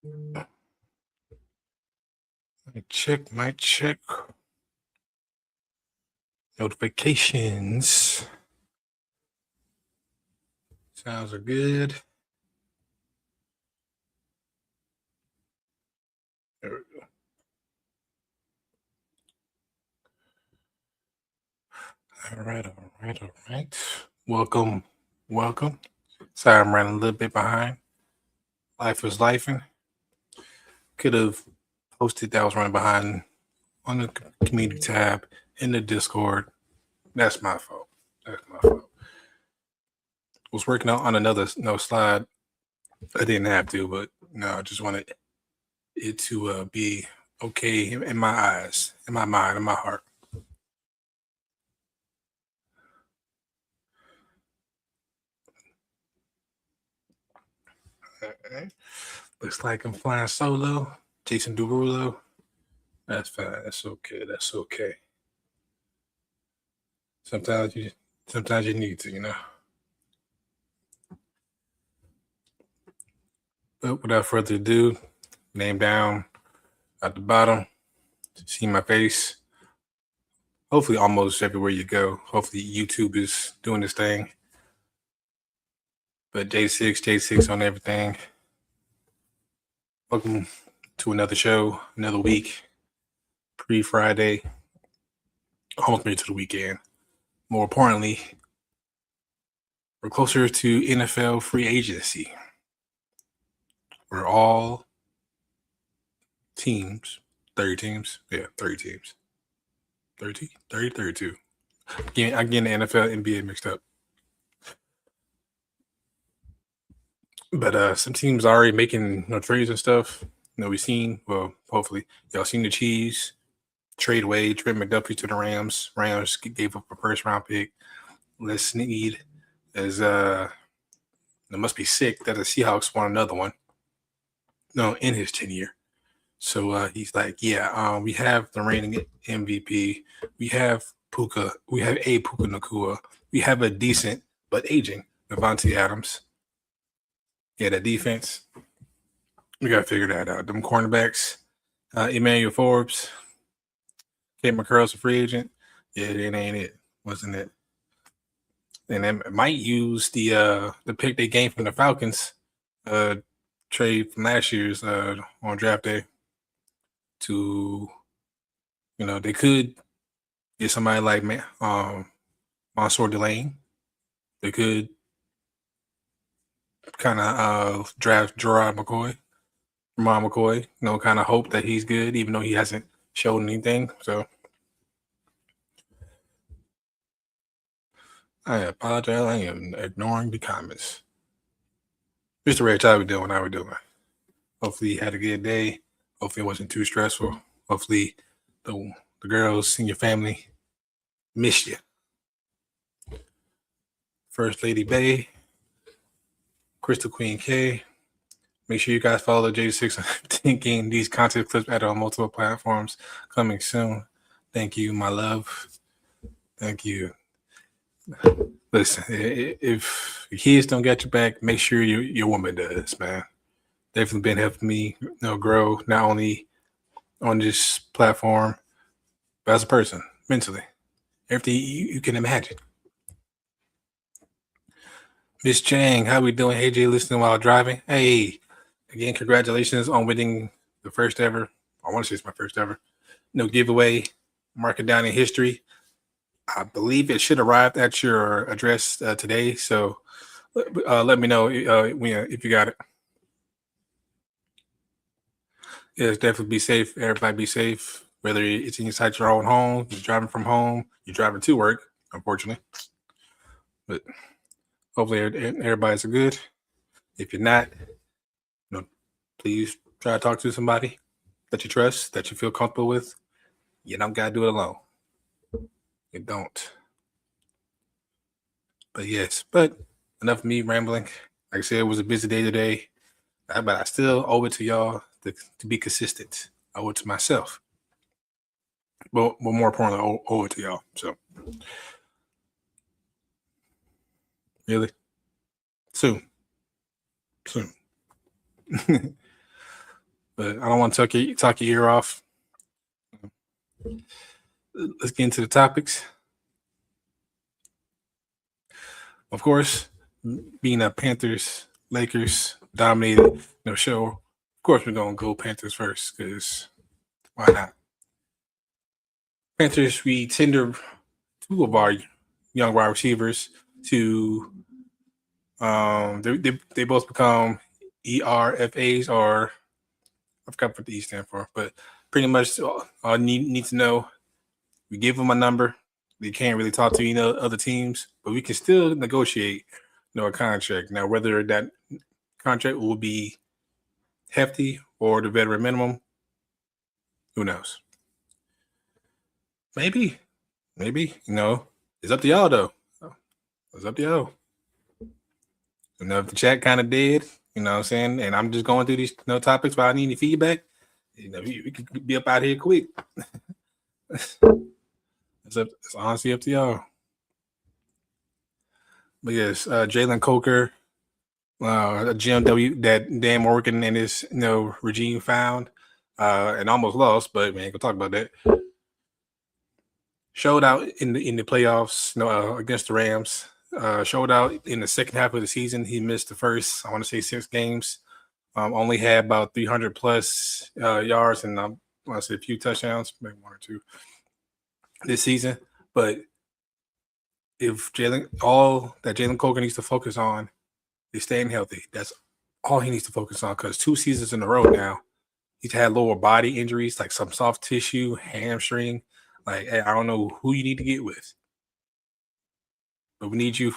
Mic check. Notifications. Sounds are good. There we go. All right. Welcome. Sorry, I'm running a little bit behind. Life is lifing. Could have posted that I was running behind on the community tab in the Discord. That's my fault. Was working on another slide. I didn't have to, but no, I just wanted it to be okay in my eyes, in my mind, in my heart. Okay. Looks like I'm flying solo. Jason Derulo. That's fine. That's okay. Sometimes you need to, you know. But without further ado, name down at the bottom. See my face. Hopefully, almost everywhere you go. Hopefully, YouTube is doing this thing. But J6 on everything. Welcome to another show, another week, pre-Friday, almost made it to the weekend. More importantly, we're closer to NFL free agency. We're all teams, 30 teams. Yeah, 30 teams. 30, 32. I'm getting the NFL, NBA mixed up. But some teams are already making trades and stuff. We've seen, well, hopefully, y'all seen the Chiefs trade away Trent McDuffie to the Rams. Rams gave up a first round pick. Les Snead is it must be sick that the Seahawks want another one. No, in his tenure. So he's like, yeah, we have the reigning MVP. We have Puka. We have a Puka Nakua. We have a decent but aging Devontae Adams. Yeah, that defense. We got to figure that out. Them cornerbacks, Emmanuel Forbes, Kate McCurl's a free agent. Yeah, it ain't it. Wasn't it? And they might use the pick they gained from the Falcons trade from last year's on draft day to, they could get somebody like Mansour Delane. They could kind of draft Gerard McCoy, kind of hope that he's good, even though he hasn't shown anything. So I apologize. I am ignoring the comments. Mr. Rich, how we doing? Hopefully you had a good day. Hopefully it wasn't too stressful. Hopefully the girls in your family missed you. First Lady Bay, Crystal Queen K. Make sure you guys follow J6 Thinking. These content clips out on multiple platforms coming soon. Thank you, my love. Thank you. Listen, if your kids don't get your back, make sure your woman does, man. Definitely been helping me grow, not only on this platform, but as a person, mentally. Everything you can imagine. Miss Chang, how we doing? Hey, Jay, listening while driving. Hey, again, congratulations on winning the first ever. I want to say it's my first ever. Giveaway. Mark it down in history. I believe it should arrive at your address today. So let me know if you got it. Yes, definitely be safe. Everybody be safe. Whether it's inside your own home, you're driving from home, you're driving to work, unfortunately. But hopefully everybody's good. If you're not, please try to talk to somebody that you trust, that you feel comfortable with. You don't got to do it alone. You don't. But yes, enough of me rambling. Like I said, it was a busy day today. But I still owe it to y'all to be consistent. I owe it to myself. But more importantly, I owe it to y'all. So, really? Soon. But I don't want to talk your ear off. Let's get into the topics. Of course, being a Panthers Lakers dominated show, of course we're gonna go Panthers first because why not? Panthers, we tender two of our young wide receivers to they both become ERFAs, or I forgot what the E stand for, but pretty much all need to know. We give them a number. They can't really talk to other teams, but we can still negotiate a contract. Now, whether that contract will be hefty or the veteran minimum, who knows? Maybe, it's up to y'all though. It's up to y'all. If the chat kind of dead, you know what I'm saying, and I'm just going through these topics, but I need any feedback. We could be up out here quick. It's honestly up to y'all. But yes, Jalen Coker, a GMW that Dan Morgan and his regime found and almost lost, but we ain't gonna talk about that. Showed out in the playoffs against the Rams. Showed out in the second half of the season. He missed the first, I want to say, 6 games. Only had about 300 plus yards and I want to say a few touchdowns, maybe 1 or 2 this season. But if all that Jalen Coker needs to focus on is staying healthy. That's all he needs to focus on, because 2 seasons in a row now, he's had lower body injuries, like some soft tissue, hamstring. Like, hey, I don't know who you need to get with, but we need you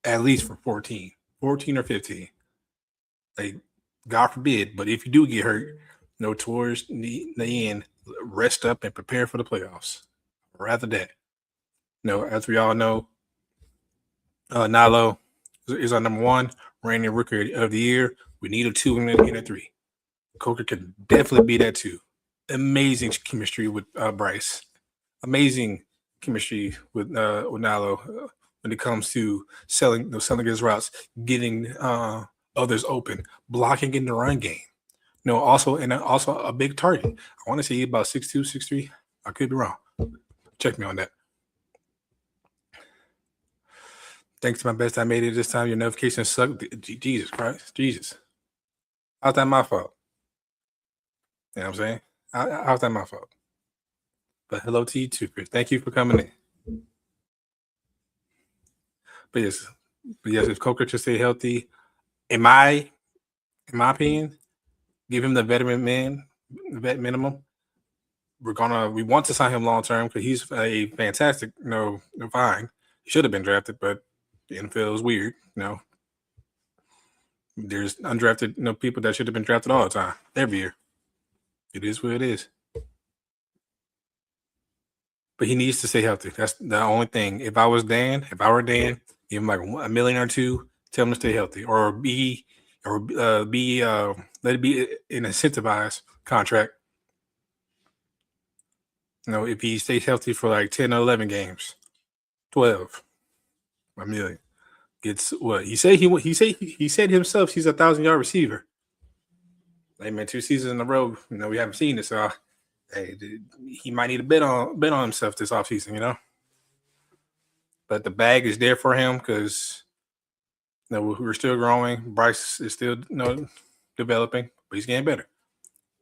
at least for 14 or 15. Like, God forbid, but if you do get hurt, towards the end, rest up and prepare for the playoffs. Rather that. As we all know, Nalo is our number 1 reigning rookie of the year. We need a 2 and a 3. Coker can definitely be that too. Amazing chemistry with Bryce. Amazing chemistry with Nalo when it comes to selling his routes, getting others open, blocking in the run game. Also a big target. I want to say he's about 6'2", 6'3". I could be wrong. Check me on that. Thanks to my best, I made it this time. Your notifications suck. Jesus Christ. Jesus. How's that my fault? You know what I'm saying? How's that my fault? But hello to you too, Chris. Thank you for coming in. But yes, if Coker should stay healthy, in my opinion, give him the vet minimum. We want to sign him long term because he's a fantastic, fine. He should have been drafted, but the NFL is weird. There's undrafted, people that should have been drafted all the time, every year. It is what it is. But he needs to stay healthy. That's the only thing. If I were Dan, give him like $1 million or $2 million, tell him to stay healthy, or let it be an incentivized contract. If he stays healthy for like 10 or 11 games, 12, $1 million. Gets what he said he said himself he's a 1,000-yard receiver. Like, man, 2 seasons in a row, we haven't seen this. So hey, he might need to bet on himself this offseason, But the bag is there for him because we're still growing. Bryce is still developing, but he's getting better.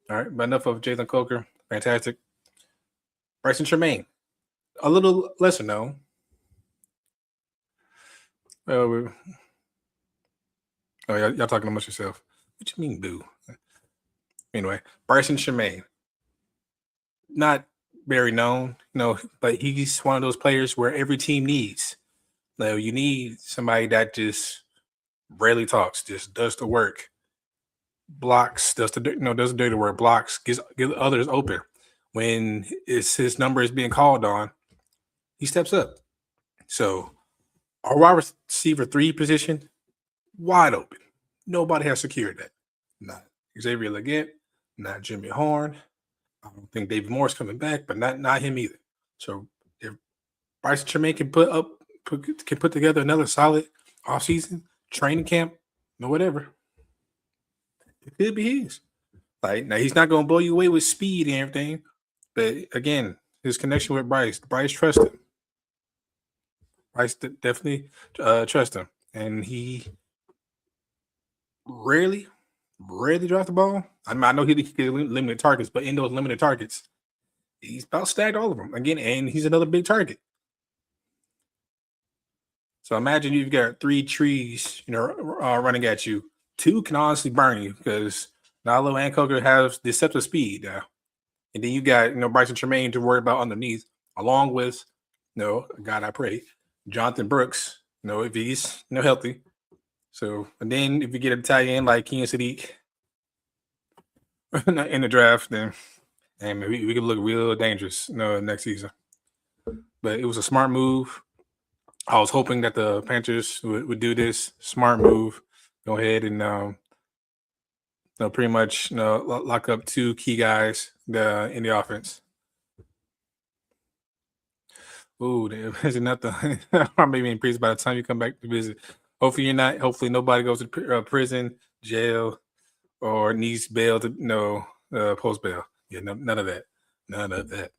All right, but enough of Jalen Coker. Fantastic. Bryson Tremaine, a little lesser known. Y'all talking amongst yourself. What you mean, boo? Anyway, Bryson Tremaine, not very known, but he's one of those players where every team needs. You need somebody that just rarely talks, just does the work, blocks, does the dirty work, blocks, gives others open. When his number is being called on, he steps up. So our wide receiver 3 position, wide open. Nobody has secured that. Not Xavier Legette, not Jimmy Horn. I don't think David Moore's coming back, but not him either. So if Bryson Tremaine can put together another solid offseason, training camp, whatever, it could be his. Like now, he's not going to blow you away with speed and everything, but again, his connection with Bryce trusts him. Bryce definitely trust him, and he rarely drops the ball. I mean, I know he gets limited targets, but in those limited targets, he's about stacked all of them again, and he's another big target. So imagine you've got 3 trees, running at you. 2 can honestly burn you because Nalo and Coker have deceptive speed now. And then you got, Bryson Tremaine to worry about underneath, along with, God I pray, Jonathan Brooks, if he's, healthy. So, and then if you get a tight end like Keenan Sadiq in the draft, then we could look real dangerous, next season. But it was a smart move. I was hoping that the Panthers would do this smart move. Go ahead and pretty much lock up 2 key guys in the offense. Ooh, there's nothing. I'm maybe impressed by the time you come back to visit. Hopefully you're not. Hopefully nobody goes to prison, jail, or needs bail to post bail. Yeah, none of that. None of that.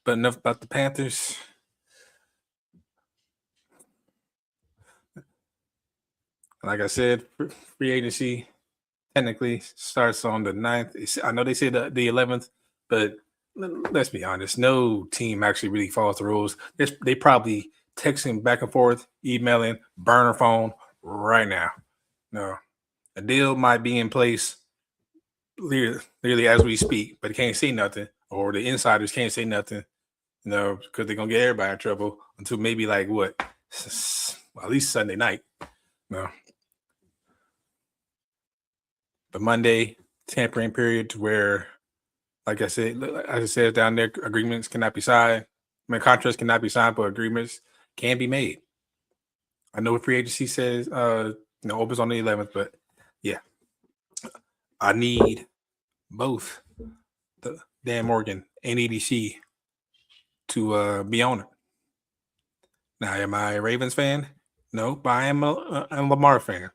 But enough about the Panthers. Like I said, free agency technically starts on the 9th. I know they said the 11th, but let's be honest. No team actually really follows the rules. They probably texting back and forth, emailing, burner phone right now. No, a deal might be in place literally as we speak, but they can't say nothing, or the insiders can't say nothing, because they're going to get everybody in trouble until maybe like what? Well, at least Sunday night. No. The Monday tampering period to where, like I said, as it says down there, agreements cannot be signed. Contracts cannot be signed, but agreements can be made. I know what free agency says, opens on the 11th, but yeah, I need both Dan Morgan and EDC to be on it. Now, am I a Ravens fan? No, but I'm a Lamar fan.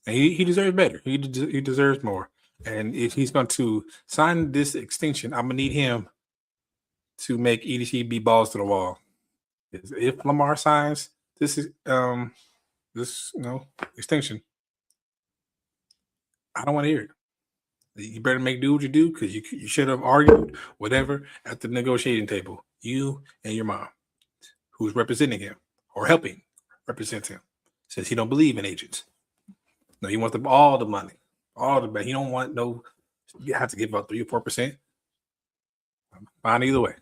And he deserves better. He deserves more. And if he's going to sign this extension, I'm going to need him to make EDC be balls to the wall. If Lamar signs this extension, I don't want to hear it. You better do what you do, because you should have argued whatever at the negotiating table. You and your mom, who's representing him or helping represent him, since he don't believe in agents. No, he wants all the money, but he don't want you have to give up 3 or 4%. Fine either way.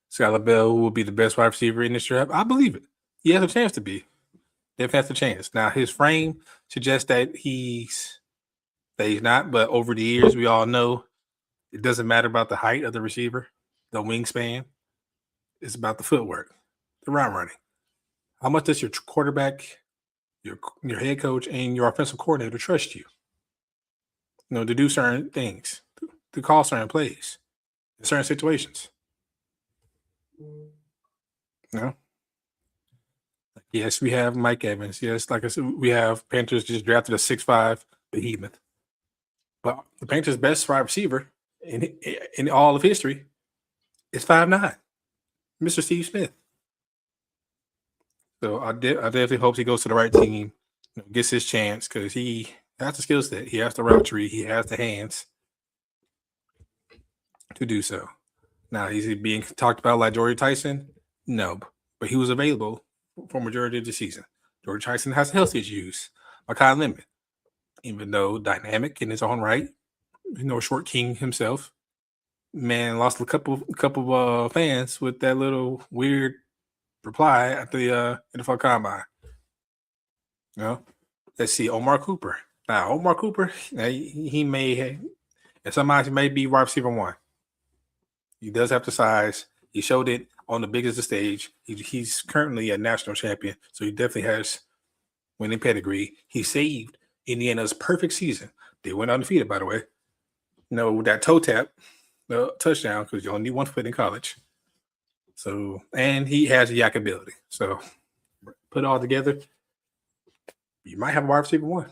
Skylar Bell will be the best wide receiver in this draft. I believe it. He has a chance to be. Definitely has a chance. Now, his frame suggests that he's not, but over the years, we all know it doesn't matter about the height of the receiver, the wingspan. It's about the footwork, the route running. How much does your quarterback, your head coach, and your offensive coordinator trust you? To do certain things, to call certain plays in certain situations. Yes, we have Mike Evans. Yes, like I said, we have Panthers just drafted a 6'5" behemoth. But the Panthers' best wide receiver in all of history is 5'9", Mr. Steve Smith. So I definitely hope he goes to the right team, gets his chance, because he has the skill set, he has the route tree, he has the hands to do so. Now, is he being talked about like Jordy Tyson? No, but he was available for majority of the season. Jordy Tyson has health issues. McCoy Lemon, even though dynamic in his own right, short king himself, man, lost a couple fans with that little weird reply at the NFL Combine. Let's see, Omar Cooper. Now, Omar Cooper, he may, and somebody may be wide receiver 1. He does have the size. He showed it on the biggest stage. He's currently a national champion, so he definitely has winning pedigree. He saved Indiana's perfect season. They went undefeated, by the way. With that toe tap, the touchdown, because you only need 1 foot in college. So, and he has a yak ability. So, put it all together, you might have a wide receiver 1.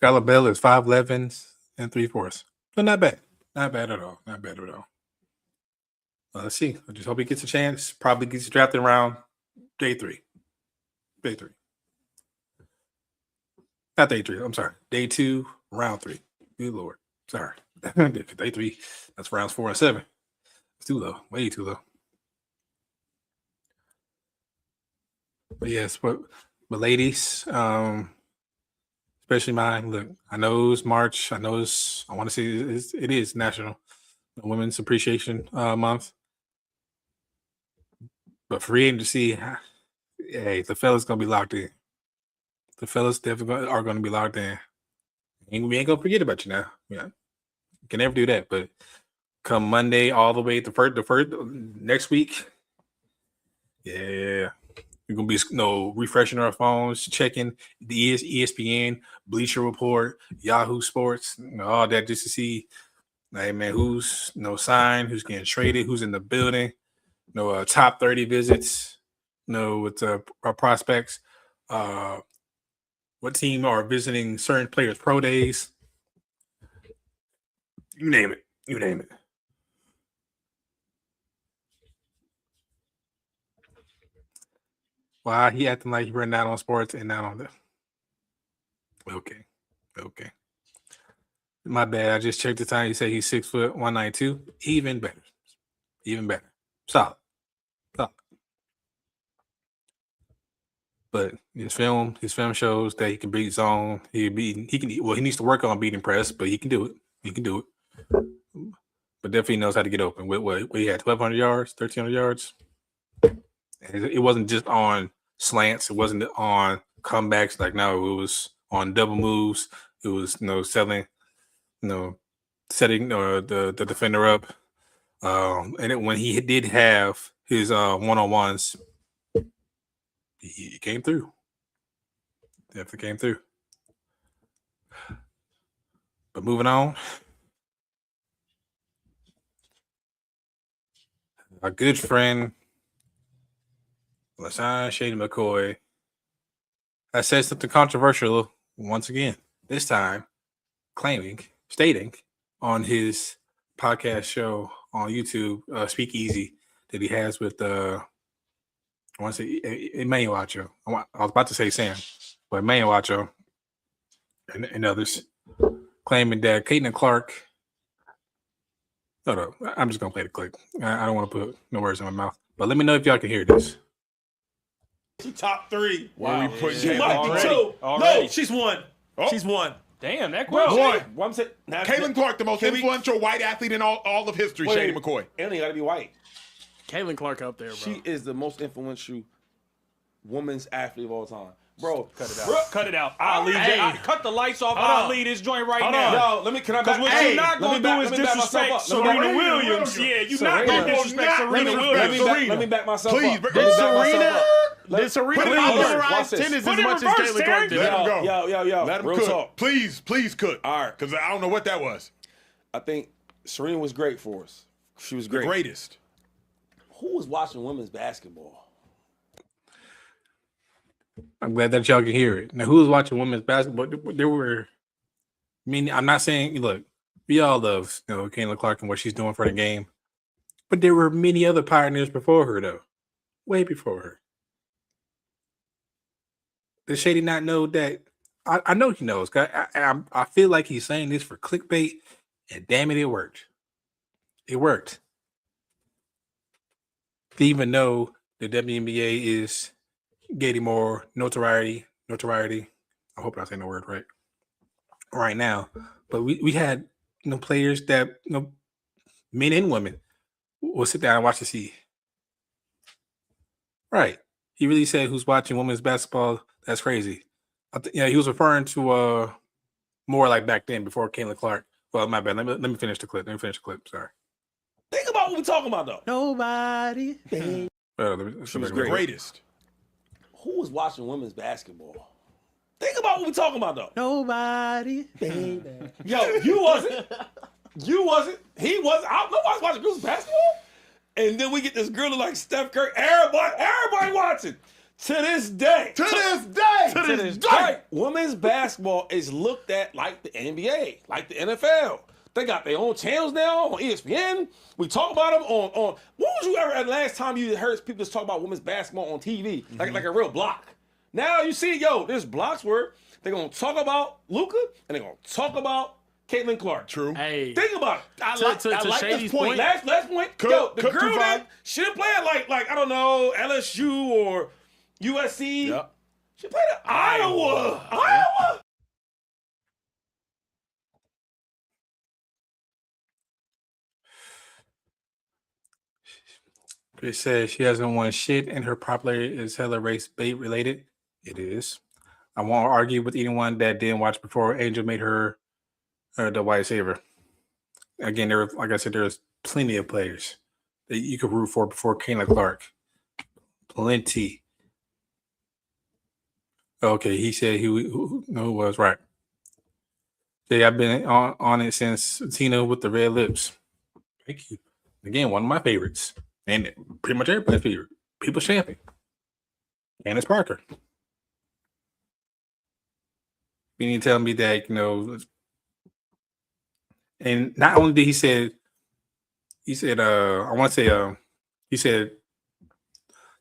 Skylar Bell is 5'11" and 3/4. So not bad. Not bad at all. Not bad at all. Let's see. I just hope he gets a chance. Probably gets drafted around day 3. Day 3. Not day 3. I'm sorry. Day 2, round 3. Good Lord. Sorry. Day 3. That's rounds 4 and 7. It's too low. Way too low. But yes, but ladies, especially mine. Look, I know it's March. I know it's. I want to say it is National Women's Appreciation Month. But free agency, hey, the fellas gonna be locked in. The fellas definitely are gonna be locked in. And we ain't gonna forget about you now. Yeah, you can never do that. But come Monday, all the way to the first next week, yeah. We're gonna be refreshing our phones, checking the ESPN, Bleacher Report, Yahoo Sports, all that just to see, hey man, who's signed, who's getting traded, who's in the building, top 30 visits, with our prospects, what team are visiting certain players' pro days. You name it. You name it. Why he acting like he ran out on sports and not on the. Okay. My bad. I just checked the time. He said he's 6 foot 192. Even better. Solid. But his film shows that he can beat zone. He needs to work on beating press, but he can do it. But definitely knows how to get open. What he had 1,200 yards, 1,300 yards. It wasn't just on slants. It wasn't on comebacks. It was on double moves. It was setting the defender up. And when he did have his one-on-ones, he came through. Definitely came through. But moving on, our good friend Shady McCoy has said something controversial once again. This time, stating on his podcast show on YouTube, Speakeasy, that he has with I want to say Emmanuel Acho. I was about to say Sam, but Emmanuel Acho and others claiming that Caitlin Clark. No, I'm just gonna play the clip. I don't want to put no words in my mouth, but let me know if y'all can hear this. She top 3. Wow. She might be 2. No, she's 1. Oh. She's 1. Damn, that question. Caitlin Clark, the most influential white athlete in all of history, Shady McCoy. It only got to be white. Caitlin Clark up there, bro. She is the most influential women's athlete of all time. Bro, cut it out. Cut it out. I'll leave cut the lights off. I'll leave this joint right now. Yo, can I back? Because what you're not going to do is disrespect Serena Williams. Yeah, you're not going to disrespect Serena Williams. Let me back myself Please, up. Did Serena popularize tennis as much as Caitlin Clark did? Let him go. Yo. Let him real cook. Talk. Please cook. All right. Because I don't know what that was. I think Serena was great for us. She was great. The greatest. Who was watching women's basketball? I'm glad that y'all can hear it. Now, who was watching women's basketball? There were. I'm not saying. Look, we all love Caitlin Clark and what she's doing for the game, but there were many other pioneers before her, though, way before her. Does Shady not know that? I know he knows. I feel like he's saying this for clickbait, and damn it worked. It worked. Even though the WNBA is getting more notoriety. I hope I'm saying the word right now. But we had players that men and women will sit down and watch the see. Right. He really said who's watching women's basketball. That's crazy. He was referring to more like back then before Caitlin Clark. Well, my bad. Let me finish the clip. Sorry. Think about what we're talking about, though. Nobody. She was the greatest. Who was watching women's basketball? Think about what we're talking about, though. Nobody. Yo, you wasn't. He wasn't. Nobody's watching girls basketball. And then we get this girl like Steph Curry. Everybody watching. To this day, women's basketball is looked at like the NBA, like the NFL. They got their own channels now on ESPN. We talk about them on. When was you ever, last time you heard people just talk about women's basketball on TV, like a real block? Now you see, there's blocks where they're gonna talk about Luka and they're gonna talk about Caitlin Clark. True. Hey, Think about it. I like Shady's this point. Last point. The girl that should play at like I don't know, LSU or USC. Yep. She played at Iowa. Chris says she hasn't won shit and her popularity is hella race bait related. It is. I won't argue with anyone that didn't watch before Angel made her the white saver. Again, like I said, there's plenty of players that you could root for before Caitlin Clark. Plenty. Okay, he said who was right. Yeah, I've been on it since Tina with the red lips. Thank you. Again, one of my favorites. And pretty much everybody's favorite. People's champion. Candace Parker. You need to tell me that, and not only did he said, I want to say, he said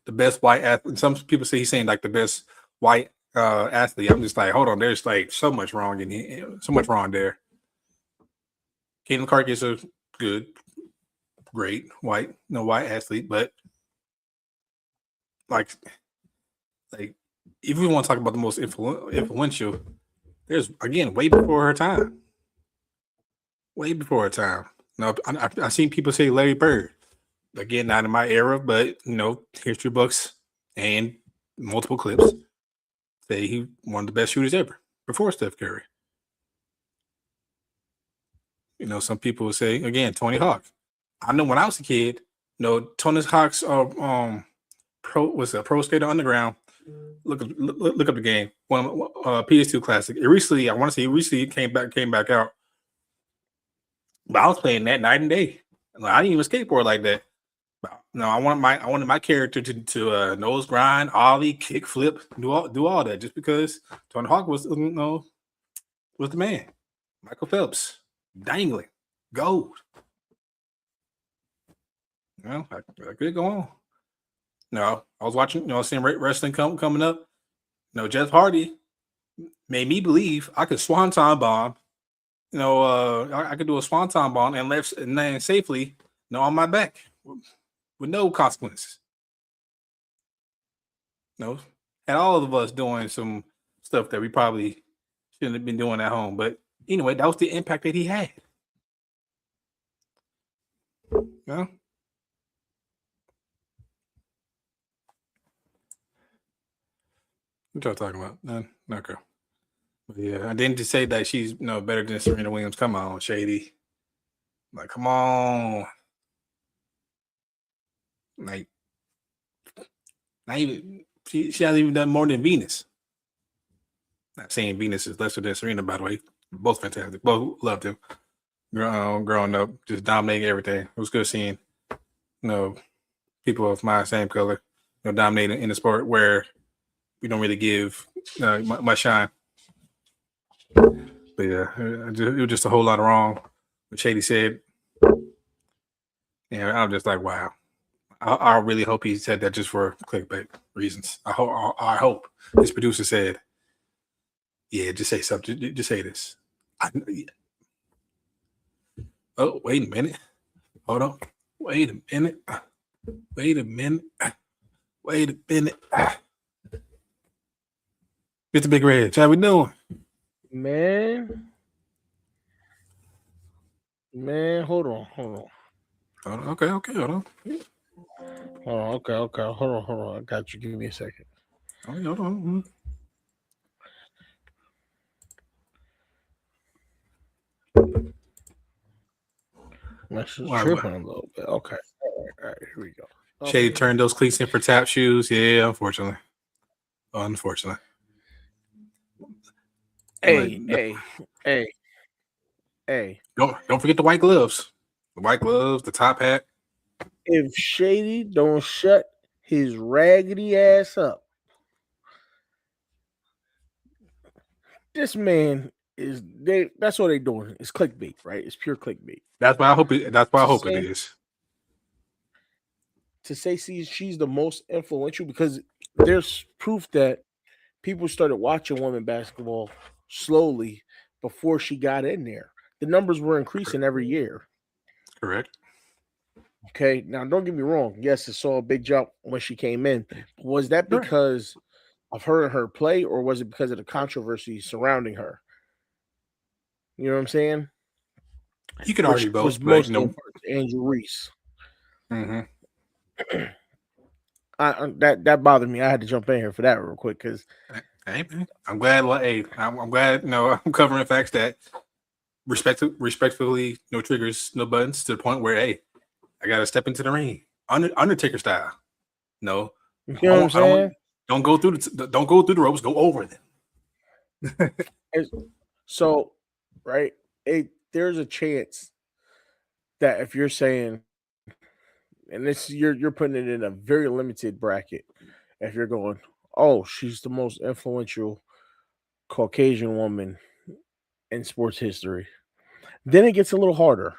the best white athlete. Some people say he's saying like the best white athlete. I'm just like, hold on, there's like so much wrong in here, so much wrong there. Caitlin Clark is a good, great white athlete, but like if we want to talk about the most influential, there's again way before her time. Way before her time. Now I've seen people say Larry Bird. Again, not in my era, but history books and multiple clips say he one of the best shooters ever before Steph Curry. Some people would say again Tony Hawk. I know when I was a kid, Tony Hawk's pro skater underground. Look up the game. One PS2 classic. It recently, I want to say, came back out. But I was playing that night and day. I didn't even skateboard like that. No, I wanted my character to nose grind, ollie, kick, flip, do all that just because Tony Hawk was the man. Michael Phelps, dangling, gold. I could go on. No, I was watching, seeing wrestling coming up. Jeff Hardy made me believe I could swanton bomb. I could do a swanton bomb and land safely, on my back with no consequences. And all of us doing some stuff that we probably shouldn't have been doing at home. But anyway, that was the impact that he had. What y'all talking about? None? Okay. But yeah, I didn't just say that she's better than Serena Williams. Come on, Shady. Like, come on. Like, not even she hasn't even done more than Venus. Not saying Venus is lesser than Serena, by the way. Both fantastic. Both loved him. Growing up, just dominating everything. It was good seeing, people of my same color, dominating in the sport where we don't really give much shine. But yeah, it was just a whole lot of wrong. What Shady said. And I'm just like, wow. I really hope he said that just for clickbait reasons. I hope his producer said, yeah, just say something. Just say this. Oh, wait a minute. Hold on. Wait a minute. Get the big red. How we doing? Man, hold on. Okay, hold on. Okay, hold on. I got you. Give me a second. Okay, hold on. That's just tripping a little bit. Okay. All right, here we go. Shady turned those cleats in for tap shoes. Yeah, unfortunately. Hey. Don't forget the white gloves. The white gloves, the top hat. If Shady don't shut his raggedy ass up, this man is that's what they're doing. It's clickbait, right? It's pure clickbait. That's why I hope it. That's why I hope it Say- is. To say she's the most influential because there's proof that people started watching women basketball slowly before she got in there. The numbers were increasing every year. Correct. Okay, now don't get me wrong. Yes, it saw a big jump when she came in. Was that because of her and her play, or was it because of the controversy surrounding her? You know what I'm saying? You could argue both, was but most you know, important to Angel Reese. mm-hmm. That bothered me. I had to jump in here for that real quick because Hey, man, I'm glad. Hey, I'm glad. I'm covering facts that respectfully, no triggers, no buttons, to the point where I got to step into the ring, Undertaker style. No, you know what I'm saying. Don't go through the ropes. Go over them. So, right, there's a chance that if you're saying, and this you're putting it in a very limited bracket, if you're going, oh, she's the most influential Caucasian woman in sports history, then it gets a little harder.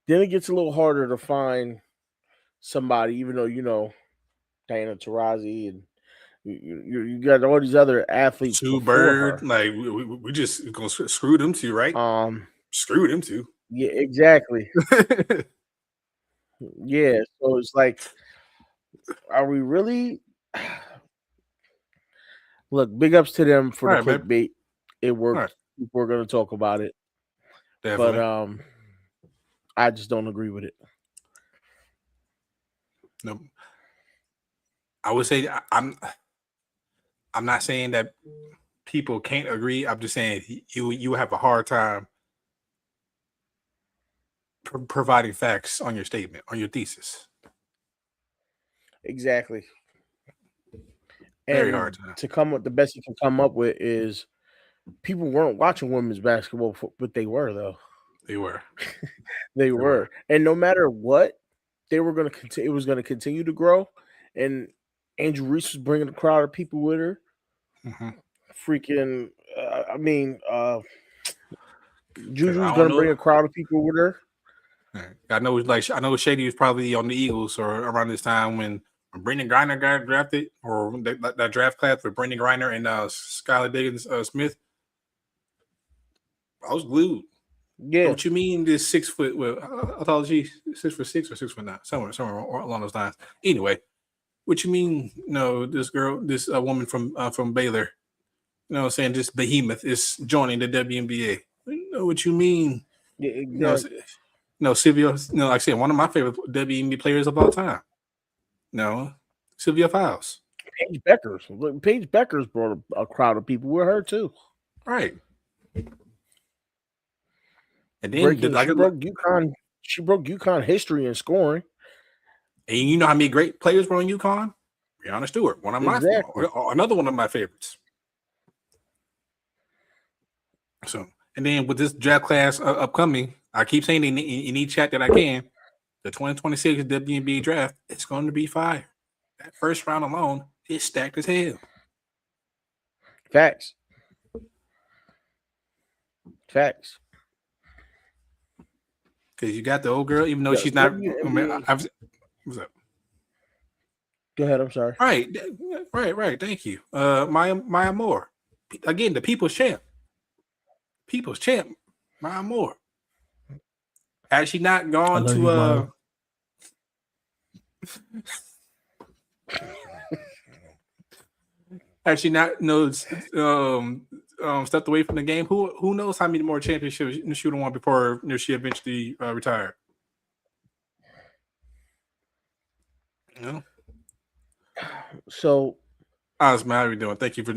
Then it gets a little harder to find somebody, even though Diana Taurasi and you got all these other athletes. Sue before Bird, her. like we just gonna screw them too, right? Screw them too. Yeah, exactly. Yeah, so it's like, are we really? Look, big ups to them for the clickbait. It worked. Right. People are going to talk about it. Definitely. But I just don't agree with it. No, I would say I'm not saying that people can't agree. I'm just saying you have a hard time providing facts on your statement, on your thesis. Exactly. Very and hard time. To come up, the best you can come up with is people weren't watching women's basketball, but they were though. They were. They were. And no matter what, they were going to continue. It was going to continue to grow. And Angel Reese was bringing a crowd of people with her. Mm-hmm. Freaking, Juju's going to bring a crowd of people with her. I know Shady was probably on the Eagles or around this time when Brendan Griner got drafted, or that draft class with Brendan Griner and Skylar Diggins Smith. I was glued. Yeah. What you mean this 6 foot? Well, I thought 6'6" or 6'9", somewhere along those lines. Anyway, what you mean? No, this woman from Baylor, saying this behemoth is joining the WNBA. You know what you mean? Yeah, exactly. Sylvia. Like I said, one of my favorite WNBA players of all time. Sylvia Fowles. Paige Beckers brought a crowd of people with her too. Right. And then she broke UConn history in scoring. And you know how many great players were on UConn? Breonna Stewart, another one of my favorites. So, and then with this draft class upcoming, I keep saying in each chat that I can, the 2026 WNBA draft, it's going to be fire. That first round alone is stacked as hell. Facts. Because you got the old girl, even though she's not. What's up? Go ahead. I'm sorry. Right. Thank you. Maya Moore. Again, the people's champ. Maya Moore. Had she not gone to had she not stepped away from the game, who knows how many more championships she would have won before she eventually retired. So, Osman, how are you doing? Thank you for.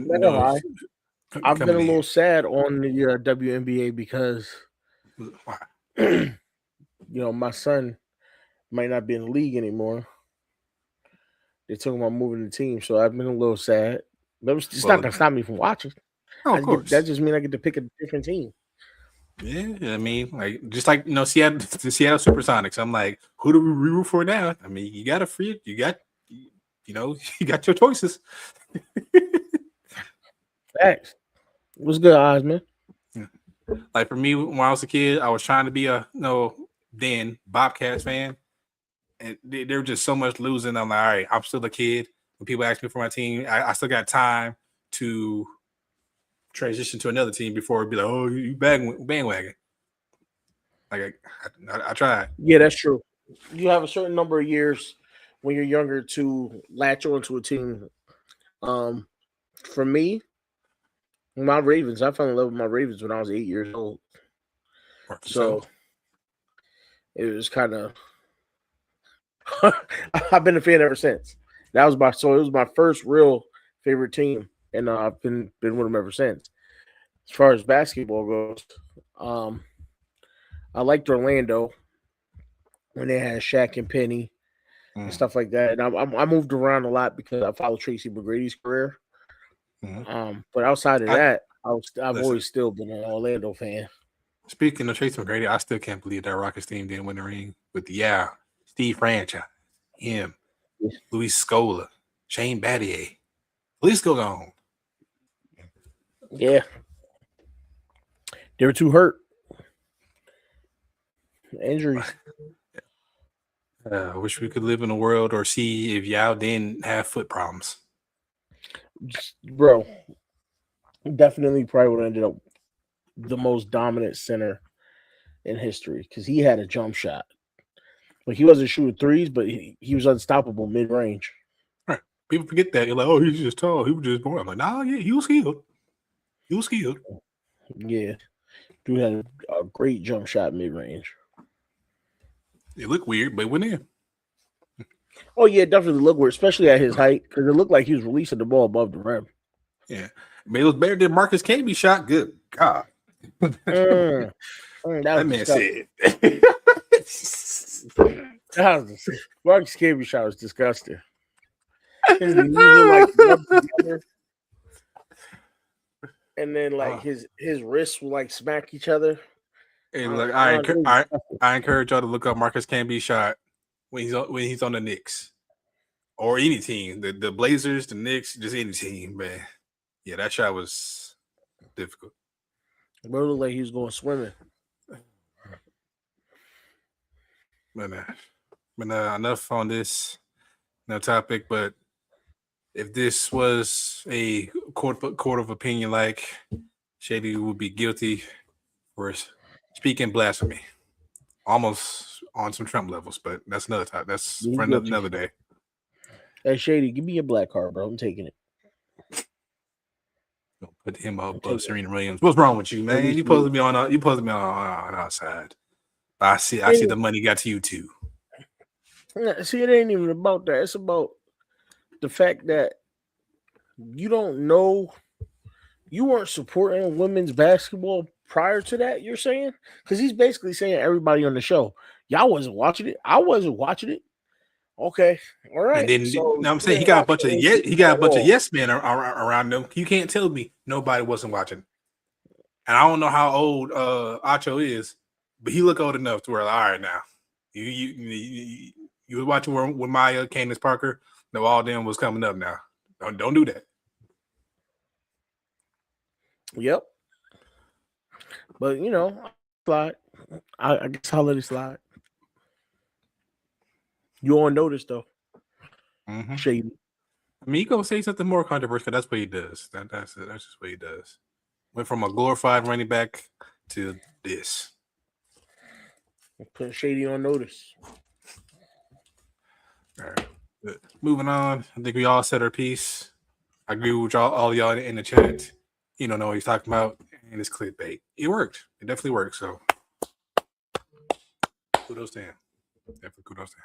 I've been a little sad on the WNBA because, my son might not be in the league anymore. They're talking about moving the team, so I've been a little sad. But it's not going to stop me from watching. Oh, of course. That just means I get to pick a different team. Yeah, I mean, Seattle, the Seattle Supersonics. I'm like, who do we root for now? I mean, you got you got your choices. Facts. What's good, Oz, man? Yeah. Like for me, when I was a kid, I was trying to be a Bobcats fan, and there was just so much losing. I'm like, all right, I'm still a kid. When people ask me for my team, I still got time to transition to another team before it'd be like, oh, you bandwagon. Like I tried. Yeah, that's true. You have a certain number of years when you're younger to latch onto a team. For me, my Ravens, I fell in love with my Ravens when I was 8 years old. So it was kind of I've been a fan ever since. It was my first real favorite team, and I've been with them ever since. As far as basketball goes, I liked Orlando when they had Shaq and Penny and stuff like that. And I moved around a lot because I followed Tracy McGrady's career. But outside of that, I've always still been an Orlando fan. Speaking of Tracy McGrady, I still can't believe that Rockets team didn't win the ring with Steve Franchise, him, Luis Scola, Shane Battier. Please go on. Yeah. They were too hurt. Injuries. I wish we could live in a world or see if Yao didn't have foot problems. Bro, definitely probably would have ended up the most dominant center in history because he had a jump shot. Like he wasn't shooting threes, but he was unstoppable mid-range. Right. People forget that. You're like, oh, he's just tall. He was just born. I'm like, nah, yeah, he was skilled. He was skilled. Yeah. Dude had a great jump shot mid-range. It looked weird, but it went in. Oh, yeah, definitely looked weird, especially at his height, because it looked like he was releasing the ball above the rim. Yeah. But it was better than Marcus Camby shot. Good God. That man said. Marcus Camby shot was disgusting. His knees were like rubbed together. And then like his wrists will like smack each other. Hey, look, I encourage y'all to look up Marcus Camby shot when he's on the Knicks or any team, the Blazers, the Knicks, just any team, man. Yeah, that shot was difficult. Bro looked like he was going swimming. But enough on this topic. But if this was a court of opinion, like Shady would be guilty for speaking blasphemy, almost on some Trump levels. But that's another time. That's for another day. Hey Shady, give me your black card, bro. I'm taking it. Put him up above Serena Williams. What's wrong with you, man? You supposed to be on our side. I see the money got to you too. See, it ain't even about that. It's about the fact that you don't know, you weren't supporting women's basketball prior to that. You're saying, because he's basically saying everybody on the show, y'all wasn't watching it. I wasn't watching it. Okay, all right. And then I'm saying he got a bunch of yes men around him. You can't tell me nobody wasn't watching. And I don't know how old Acho is, but he look old enough to where, all right, now you were watching with Maya, Candace Parker. No, all them was coming up now. Don't do that. Yep. But slide. I guess I'll let it slide. You on notice though. Mm-hmm. Shady. I mean, you gonna say something more controversial. That's what he does. That's it. That's just what he does. Went from a glorified running back to this. Put Shady on notice. All right. Good. Moving on. I think we all said our piece. I agree with all y'all in the chat. You don't know what he's talking about, and it's clickbait. It worked. It definitely worked. So kudos to him. Definitely kudos to him.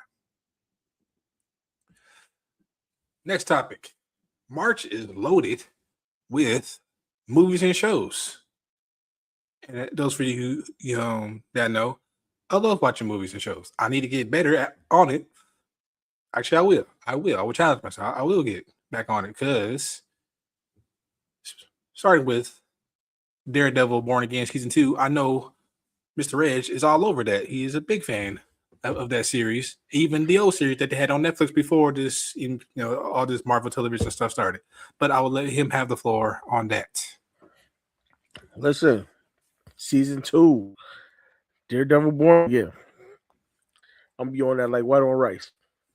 Next topic. March is loaded with movies and shows. And those for you who that know, I love watching movies and shows. I need to get better on it. Actually, I will. I will challenge myself. I will get back on it because starting with Daredevil Born Again Season 2, I know Mr. Reg is all over that. He is a big fan of that series, even the old series that they had on Netflix before this, all this Marvel television stuff started. But I will let him have the floor on that. Listen, season 2, Daredevil Born Again. I'm gonna be on that like white on rice.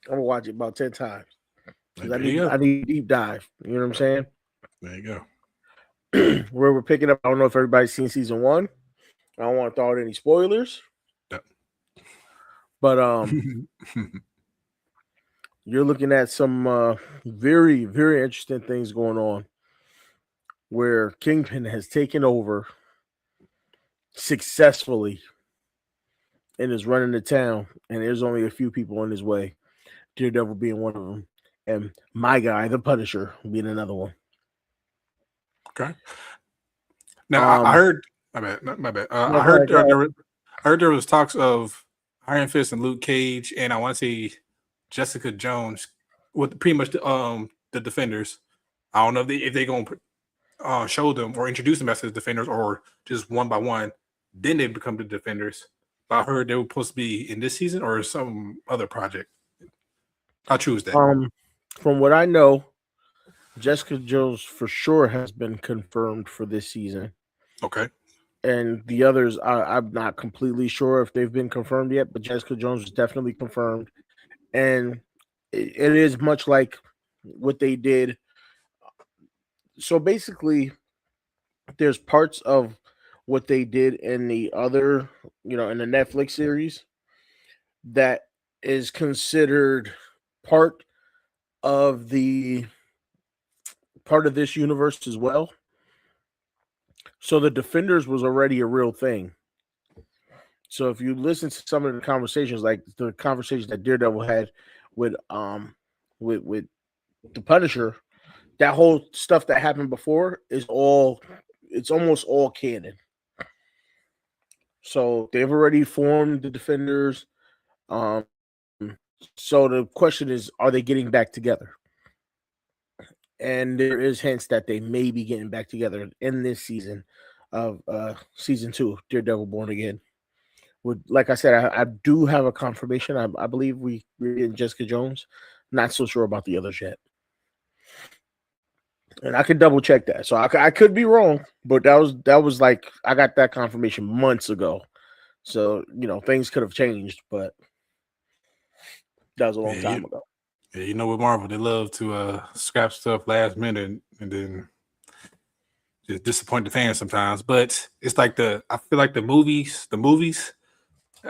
I'm gonna watch it about 10 times because I need a deep dive. You know what I'm saying? There you go. Where we're picking up. I don't know if everybody's seen season 1. I don't want to throw out any spoilers. Yep. But you're looking at some very, very interesting things going on where Kingpin has taken over successfully and is running the town, and there's only a few people on his way. Daredevil being one of them, and my guy, the Punisher, being another one. Okay. Now I heard. My bad. I heard there was talks of Iron Fist and Luke Cage, and I want to say Jessica Jones with pretty much the Defenders. I don't know if they gonna show them or introduce them as the Defenders, or just one by one, then they become the Defenders. But I heard they were supposed to be in this season or some other project. How true is that? From what I know, Jessica Jones for sure has been confirmed for this season. Okay. And the others, I'm not completely sure if they've been confirmed yet, but Jessica Jones is definitely confirmed. And it is much like what they did. So basically, there's parts of what they did in the other, in the Netflix series that is considered part of this universe as well. So the Defenders was already a real thing. So if you listen to some of the conversations, like the conversation that Daredevil had with the Punisher, that whole stuff that happened before it's almost all canon. So they've already formed the Defenders. So the question is, are they getting back together? And there is hints that they may be getting back together in this season of season 2, Daredevil Born Again. Like I said, I do have a confirmation. I believe we're in Jessica Jones. Not so sure about the others yet. And I could double check that. So I could be wrong, but that was like I got that confirmation months ago. So, things could have changed, but that was a long time ago. Yeah, with Marvel, they love to scrap stuff last minute and then just disappoint the fans sometimes. But it's like I feel like the movies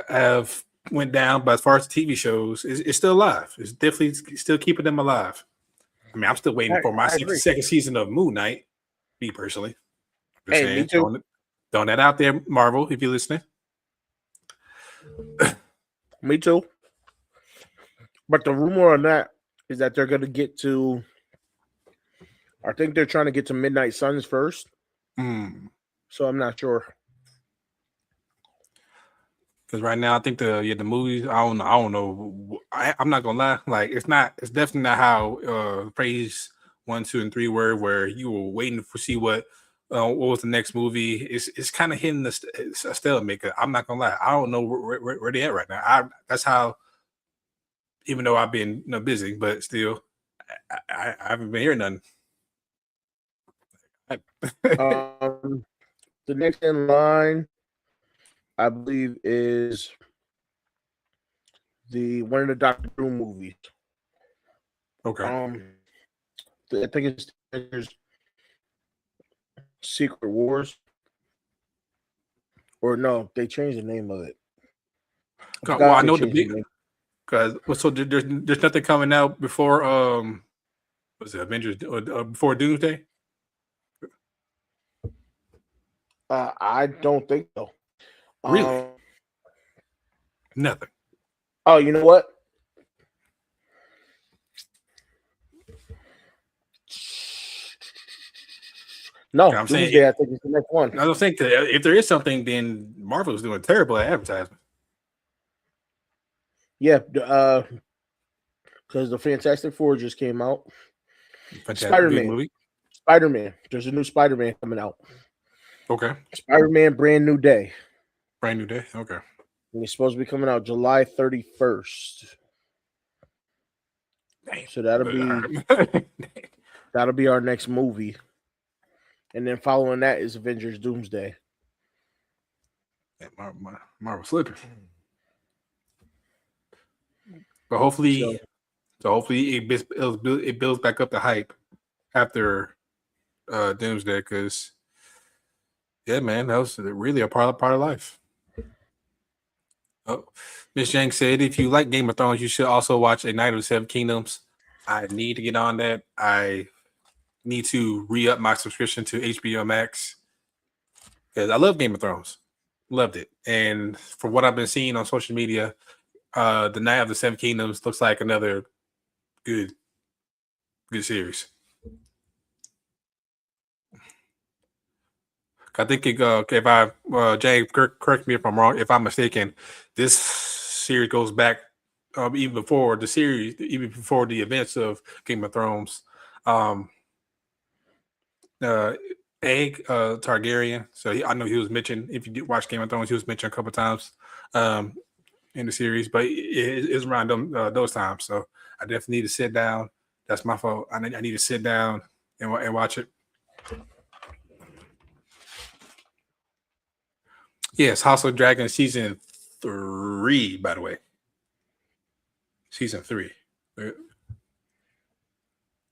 have went down, but as far as the TV shows, it's still alive. It's definitely still keeping them alive. I mean, I'm still waiting for my second season of Moon Knight, me personally. Hey, me too. Throwing that out there, Marvel, if you're listening. Me too. But the rumor on that is that they're going to get to, I think they're trying to get to Midnight Suns first. So I'm not sure. Because right now, I think the movies, I don't know. I'm not gonna lie. Like it's definitely not how Phase 1, 2, and 3 were, where you were waiting to see what was the next movie. It's kind of hitting a stalemate. I'm not gonna lie. I don't know where they at right now. That's how. Even though I've been busy, but still, I haven't been hearing nothing. The next in line, I believe, is one of the Doctor Doom movies. Okay. I think it's Secret Wars, or no, they changed the name of it. I know the big. Because so there's nothing coming out before was it Avengers or before Doomsday? I don't think so. Really? Nothing. Oh, you know what? No, I'm Doomsday, saying, I think it's the next one. I don't think that if there is something, then Marvel's doing terrible at advertising. Yeah, because the Fantastic Four just came out. Spider-Man. There's a new Spider-Man coming out. Okay. Spider-Man Brand New Day. Brand New Day. Okay. And it's supposed to be coming out July 31st. Dang. So that'll be our next movie. and then following that is Avengers Doomsday. Yeah, Marvel slipping. But hopefully, hopefully it builds back up the hype after Doomsday, because yeah, man, that was really a part of life. Oh, Miss Yang said, if you like Game of Thrones, you should also watch A Night of the Seven Kingdoms. I need to get on that. I need to re-up my subscription to HBO Max because I love Game of Thrones. Loved it. And from what I've been seeing on social media, The Night of the Seven Kingdoms looks like another good series. I think if I Jay, correct me if I'm wrong, if I'm mistaken, this series goes back even before the events of Game of Thrones. Egg Targaryen. So I know he was mentioned. If you did watch Game of Thrones, he was mentioned a couple times in the series, but it's around those times. So I definitely need to sit down. That's my fault. I need to sit down and watch it. Yes, House of Dragon season 3, by the way. Season 3.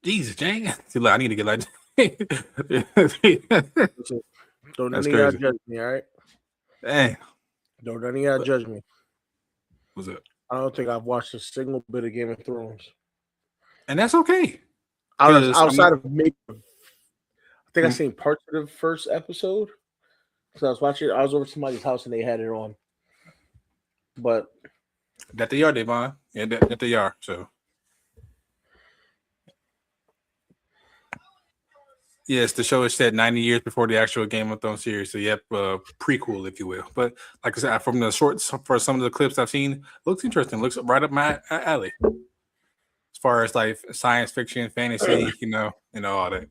Jesus, Jang. See, look, I need to get like. Don't none of y'all judge me, all right? Dang. Don't none of y'all judge me. What's up? I don't think I've watched a single bit of Game of Thrones. And that's okay. Outside of maybe, I think I seen parts of the first episode. So I was watching. I was over somebody's house and they had it on. But that they are, Devon. Yeah, that they are. So yes, the show is set 90 years before the actual Game of Thrones series. So yep, prequel, if you will. But like I said, from the shorts for some of the clips I've seen, looks interesting. Looks right up my alley. As far as like science fiction, fantasy, and all that.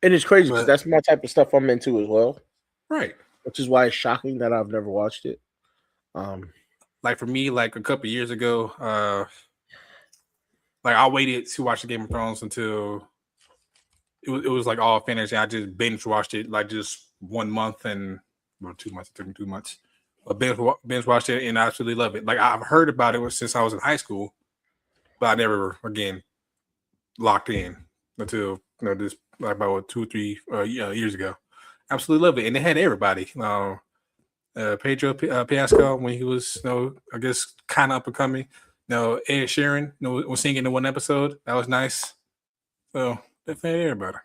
And it's crazy because that's my type of stuff I'm into as well. Right. Which is why it's shocking that I've never watched it. Like for me, like a couple years ago, like I waited to watch the Game of Thrones until it was like all finished. And I just binge watched it like just 1 month and 2 months. It took me 2 months. But binge watched it and I absolutely love it. Like I've heard about it since I was in high school, but I never again locked in until this like about 2 or 3 years ago. Absolutely love it, and it had everybody. Pedro Pascal when he was, I guess, kind of up and coming. Ed Sheeran, was singing in one episode. That was nice. So definitely everybody.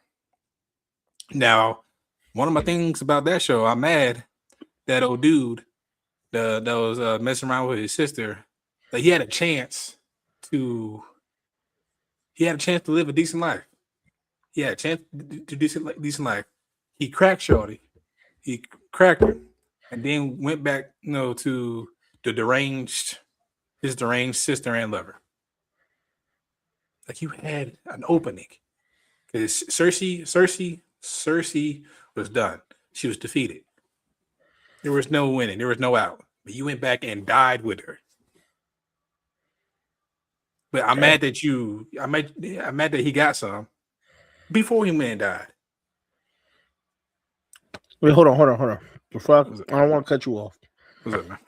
Now, one of my things about that show, I'm mad that old dude that was messing around with his sister. That he had a chance to live a decent life. He had a chance to decent life. He cracked Shorty. He cracked her. And then went back, to his deranged sister and lover. Like you had an opening. Because Cersei was done. She was defeated. There was no winning. There was no out. But you went back and died with her. But I'm mad that I'm mad that he got some before he went and died. Wait, hold on. Before I don't want to cut you off. What's up, man?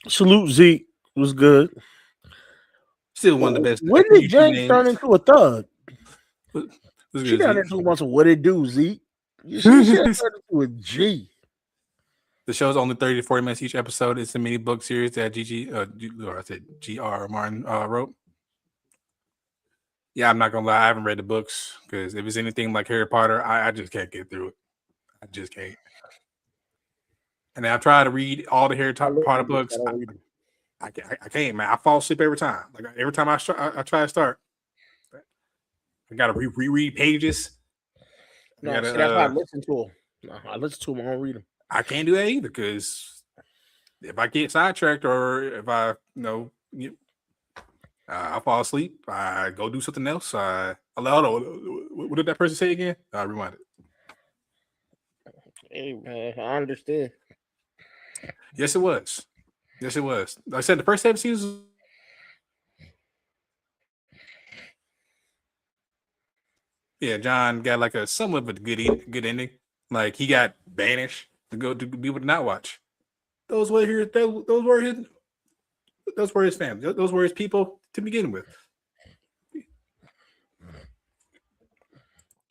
Salute Zeke was good. Still one of the best. When did Jake turn into a thug? She got into a bunch of what it do, Zeke. She turned into a G. The show's only 30 to 40 minutes each episode. It's a mini book series that G.R. Martin wrote. Yeah, I'm not gonna lie, I haven't read the books because if it's anything like Harry Potter, I just can't get through it. I just can't. And I've tried to read all the Harry Potter books. I can't, man. I fall asleep every time. Like every time I try to start, I gotta reread pages. No, that's why I listen to them. No, I listen to them. I don't read them. I can't do that either because if I get sidetracked or if I I fall asleep, I go do something else. Hold on. What did that person say again? I rewind it. Hey man, I understand. Yes, it was. Like I said, the first 7 seasons. Yeah, John got like a somewhat of a good ending. Like he got banished to go to people to not watch. Those were his family. Those were his people to begin with.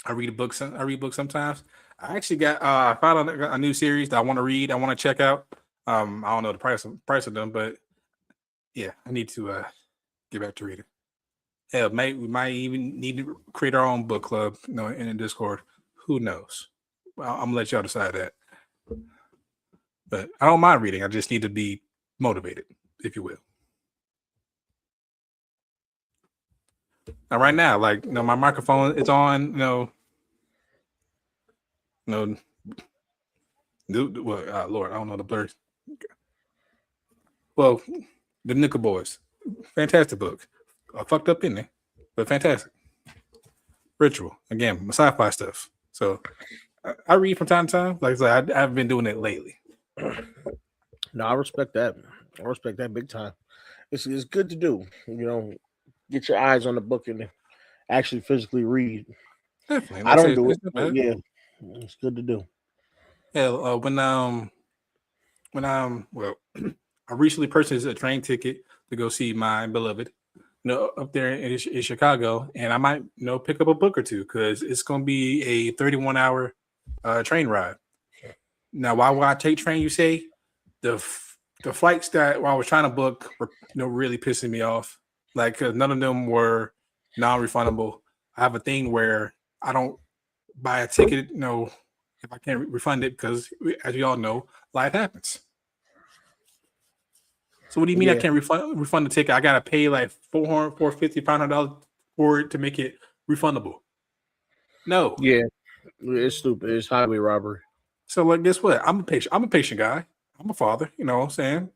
I read books sometimes. I actually got I found a new series that I want to read. I want to check out. I don't know the price of them, but yeah, I need to get back to reading. Hell, we might even need to create our own book club, in the Discord. Who knows? Well, I'm gonna let y'all decide that. But I don't mind reading. I just need to be motivated, if you will. Now, right now, like my microphone is on. Lord, I don't know the blurs. Well, the Nickel Boys, fantastic book. Fucked up in there, but fantastic. Ritual again, sci-fi stuff. So I read from time to time. Like I said, I haven't been doing it lately. No, I respect that. I respect that big time. It's good to do. Get your eyes on the book and actually physically read. Definitely. I don't do it, but yeah, it's good to do. Yeah, I recently purchased a train ticket to go see my beloved, up there in Chicago, and I might, pick up a book or two because it's going to be a 31-hour train ride. Now, why would I take train? You say the flights that I was trying to book were, really pissing me off. Like, cause none of them were non-refundable. I have a thing where I don't buy a ticket, if I can't refund it, because as you all know, life happens. So what do you mean I can't refund the ticket? I gotta pay like $400, $450, $500 for it to make it refundable. No. Yeah, it's stupid. It's highway robbery. So like, guess what? I'm a patient guy. I'm a father. You know what I'm saying?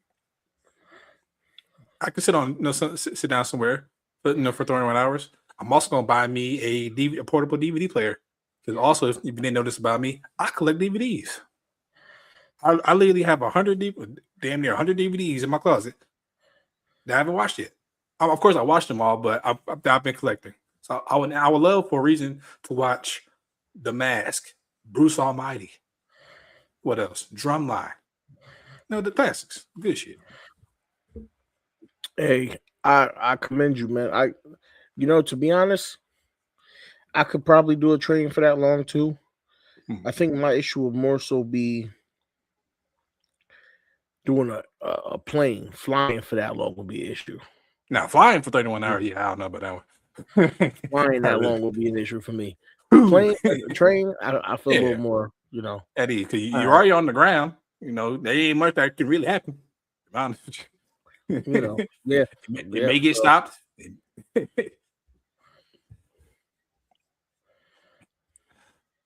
I can sit down somewhere, but for 31 hours. I'm also gonna buy me a portable DVD player. Because also, if you didn't notice about me, I collect DVDs. I literally have damn near 100 DVDs in my closet that I haven't watched yet. Of course, I watched them all, but I've been collecting. So I would love for a reason to watch The Mask, Bruce Almighty. What else? Drumline. The classics. Good shit. Hey, I commend you, man. To be honest, I could probably do a training for that long too. I think my issue would more so be doing a plane. Flying for that long would be an issue. Now, flying for 31 hours, yeah, I don't know about that one. Flying that long would be an issue for me. Plane, train, I feel a little more, Eddie, because you're already on the ground. There ain't much that could really happen. To be honest with you. Yeah. It may get stopped.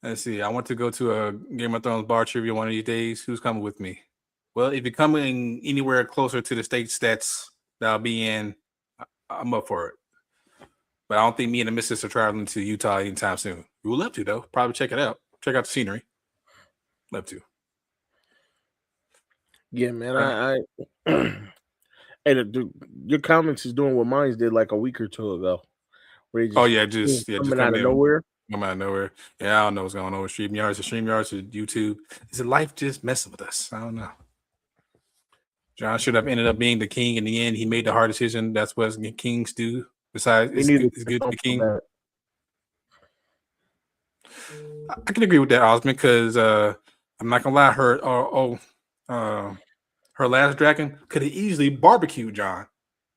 Let's see. I want to go to a Game of Thrones bar trivia one of these days. Who's coming with me? Well, if you're coming anywhere closer to the states that I'll be in, I'm up for it. But I don't think me and the missus are traveling to Utah anytime soon. We would love to, though. Probably check it out. Check out the scenery. Love to. Yeah, man. Hey, your comments is doing what mine did like a week or two ago. Just coming out of nowhere. Come out of nowhere. Yeah, I don't know what's going on with StreamYards or YouTube. Is it life just messing with us? I don't know. John should have ended up being the king in the end. He made the hard decision. That's what kings do. Besides, it's good to be king. I can agree with that, Osmond, because I'm not gonna lie, her last dragon could have easily barbecued John.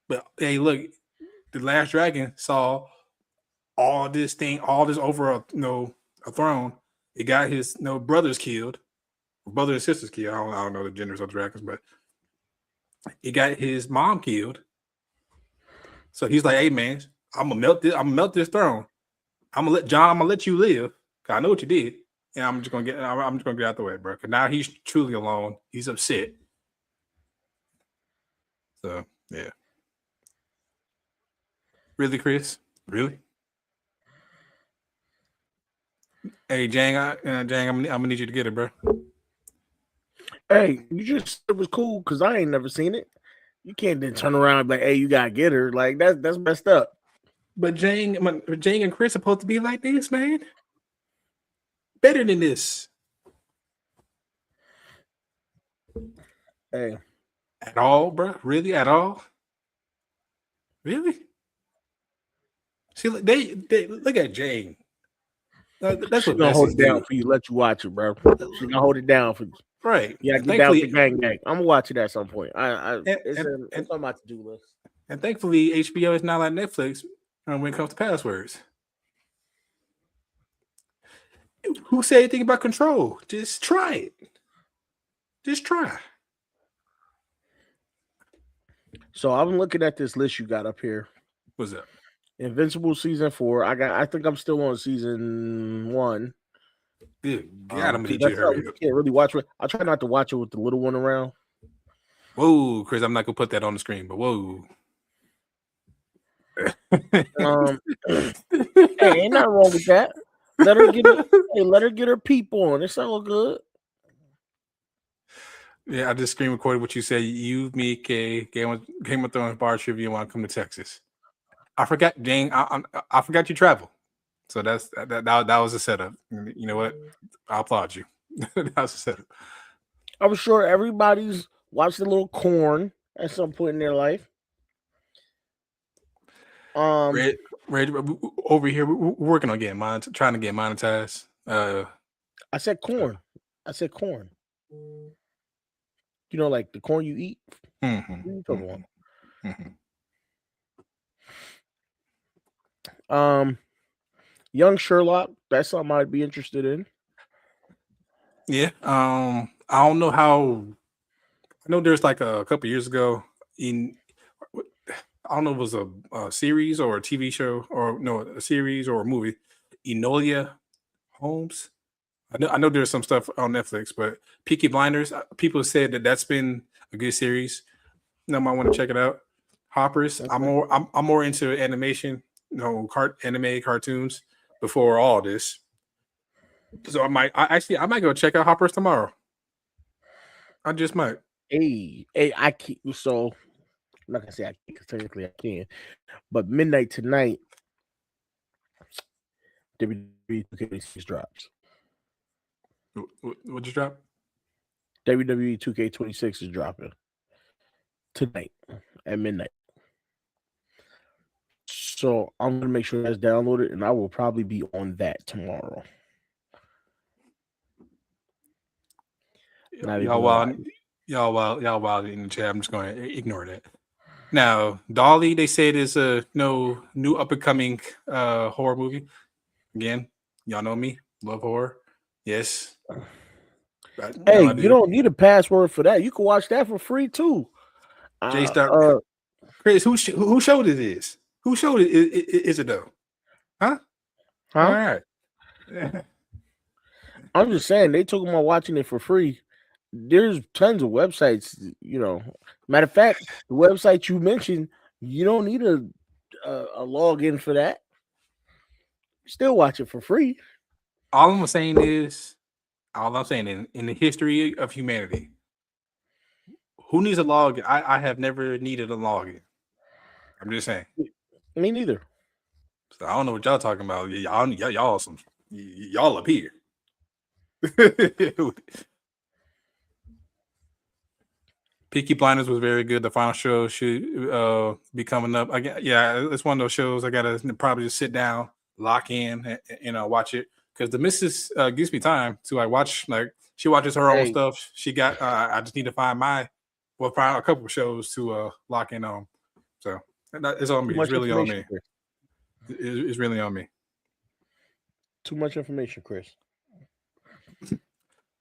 But hey, look, the last dragon saw all this over a throne. It got his brothers killed, brother and sisters killed. I don't know the genders of the dragons, but it got his mom killed. So he's like, "Hey man, I'm gonna melt this throne. I'm gonna let you live. Cause I know what you did, and I'm just gonna get out the way, bro. Cause now he's truly alone. He's upset. So yeah, really, Chris, really." Hey, Jang, I'm gonna need you to get it, bro. Hey, you just said it was cool because I ain't never seen it. You can't then turn around and be like, "Hey, you gotta get her." Like that's messed up. But Jang and Chris are supposed to be like this, man. Better than this. Hey, At all, bro? Really? At all? Really? See, they look at Jang. That's she what gonna hold Bessies it down do. for you. Let you watch it, bro. She gonna hold it down for you. Right. Yeah, And get down thankfully, to gang gang. I'm gonna watch it at some point. and It's on my to do list. And thankfully, HBO is not like Netflix when it comes to passwords. Who said anything about control? Just try it. Just try. So I'm looking at this list you got up here. What's up? Invincible season 4. I think I'm still on season 1. Good God, I'm gonna need you That's to hurry something up. you can't really watch it. I try not to watch it with the little one around. Whoa, Chris, I'm not gonna put that on the screen, but whoa. Hey, ain't nothing wrong with that. Let her get her peep on. It's all good. Yeah, I just screen recorded what you said. You, me, Kay, Game of Thrones bar trivia want to come to Texas. I forgot, Jane. I forgot you travel. So that was a setup. You know what? I applaud you. That was a setup. I'm sure everybody's watched a little Corn at some point in their life. Red, over here, we're working on trying to get monetized. I said corn. You know, like the corn you eat. Mm-hmm, What are you talking about? Mm-hmm. Young Sherlock. That's something I'd be interested in. Yeah. I don't know how. I know there's like a couple years ago I don't know if it was a series or a TV show or no, a series or a movie. Enola Holmes. I know there's some stuff on Netflix, but Peaky Blinders. People said that's been a good series. I might want to check it out. Hoppers. Okay. I'm more into animation, anime cartoons before all this. So I might go check out Hoppers tomorrow. I just might. Hey, I can't. So I'm not gonna say I can't because technically I can, but midnight tonight, WWE 2K26 drops. What'd you drop? WWE 2K26 is dropping tonight at midnight. So I'm gonna make sure that's downloaded, and I will probably be on that tomorrow. Y'all wild in the chat. I'm just going to ignore that. Now, Dolly, they said is a no new up and coming horror movie. Again, y'all know me, love horror. Yes. Hey, you don't need a password for that. You can watch that for free too. Chris, who showed it is? Who showed it? Is it though? Huh? All right. I'm just saying they talking about watching it for free. There's tons of websites, Matter of fact, the website you mentioned, you don't need a login for that. Still watch it for free. All I'm saying in the history of humanity, who needs a login? I have never needed a login. I'm just saying. Me neither. So I don't know what y'all talking about. Y'all up here. Peaky Blinders was very good. The final show should be coming up. It's one of those shows I gotta probably just sit down, lock in, and watch it because the missus gives me time to watch. Like she watches her own stuff. She got. I just need to find find a couple of shows to lock in on. So it's on me. It's really on me. It's really on me. Too much information, Chris.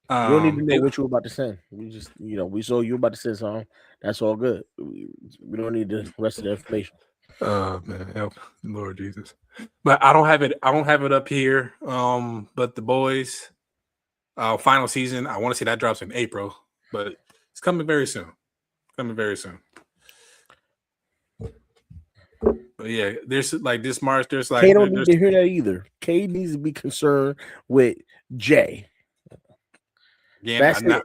You don't need to know what you were about to send. We just, we saw you about to send something. That's all good. We don't need the rest of the information. Man, help, Lord Jesus! But I don't have it. I don't have it up here. But The Boys, final season. I want to see that drops in April, but it's coming very soon. But yeah, there's like this March. There's like Kay don't need to hear that either. Kay needs to be concerned with Jay. Again,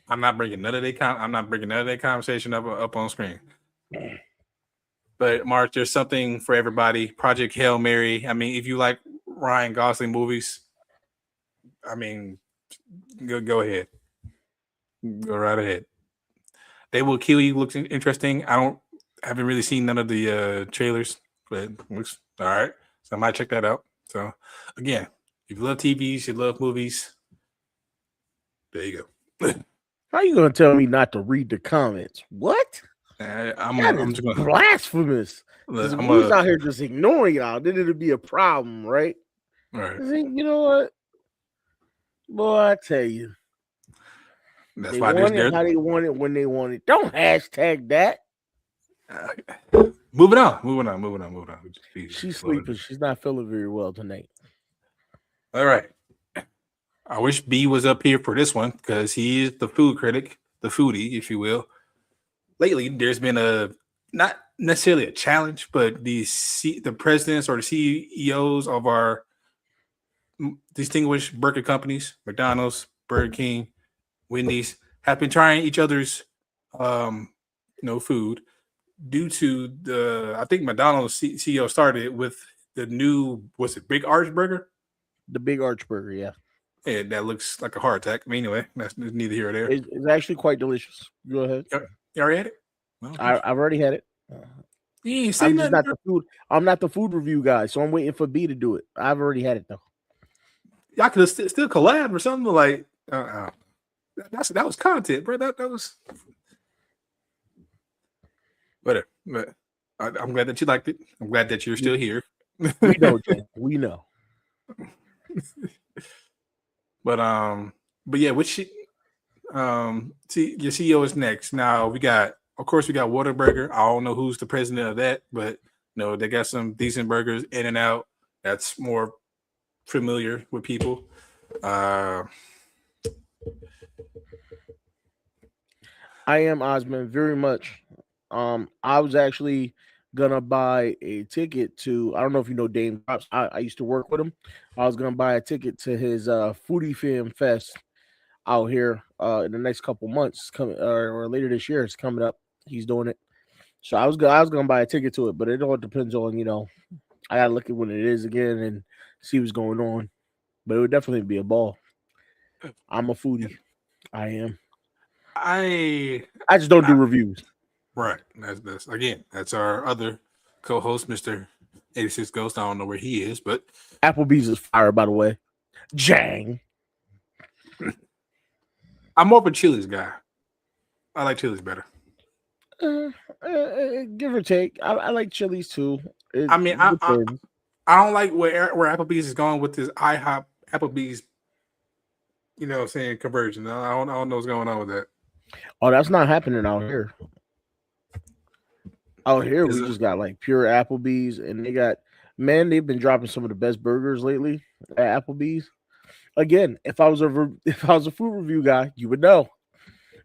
I'm not bringing none of that conversation up on screen. But Mark, there's something for everybody. Project Hail Mary. I mean, if you like Ryan Gosling movies, I mean, go ahead. Go right ahead. They Will Kill You looks interesting. Haven't really seen none of the trailers, but it looks all right. So I might check that out. So again, if you love TVs, you love movies, there you go. How you gonna tell me not to read the comments? What? I'm just gonna blasphemous. look, We was out here just ignoring y'all. Then it'll be a problem, right? all right. You know what? Boy, I tell you. That's They why want there's it how they want it when they want it. Don't hashtag that. moving on. She's sleeping. She's not feeling very well tonight. All right. I wish B was up here for this one because he is the food critic, the foodie, if you will. Lately, there's been not necessarily a challenge, but the presidents or the CEOs of our distinguished burger companies, McDonald's, Burger King, Wendy's, have been trying each other's food due to I think McDonald's CEO started with the new, what's it, Big Arch Burger? The Big Arch Burger, yeah. Yeah, that looks like a heart attack. I mean, anyway, that's neither here or there. It's actually quite delicious. Go ahead. You already had it? Well, I've already had it. I'm just not the food. I'm not the food review guy, so I'm waiting for B to do it. I've already had it though. Y'all could have still collab or something like. That was content, bro. That was whatever. But I'm glad that you liked it. I'm glad that you're still here. We know, Jen. We know. But yeah, which see your CEO is next. Now we got Whataburger. I don't know who's the president of that, but they got some decent burgers. In-N-Out, that's more familiar with people. I am Osmond very much. I was actually gonna buy a ticket to. I don't know if you know Dame Drops. I used to work with him. I was gonna buy a ticket to his Foodie Film Fest out here in the next couple months, coming or later this year. It's coming up. He's doing it. So I was gonna buy a ticket to it, but it all depends on I gotta look at when it is again and see what's going on. But it would definitely be a ball. I'm a foodie. I am. I just don't do reviews. Right. That's our other co-host, Mr. 86 Ghost. I don't know where he is, but Applebee's is fire, by the way. Jang. I'm more of a Chili's guy. I like Chili's better. Give or take. I like Chili's too. I don't like where Applebee's is going with this IHOP Applebee's. You know what I'm saying? Conversion. I don't know what's going on with that. Oh, that's not happening out here. Out here, we just got like pure Applebee's, and they've been dropping some of the best burgers lately at Applebee's. Again, if I was a food review guy, you would know,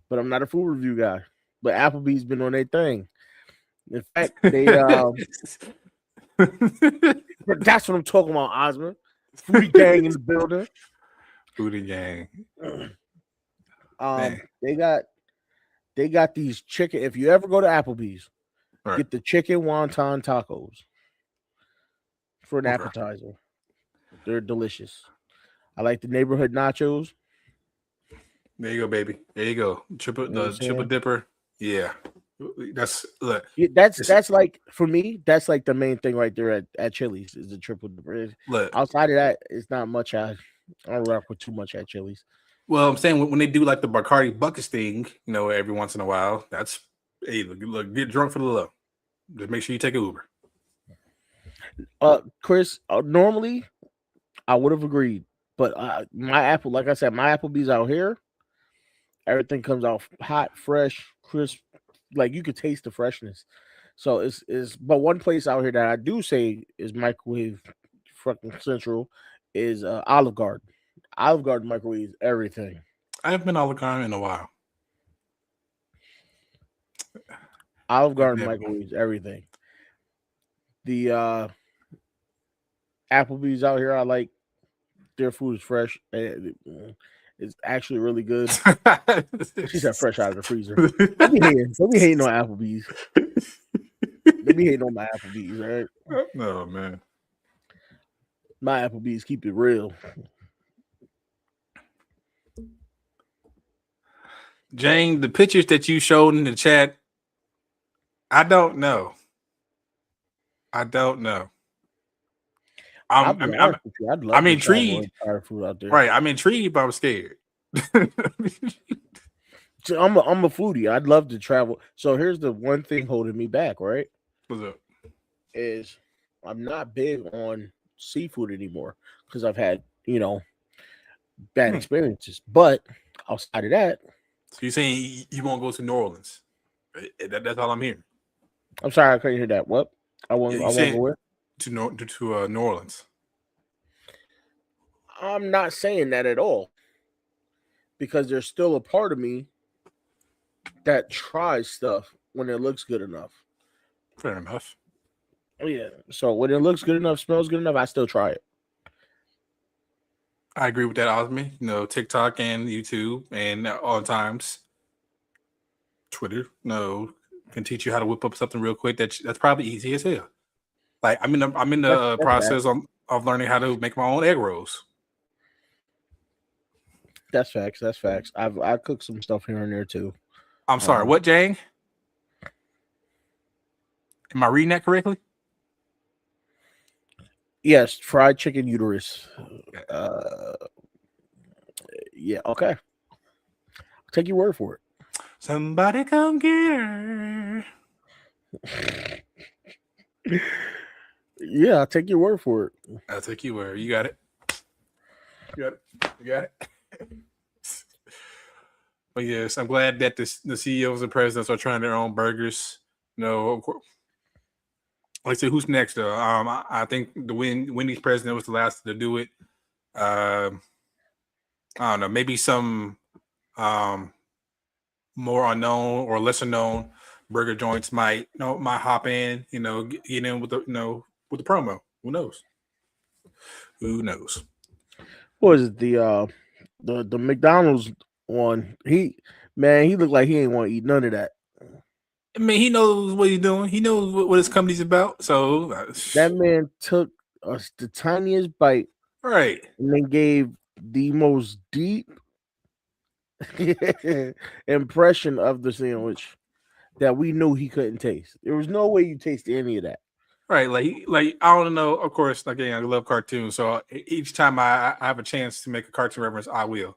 but I'm not a food review guy. But Applebee's been on their thing. In fact, they that's what I'm talking about, Osmond. Foodie gang in the building. Foodie gang. They got these chicken. If you ever go to Applebee's, right, get the chicken wonton tacos for an appetizer. They're delicious. I like the neighborhood nachos. There you go, baby. There you go. Triple dipper. Yeah. That's like, for me, that's like the main thing right there at Chili's is the triple dipper. Look, outside of that, it's not much. I don't rock with too much at Chili's. Well, I'm saying when they do like the Bacardi buckets thing, every once in a while, that's look, get drunk for the love. Just make sure you take an Uber. Chris, normally I would have agreed, but my Applebee's out here, everything comes out hot, fresh, crisp. Like you could taste the freshness. So it's but one place out here that I do say is microwave fucking central is Olive Garden. Olive Garden microwaves everything. I haven't been Olive Garden in a while. Olive Garden microwaves everything. The Applebee's out here, I like their food is fresh. It's actually really good. She said fresh out of the freezer. Don't be hating on Applebee's. They be hating on my Applebee's, right? No, man. My Applebee's keep it real. Jane, the pictures that you showed in the chat, I don't know. I'll be honest with you. I'd love to travel and try food out there. Right, I'm intrigued, but I'm scared. So I'm a foodie. I'd love to travel. So here's the one thing holding me back, right? What's up? Is I'm not big on seafood anymore because I've had, bad experiences. But outside of that, so you're saying you won't go to New Orleans? That's all I'm hearing. I'm sorry, I couldn't hear that. What? I won't go where? To New Orleans. I'm not saying that at all because there's still a part of me that tries stuff when it looks good enough. Fair enough. Yeah. So when it looks good enough, smells good enough, I still try it. I agree with that, Osme. TikTok and YouTube and all times Twitter, can teach you how to whip up something real quick. That's probably easy as hell. Like I'm in the process of learning how to make my own egg rolls. That's facts. I cook some stuff here and there too. I'm sorry, what, Jang? Am I reading that correctly? Yes, fried chicken uterus. Yeah, okay. I'll take your word for it. Somebody come get her. Yeah, I'll take your word for it. I'll take your word. You got it. You got it. But yes, I'm glad that the CEOs and presidents are trying their own burgers. Of course. Like I said, who's next though? I think the Wendy's president was the last to do it. I don't know, maybe some more unknown or lesser known burger joints might hop in, get in with the with the promo. Who knows? What was it? The McDonald's one. He looked like he ain't want to eat none of that. I mean, he knows what he's doing. He knows what his company's about. So that man took the tiniest bite, right, and then gave the most deep impression of the sandwich that we knew he couldn't taste. There was no way you taste any of that. Right, like I don't know. Of course, again, I love cartoons, so each time I have a chance to make a cartoon reference, I will.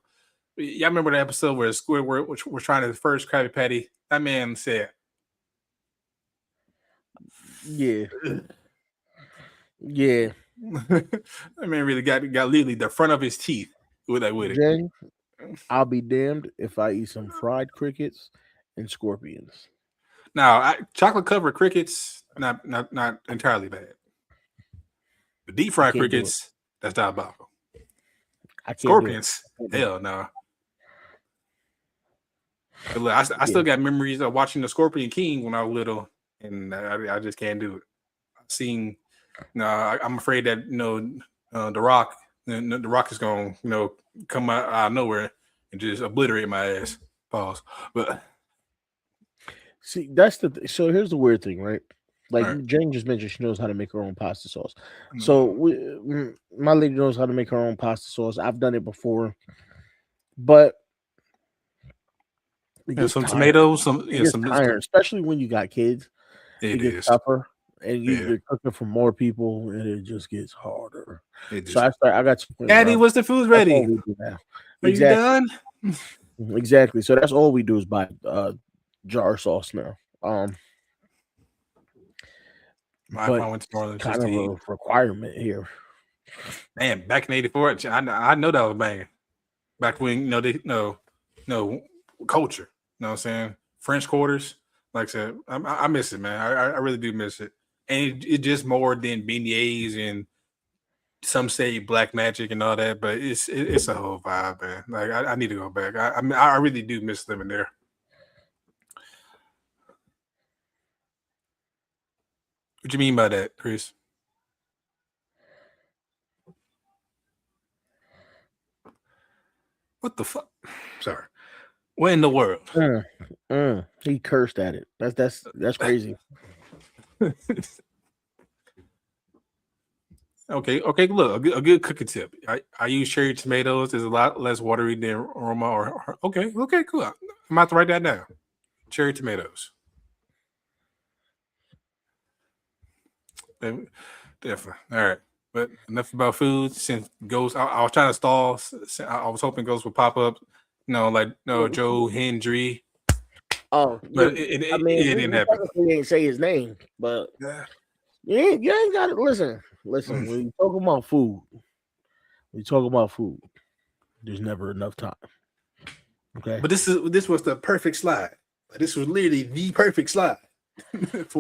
Y'all remember the episode where Squidward was trying his first Krabby Patty? That man said, "Yeah." That man really got literally the front of his teeth with it. Jay, I'll be damned if I eat some fried crickets and scorpions. Now, chocolate covered crickets, not entirely bad. The deep fried crickets, that's diabolical. Scorpions, hell no. But look, I still got memories of watching the Scorpion King when I was little, and I just can't do it. I've seen, I'm afraid that the Rock is going to come out of nowhere and just obliterate my ass. Pause. But see, that's so here's the weird thing, right? Like Jane just mentioned, she knows how to make her own pasta sauce. So my lady knows how to make her own pasta sauce. I've done it before, but some tomatoes, some tired, especially when you got kids. It gets tougher, and you're cooking for more people, and it just gets harder. So I got some. Daddy, what's the food ready? Are you done? Exactly. So that's all we do is buy jar sauce now. I went to New Orleans kind of a requirement here. Man, back in '84, I know that was banging. Back when culture. You know what I'm saying? French quarters. Like I said, I miss it, man. I really do miss it. And it's just more than beignets and some say black magic and all that, but it's a whole vibe, man. Like I need to go back. I really do miss living there. What you mean by that, Chris? What the fuck? Sorry. What in the world? He cursed at it. That's crazy. Okay. Look, a good cooking tip. I use cherry tomatoes. It's a lot less watery than aroma. Or okay, cool. I'm about to write that down. Cherry tomatoes. Definitely. All right. But enough about food. Since Ghost, I was trying to stall. I was hoping Ghost would pop up. Joe Hendry. Oh, But yeah, it I mean, it didn't happen. we ain't say his name, but Yeah. you ain't got to listen. Listen, when you talk about food, there's never enough time. Okay, But this was the perfect slide. This was literally the perfect slide. this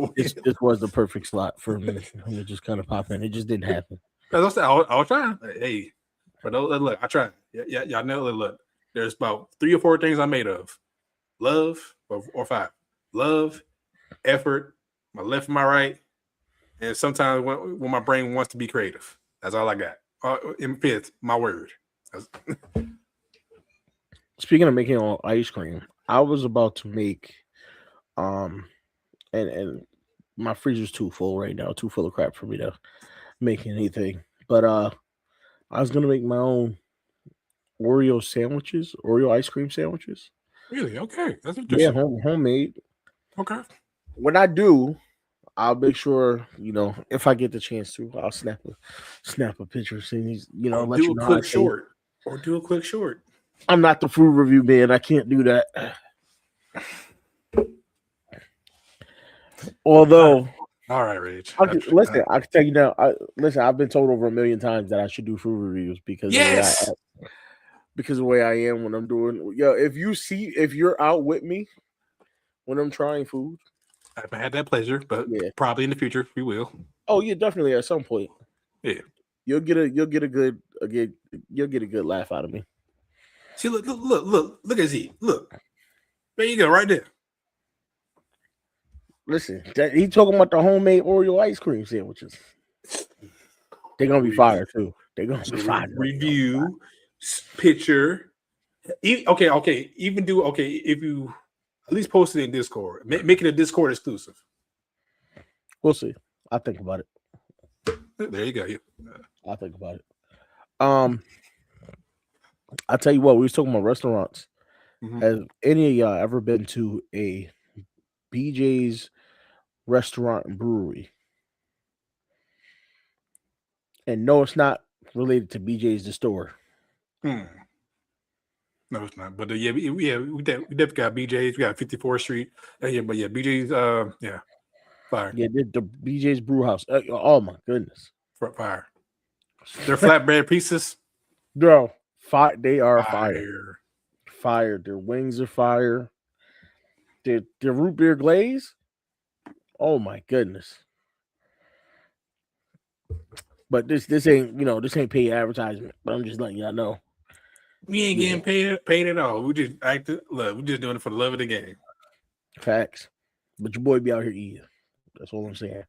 was the perfect slot for me. It just kind of popped in. It just didn't happen. I was trying. Hey, but look, I tried. Yeah, y'all know. Look, there's about 3 or 4 things I'm made of: love, or 5. Love, effort, my left and my right, and sometimes when my brain wants to be creative. That's all I got. In 5th, my word. Speaking of making all ice cream, I was about to make, and my freezer's too full right now, too full of crap for me to make anything. But I was gonna make my own Oreo ice cream sandwiches. Really? Okay, that's Yeah, interesting. homemade. Okay. When I do, I'll make sure if I get the chance to, I'll snap a picture, and let Do you a know how I quick taste. short. Or do a quick short. I'm not the food review man. I can't do that. Although, all right, Rage. I can tell you now. I've been told over 1 million times that I should do food reviews because yes. because of the way I am when I'm doing. If you're out with me when I'm trying food, I haven't had that pleasure, but probably in the future we will. Oh yeah, definitely at some point. Yeah, you'll get a good laugh out of me. See, look at Z. Look, there you go, right there. Listen, he talking about the homemade Oreo ice cream sandwiches. They're gonna be fire too. They're gonna be fire. Review, picture. Okay. Even do if you at least post it in Discord. Make it a Discord exclusive. We'll see. I'll think about it. There you go. I'll think about it. I'll tell you what, we was talking about restaurants. Mm-hmm. Has any of y'all ever been to a BJ's restaurant and brewery? And no, it's not related to BJ's the store. No, it's not. But we definitely got BJ's. We got 54th Street. BJ's. Fire. Yeah, the BJ's Brew House. Oh my goodness, fire. Their flatbread pieces, bro. They are fire. Fire. Their wings are fire. Their root beer glaze. Oh my goodness. But this ain't paid advertisement. But I'm just letting y'all know. We ain't getting paid at all. We just we're just doing it for the love of the game. Facts. But your boy be out here eating. That's all I'm saying.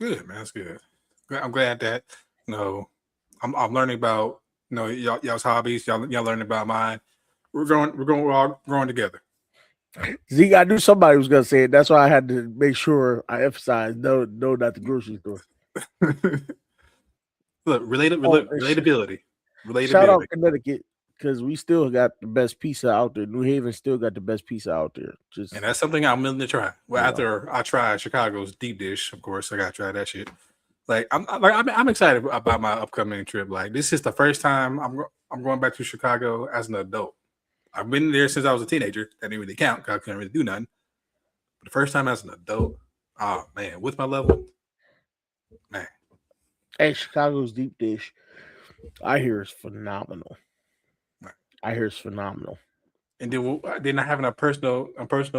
Good, man. That's good. I'm glad that I'm learning about y'all's hobbies. Y'all learning about mine. We're all growing together. Z, I knew somebody was gonna say it. That's why I had to make sure I emphasize no, not the grocery store. Look, relatability. Shout out Connecticut, because we still got the best pizza out there. New Haven still got the best pizza out there. And that's something I'm willing to try. Well, after I try Chicago's deep dish, of course, I gotta try that shit. Like I'm excited about my upcoming trip. Like this is the first time I'm going back to Chicago as an adult. I've been there since I was a teenager. That didn't really count because I couldn't really do nothing. But the first time as an adult, oh man, with my level, man. Hey, Chicago's deep dish, I hear is phenomenal. And then they're not having a personal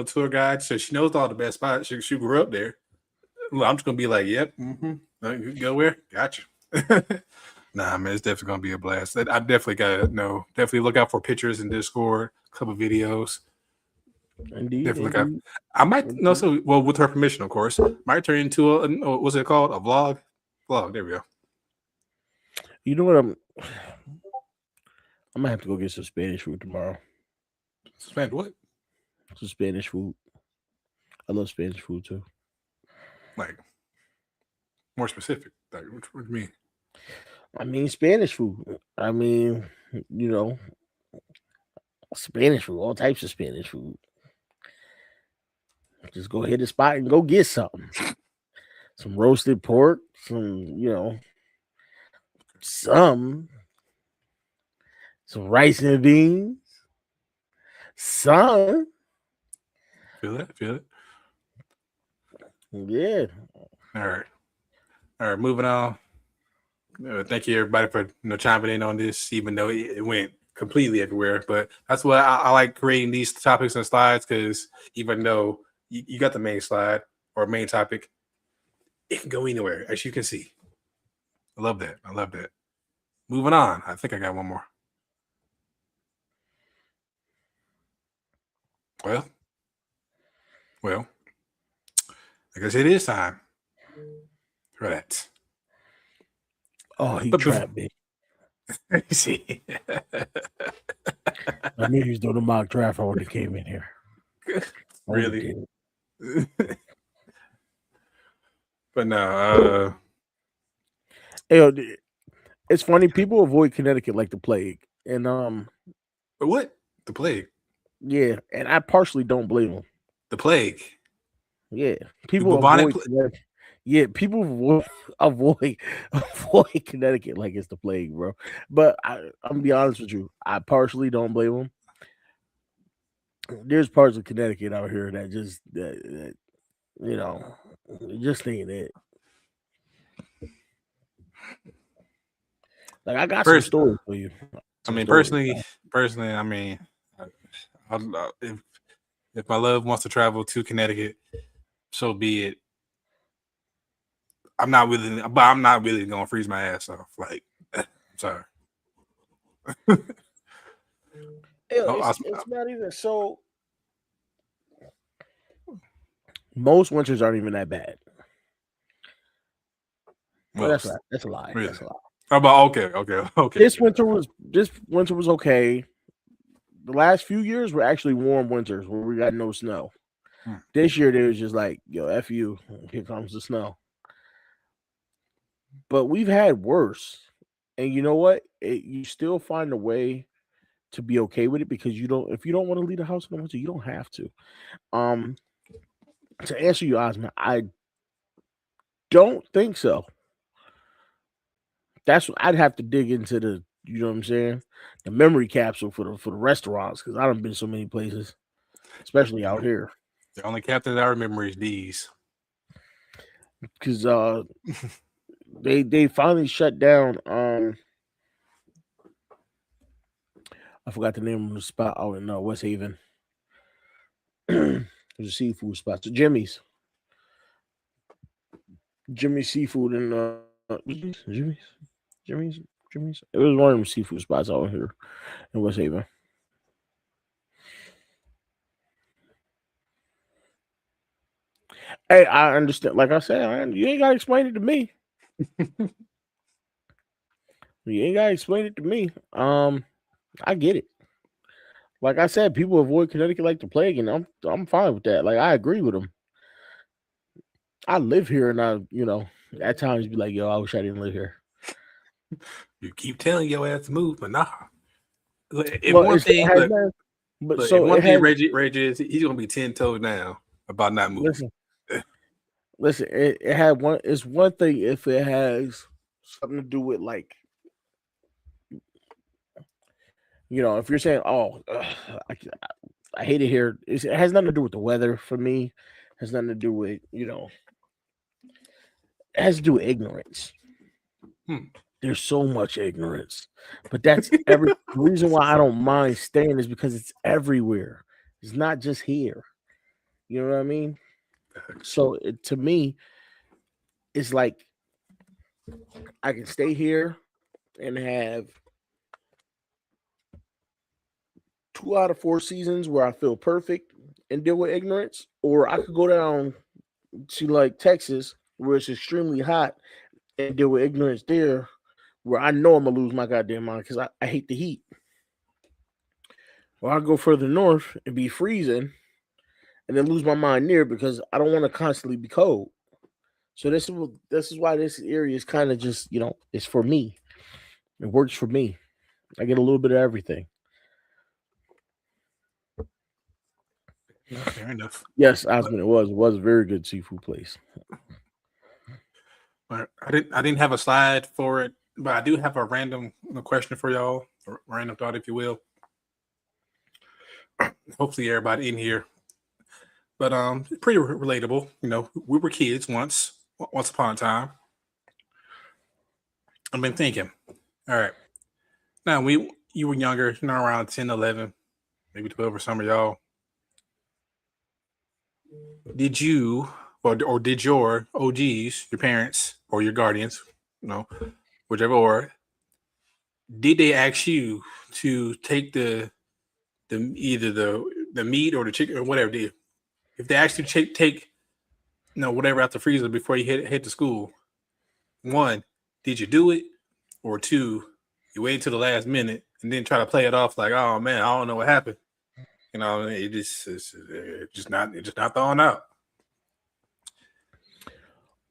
tour guide, so she knows all the best spots. She grew up there. Well, I'm just gonna be like, yep, go where? Gotcha. Nah, man, it's definitely gonna be a blast. I definitely gotta know. Definitely look out for pictures in Discord, a couple videos. Indeed. Definitely look out. I might with her permission, of course. Might turn into what's it called? A vlog. There we go. You know what I'm gonna have to go get some Spanish food tomorrow. Spanish what? Some Spanish food. I love Spanish food too. Like More specific. Like, what do you mean? I mean, Spanish food. I mean, Spanish food, all types of Spanish food. Just go hit the spot and go get something. Some roasted pork, some rice and beans, some. Feel it. Yeah. All right. Moving on. Thank you everybody for chiming in on this, even though it went completely everywhere. But that's why I like creating these topics and slides, because even though you got the main slide or main topic, it can go anywhere, as you can see. I love that. Moving on. I think I got one more. Well, I guess it is time for that. Oh, he trapped me. See, I knew he was doing a mock draft when he came in here. Really? But no. It's funny. People avoid Connecticut like the plague, and But what? The plague? Yeah, and I partially don't blame them. The plague? Yeah, people avoid. People avoid Connecticut like it's the plague, bro. But I'm gonna be honest with you. I partially don't blame them. There's parts of Connecticut out here that just just ain't it. Like, I got some stories for you. Personally, I mean, if my love wants to travel to Connecticut, so be it. I'm not really gonna freeze my ass off. Like, I'm sorry. It's not even so. Most winters aren't even that bad. Well, that's a lie. Really? That's a lie. Okay. This winter was okay. The last few years were actually warm winters where we got no snow. This year they was just like, yo, F you, here comes the snow. But we've had worse. And you know what? You still find a way to be okay with it, because if you don't want to leave the house in the winter, you don't have to. To answer you, Osman, I don't think so. That's what I'd have to dig into the, you know what I'm saying, the memory capsule for the restaurants, because I done been so many places, especially out here. The only captain I remember is these. Because they finally shut down. I forgot the name of the spot out in West Haven. There's a seafood spot. So Jimmy's Seafood in Jimmy's. It was one of them seafood spots out here in West Haven. Hey, I understand. Like I said, you ain't gotta explain it to me. You ain't gotta explain it to me. I get it. Like I said, people avoid Connecticut like the plague, and I'm fine with that. Like, I agree with them. I live here, and I, at times be like, yo, I wish I didn't live here. You keep telling your ass to move, but nah. Reggie is, he's gonna be 10 toes down about not moving. Listen, it had one. It's one thing if it has something to do with, like, if you're saying, oh, I hate it here. It has nothing to do with the weather for me. It has nothing to do with, it has to do with ignorance. There's so much ignorance, but that's the reason why I don't mind staying is because it's everywhere. It's not just here. You know what I mean? So to me, it's like I can stay here and have 2 out of 4 seasons where I feel perfect and deal with ignorance, or I could go down to like Texas where it's extremely hot and deal with ignorance there, where I know I'm gonna lose my goddamn mind because I hate the heat. Or I go further north and be freezing and then lose my mind there because I don't want to constantly be cold. So this is why this area is kind of just it's for me. It works for me. I get a little bit of everything. Fair enough. Yes, Osmond, it was a very good seafood place. But I didn't have a slide for it, but I do have a random question for y'all, or random thought, if you will. Hopefully, everybody in here, but pretty relatable. We were kids once upon a time. I've been thinking, all right, now you were younger, around 10, 11, maybe 12, or some of y'all. Did you or did your OGs, your parents or your guardians, whichever, or did they ask you to take either the meat or the chicken or whatever? If they asked you to take whatever out the freezer before you head to school, one, did you do it, or two, you waited till the last minute and then try to play it off like, oh man, I don't know what happened. It's just not thrown out.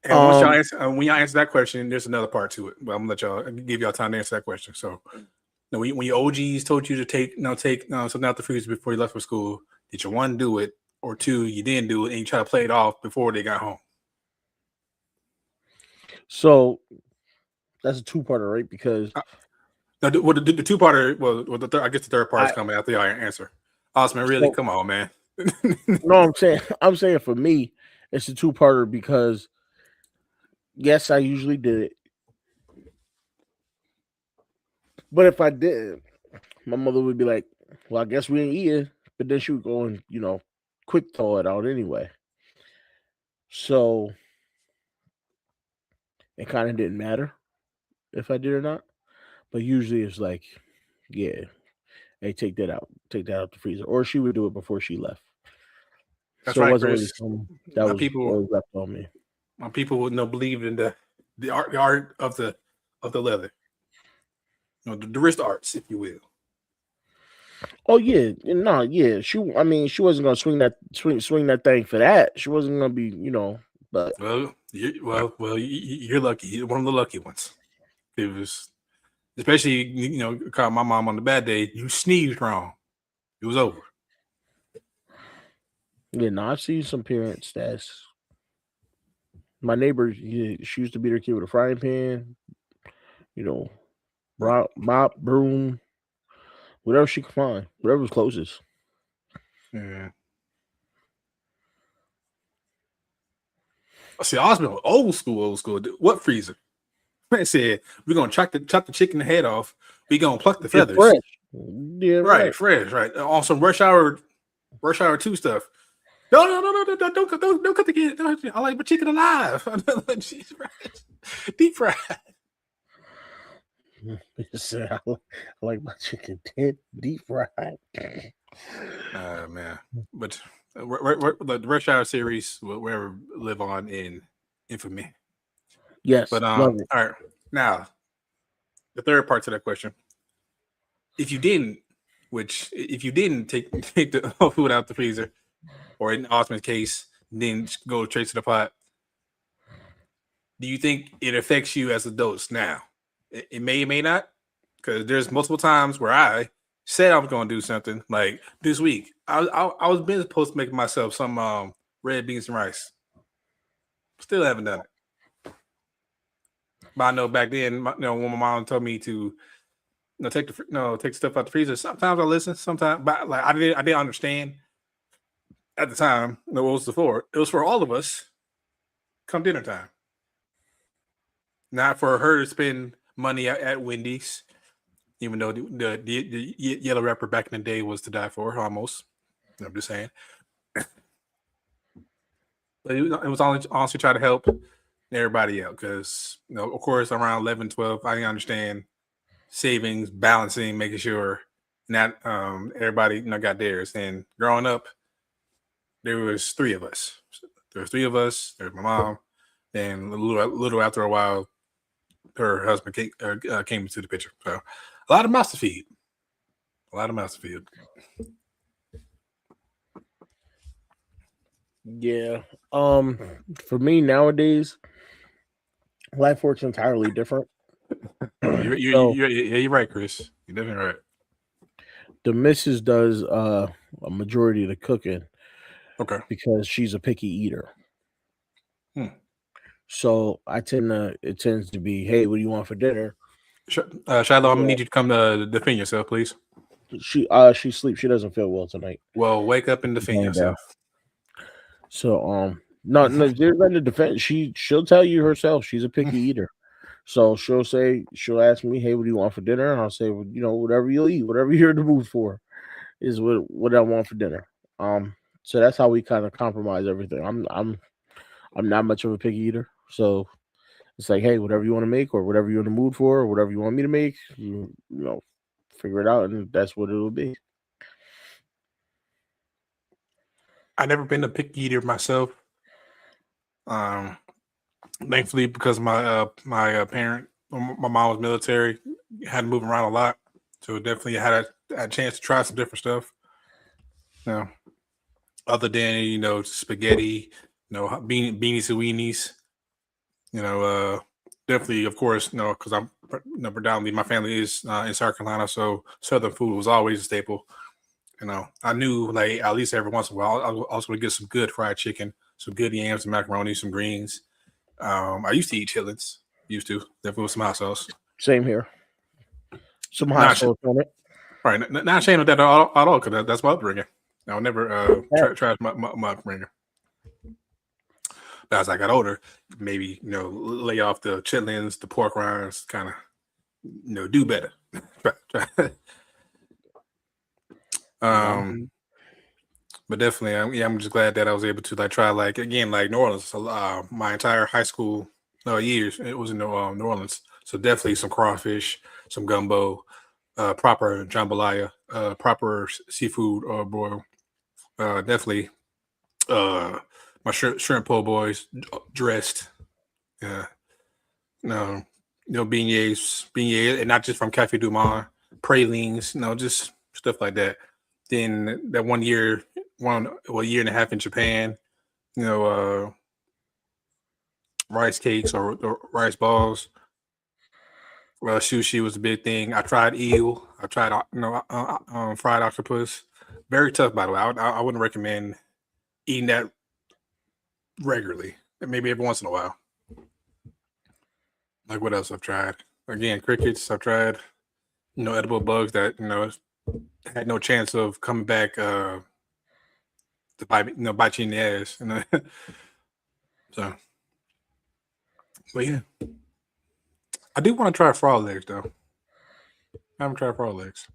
And once y'all answer, when y'all answer that question, there's another part to it. But I'm gonna give y'all time to answer that question. So, when your OGs told you to take something out the freezer before you left for school, did you one do it, or two, you didn't do it and you try to play it off before they got home? So that's a two-parter, right? Because the two-parter, I guess the third part is coming after y'all answer. Osman, really, come on, man. No, I'm saying for me, it's a two-parter because yes, I usually did it, but if I didn't, my mother would be like, "Well, I guess we ain't eat it," but then she would go and quick thaw it out anyway. So it kind of didn't matter if I did or not. But usually it's like, yeah, hey, take that out the freezer, or she would do it before she left. That's so right, it wasn't Chris. really that was left on me. My people would believe in the art of the leather, the wrist arts, if you will. Oh yeah, no, yeah. She wasn't gonna swing that thing for that. She wasn't gonna be, But you're lucky. You're one of the lucky ones. It was, especially caught my mom on the bad day. You sneezed wrong. It was over. Yeah, no, I've seen some parents that's my neighbor. She used to beat her kid with a frying pan, mop, broom, whatever she could find, whatever was closest. Yeah. See, Osmond was old school. What freezer? Man said we're gonna chop the chicken head off. We gonna pluck the feathers. Fresh. Yeah, right, fresh, right. On some rush hour 2 stuff. No, don't cut the kid. I like my chicken alive. Deep fried. I like my chicken deep fried. Man, but the Rush Hour series will ever live on in infamy. Yes, but love it. All right, now the third part to that question: if you didn't take the food out the freezer, or in Osman's case, then go straight to the pot, do you think it affects you as adults now? It may or may not, because there's multiple times where I said I was going to do something. Like this week, I was been supposed to make myself some red beans and rice. Still haven't done it. But I know back then, when my mom told me to take stuff out the freezer. Sometimes I listen. Sometimes, but like I didn't understand at the time. What was it for? It was for all of us. Come dinner time, not for her to spend money at Wendy's. Even though the yellow wrapper back in the day was to die for, almost. I'm just saying. But it was honestly try to help everybody out because, of course, around 11, 12, I didn't understand savings, balancing, making sure not everybody got theirs. And growing up, there was 3 of us. There was 3 of us. There's my mom. And a little after a while, her husband came into the picture. So a lot of mouths to feed. Yeah. For me nowadays, Life works entirely different. You're right, Chris. You're definitely right. The missus does a majority of the cooking. Okay. Because she's a picky eater. So it tends to be, hey, what do you want for dinner? Shiloh, I'm gonna need you to come to defend yourself, please. She sleeps. She doesn't feel well tonight. Well, wake up and defend yourself. So no, there's nothing to defend. She'll tell you herself she's a picky eater. So she'll ask me, hey, what do you want for dinner? And I'll say, well, whatever you'll eat, whatever you're in the mood for, is what I want for dinner. So that's how we kind of compromise everything. I'm not much of a picky eater, so it's like, hey, whatever you want to make, or whatever you're in the mood for, or whatever you want me to make, figure it out, and that's what it will be. I've never been a picky eater myself. Thankfully, because my parent, my mom was military, had to move around a lot, so definitely had a chance to try some different stuff. Other than spaghetti, beanies and weenies, definitely, of course, because I'm predominantly my family is in South Carolina, so Southern food was always a staple. I knew like at least every once in a while I was going to get some good fried chicken, some good yams and macaroni, some greens. I used to eat chitlins. Definitely with some hot sauce. Same here. Some hot sauce on it. Right. Not ashamed of that at all, because that's my upbringing. I'll never trash my upbringing. But as I got older, maybe lay off the chitlins, the pork rinds, kind of do better. But definitely, I'm just glad that I was able to try again New Orleans. My entire high school years it was in New Orleans, so definitely some crawfish, some gumbo, proper jambalaya, proper seafood broil. Definitely, my shrimp po' boys dressed. Beignets, and not just from Cafe Du Monde, pralines, just stuff like that. Then that year and a half in Japan, rice cakes or rice balls. Well, sushi was a big thing. I tried eel. I tried fried octopus. Very tough, by the way. I wouldn't recommend eating that regularly. Maybe every once in a while. Like what else I've tried? Again, crickets. I've tried, edible bugs that had no chance of coming back to bite you in the ass. So, but yeah, I do want to try frog legs though. I haven't tried frog legs.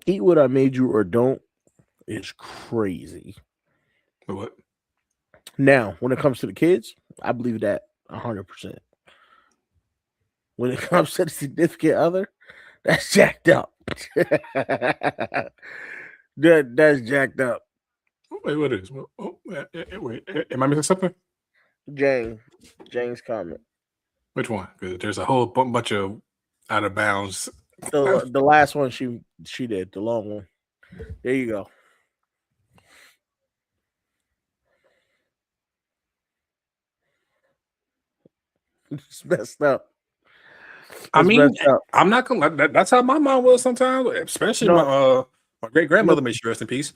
Eat what I made you or don't is crazy. What? Now, when it comes to the kids, I believe that 100%. When it comes to the significant other, that's jacked up. That's jacked up. Wait, what is? Wait, am I missing something? Jane's comment. Which one? Because there's a whole bunch of out of bounds. The last one she did, the long one. There you go. It's messed up. I'm not gonna. That's how my mom was sometimes, especially my great grandmother. May she rest in peace.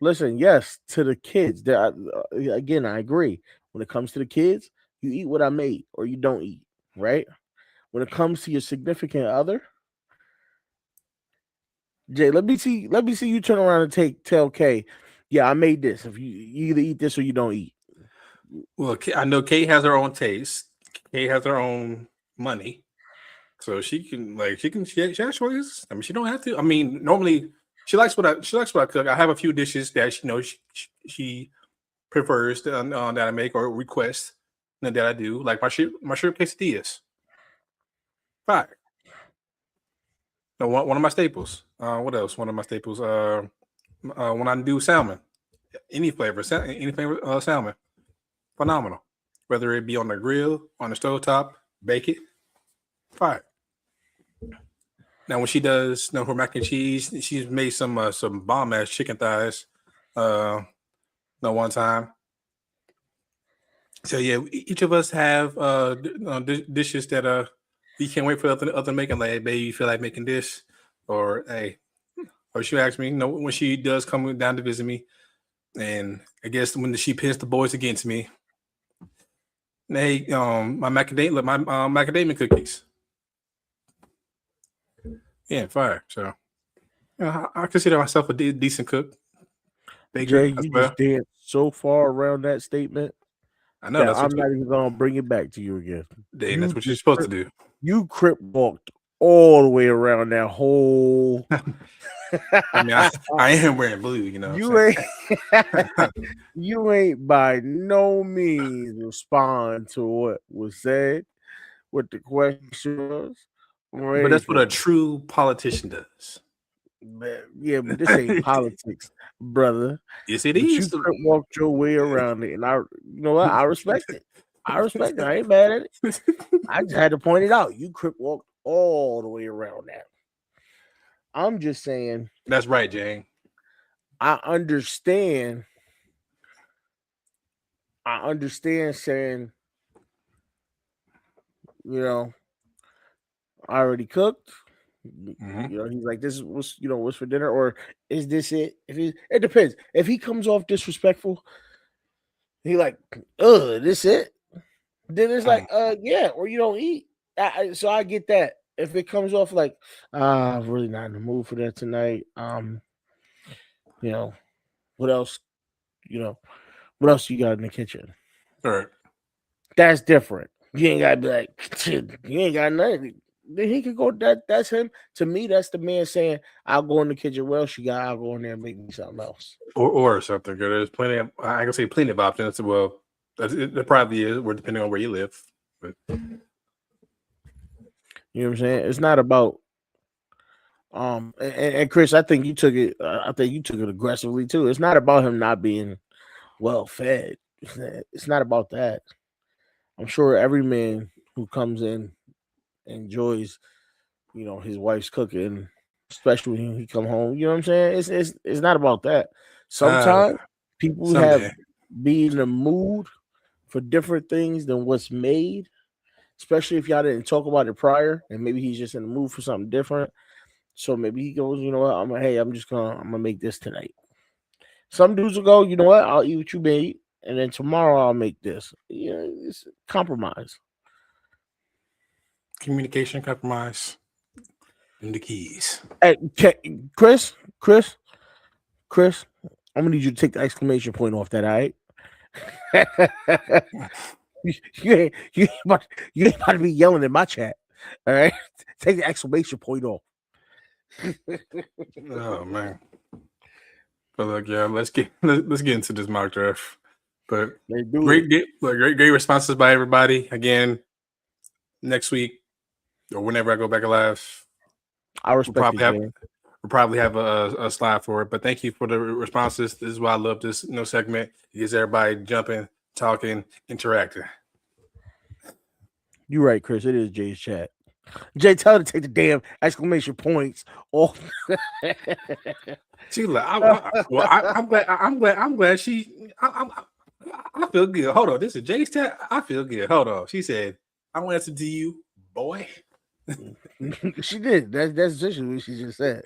Listen, yes, to the kids. Again, I agree. When it comes to the kids, you eat what I made, or you don't eat. Right? When it comes to your significant other, Jay, let me see you turn around and tell Kay, yeah, I made this. If you either eat this or you don't eat. Well, I know Kay has her own taste. Kay has her own money. So she has choices. I mean, she don't have to. I mean, normally she likes what I cook. I have a few dishes that she prefers that I make or request that I do, like my shrimp quesadillas. Fire. No, one of my staples. What else? One of my staples. When I do salmon, any flavor salmon, phenomenal. Whether it be on the grill, on the stovetop, bake it, fire. Now, when she does her mac and cheese, she's made some bomb ass chicken thighs. One time, So yeah, each of us have dishes that we can't wait for other to make. And like, hey, baby, you feel like making this, or hey, or she asked me, when she does come down to visit me, and I guess when she pits the boys against me, hey, my macadamia cookies, yeah, fire. So I consider myself a decent cook, baker Jay, as you well. just danced so far around that statement I know that that's what I'm not even gonna bring it back to you again. that's what you're supposed to do. You crip walked all the way around that whole. I mean, I am wearing blue, you know. You ain't you ain't by no means respond to what was said, what the question was, or But that's what a anything. true politician does. But this ain't politics, brother. Yes, it But you is. crip walked your way around it, and you know what? I respect it. I respect it. I ain't mad at it. I just had to point it out. You crip walked all the way around that. I'm just saying. That's right, Jane. I understand saying, I already cooked. Mm-hmm. He's like, this is what's for dinner, or is this it? It depends. If he comes off disrespectful, he like, this it? Then it's like, yeah, or you don't eat. So I get that. If it comes off like, I'm really not in the mood for that tonight. What else? What else you got in the kitchen? All right. That's different. You ain't gotta be like, you ain't got nothing. Then he could go. That's him. To me, that's the man saying, "I'll go in the kitchen. Well, she got. I'll go in there and make me something else, or something. There's plenty. I can say plenty of options. Well, it probably is. We're depending on where you live. But you know what I'm saying. It's not about. And Chris, I think you took it. I think you took it aggressively too. It's not about him not being well fed. It's not about that. I'm sure every man who comes in enjoys, his wife's cooking, especially when he come home. You know what I'm saying? It's not about that. Sometimes people someday. be in the mood for different things than what's made, especially if y'all didn't talk about it prior, and maybe he's just in the mood for something different. So maybe he goes, you know what? I'm gonna make this tonight. Some dudes will go, you know what? I'll eat what you made, and then tomorrow I'll make this. Yeah, it's compromise. Communication, compromise, and the keys. Hey, Chris, I'm gonna need you to take the exclamation point off that. All right. you ain't about to be yelling in my chat. All right. Take the exclamation point off. Oh man. But look, yeah, let's get into this mock draft. But great responses by everybody. Again, next week or whenever I go back live, I respect we'll probably have a slide for it. But thank you for the responses. This is why I love this segment. It gets everybody jumping, talking, interacting. You're right, Chris. It is Jay's chat. Jay, tell her to take the damn exclamation points off. She like, I'm glad she. I feel good. Hold on, this is Jay's chat. I feel good. Hold on. She said, "I want to answer to you, boy." She did. That's essentially what she just said.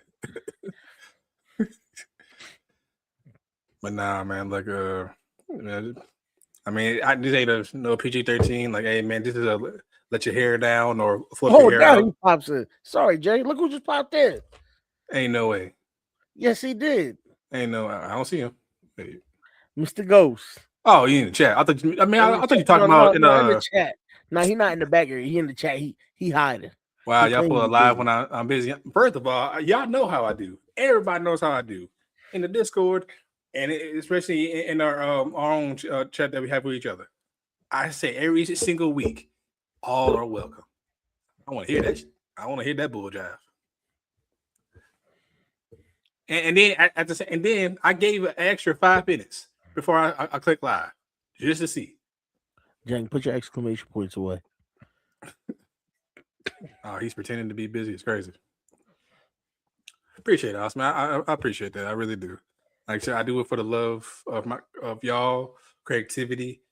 But nah, man. Like, I mean, this ain't no PG-13. Like, hey, man, this is a let your hair down or flip your hair out. He pops in. Sorry, Jay. Look who just popped in. Ain't no way. Yes, he did. Ain't no. I don't see him. Hey. Mr. Ghost. Oh, he in the chat. I thought you talking about in the chat. No, he not in the back area. He in the chat. He hiding. Wow, y'all pull a live when I'm busy. First of all, y'all know how I do. Everybody knows how I do in the Discord, and especially in our own chat that we have with each other. I say every single week, all are welcome. I want to hear that. I want to hear that bull jive. And then I gave an extra 5 minutes before I click live just to see. Jen, put your exclamation points away. Oh, he's pretending to be busy. It's crazy. Appreciate it, Osman. I appreciate that. I really do. Like I said, I do it for the love of y'all, creativity,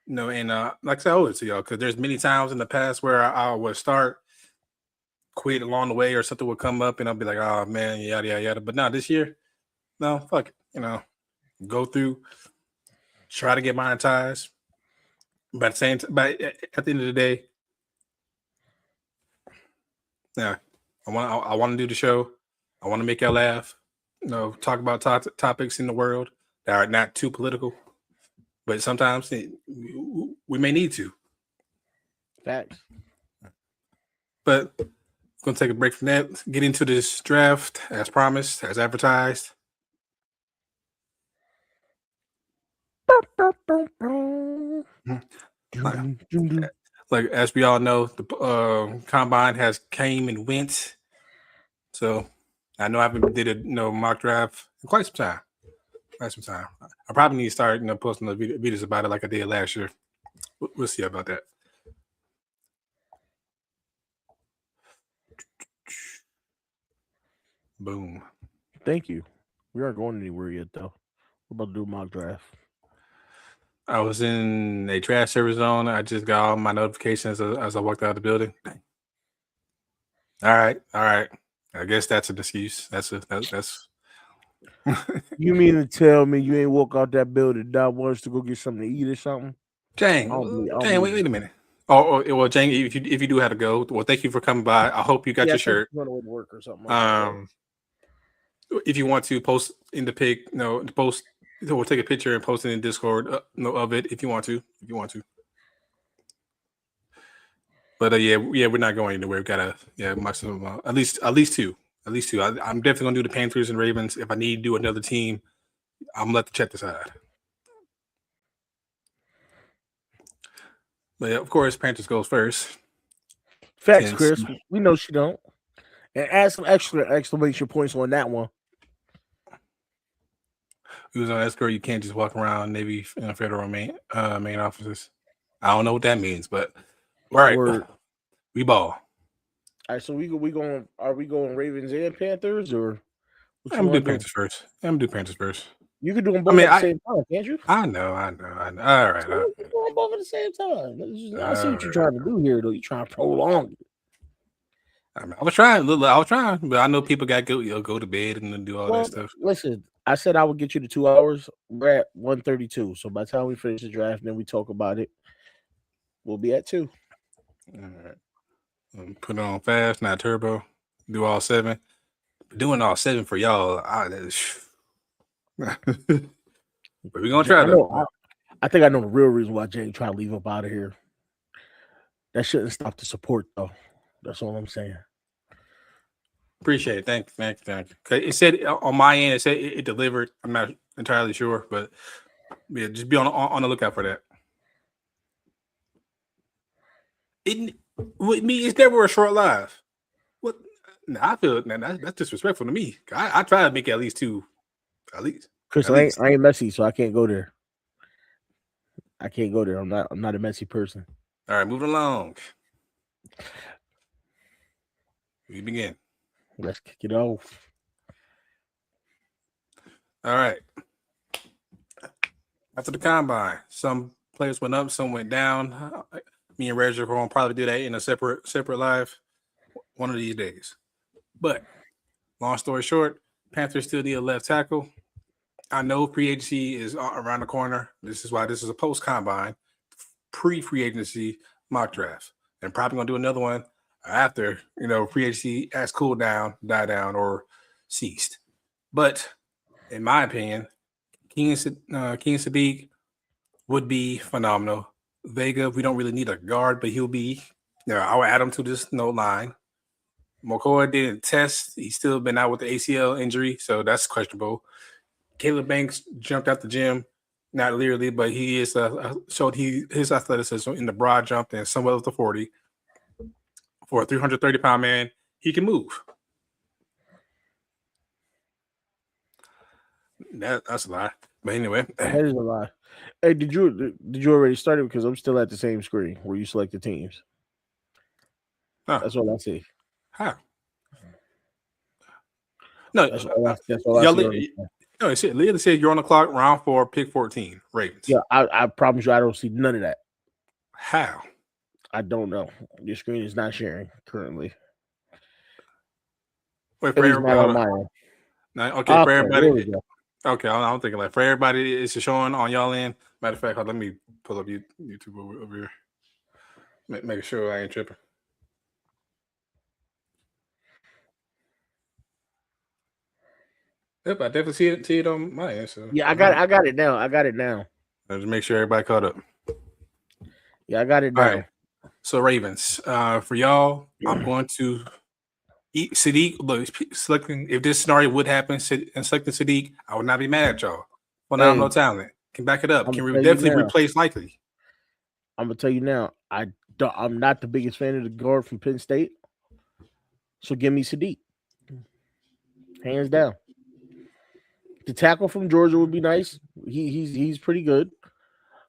No, and like I said, I owe it to y'all because there's many times in the past where I would start, quit along the way, or something would come up, and I'll be like, "Oh man, yada yada yada." But now this year, no, fuck it. Go through, try to get monetized. But at the end of the day, yeah, I want to do the show. I want to make y'all laugh. Talk about topics in the world that are not too political. But sometimes we may need to. Facts. But I'm gonna take a break from that. Get into this draft as promised, as advertised. Like as we all know, the combine has came and went. So I know I haven't did a mock draft in quite some time. I probably need to start posting the videos about it like I did last year. We'll see about that. Boom. Thank you. We aren't going anywhere yet, though. We're about to do a mock draft. I was in a trash service zone. I just got all my notifications as I walked out of the building. All right. I guess that's an excuse. That's. You mean to tell me you ain't walk out that building not once to go get something to eat or something? Jang, wait a minute. Oh, well, Jang, if you do have to go, well, thank you for coming by. I hope you got your shirt. Run away to work or something. If you want to post in the pic, post. We'll take a picture and post it in Discord of it if you want to. But yeah, we're not going anywhere. We've got maximum at least two. I'm definitely gonna do the Panthers and Ravens. If I need to do another team, I'm gonna let the chat decide. But yeah, of course, Panthers goes first. Facts, Chris. We know she don't. And add some extra exclamation points on that one. He was on escort. You can't just walk around Navy federal main offices. I don't know what that means, but all right, we ball. All right, so are we going Ravens and Panthers, or I'm gonna do Panthers first. You can do them both at the same time, can't you? I know. All right. You can do them both at the same time. I see what you're trying to do here, though. You're trying to prolong it. I was trying, but I know people got to go to bed and then do all that stuff. Listen, I said I would get you to 2 hours. We're at 1:32. So by the time we finish the draft and then we talk about it, we'll be at 2. All right. Put it on fast, not turbo. Do all 7. Doing all 7 for y'all. But we're gonna try to. I think I know the real reason why Jay tried to leave up out of here. That shouldn't stop the support, though. That's all I'm saying. Appreciate it. Thank you. It said on my end, it delivered. I'm not entirely sure, but yeah, just be on the lookout for that. With me, it's never a short live. What? I feel that's disrespectful to me. I try to make it at least 2, at least. Chris, I ain't messy, so I can't go there. I'm not a messy person. All right, moving along. We begin. Let's kick it off. All right. After the combine, some players went up, some went down. Me and Reg are going to probably do that in a separate live one of these days. But long story short, Panthers still need a left tackle. I know free agency is around the corner. This is why this is a post-combine, pre-free agency mock draft. And probably going to do another one after, free agency has cooled down, died down, or ceased. But in my opinion, King Sadiq would be phenomenal. Vega, we don't really need a guard, but he'll be, I would add him to this line. McCoy didn't test. He's still been out with the ACL injury, so that's questionable. Caleb Banks jumped out the gym, not literally, but he is showed his athleticism in the broad jump and somewhat of the 40. For a 330-pound man, he can move. That's a lie. But anyway. That is a lie. Hey, did you already start it? Because I'm still at the same screen where you select the teams. Huh. That's all I see. How? No, that's all I see. No, it literally said you're on the clock, round 4, pick 14, Ravens. Yeah, I promise you, I don't see none of that. How? I don't know. Your screen is not sharing currently. Wait At for least not everybody. on my end. Okay, for There we everybody. go. Okay, I'm thinking like for everybody, it's showing on y'all end. Matter of fact, let me pull up YouTube over here. Make sure I ain't tripping. Yep, I definitely see it on my end. So Yeah, I got it now. Just make sure everybody caught up. Yeah, I got it now. All right. So Ravens, for y'all, I'm going to eat Sadiq. Look, selecting if this scenario would happen and selecting Sadiq, I would not be mad at y'all. Phenomenal talent. Can back it up. Can definitely replace Likely. I'm gonna tell you now. I'm not the biggest fan of the guard from Penn State. So give me Sadiq. Hands down. The tackle from Georgia would be nice. He's pretty good.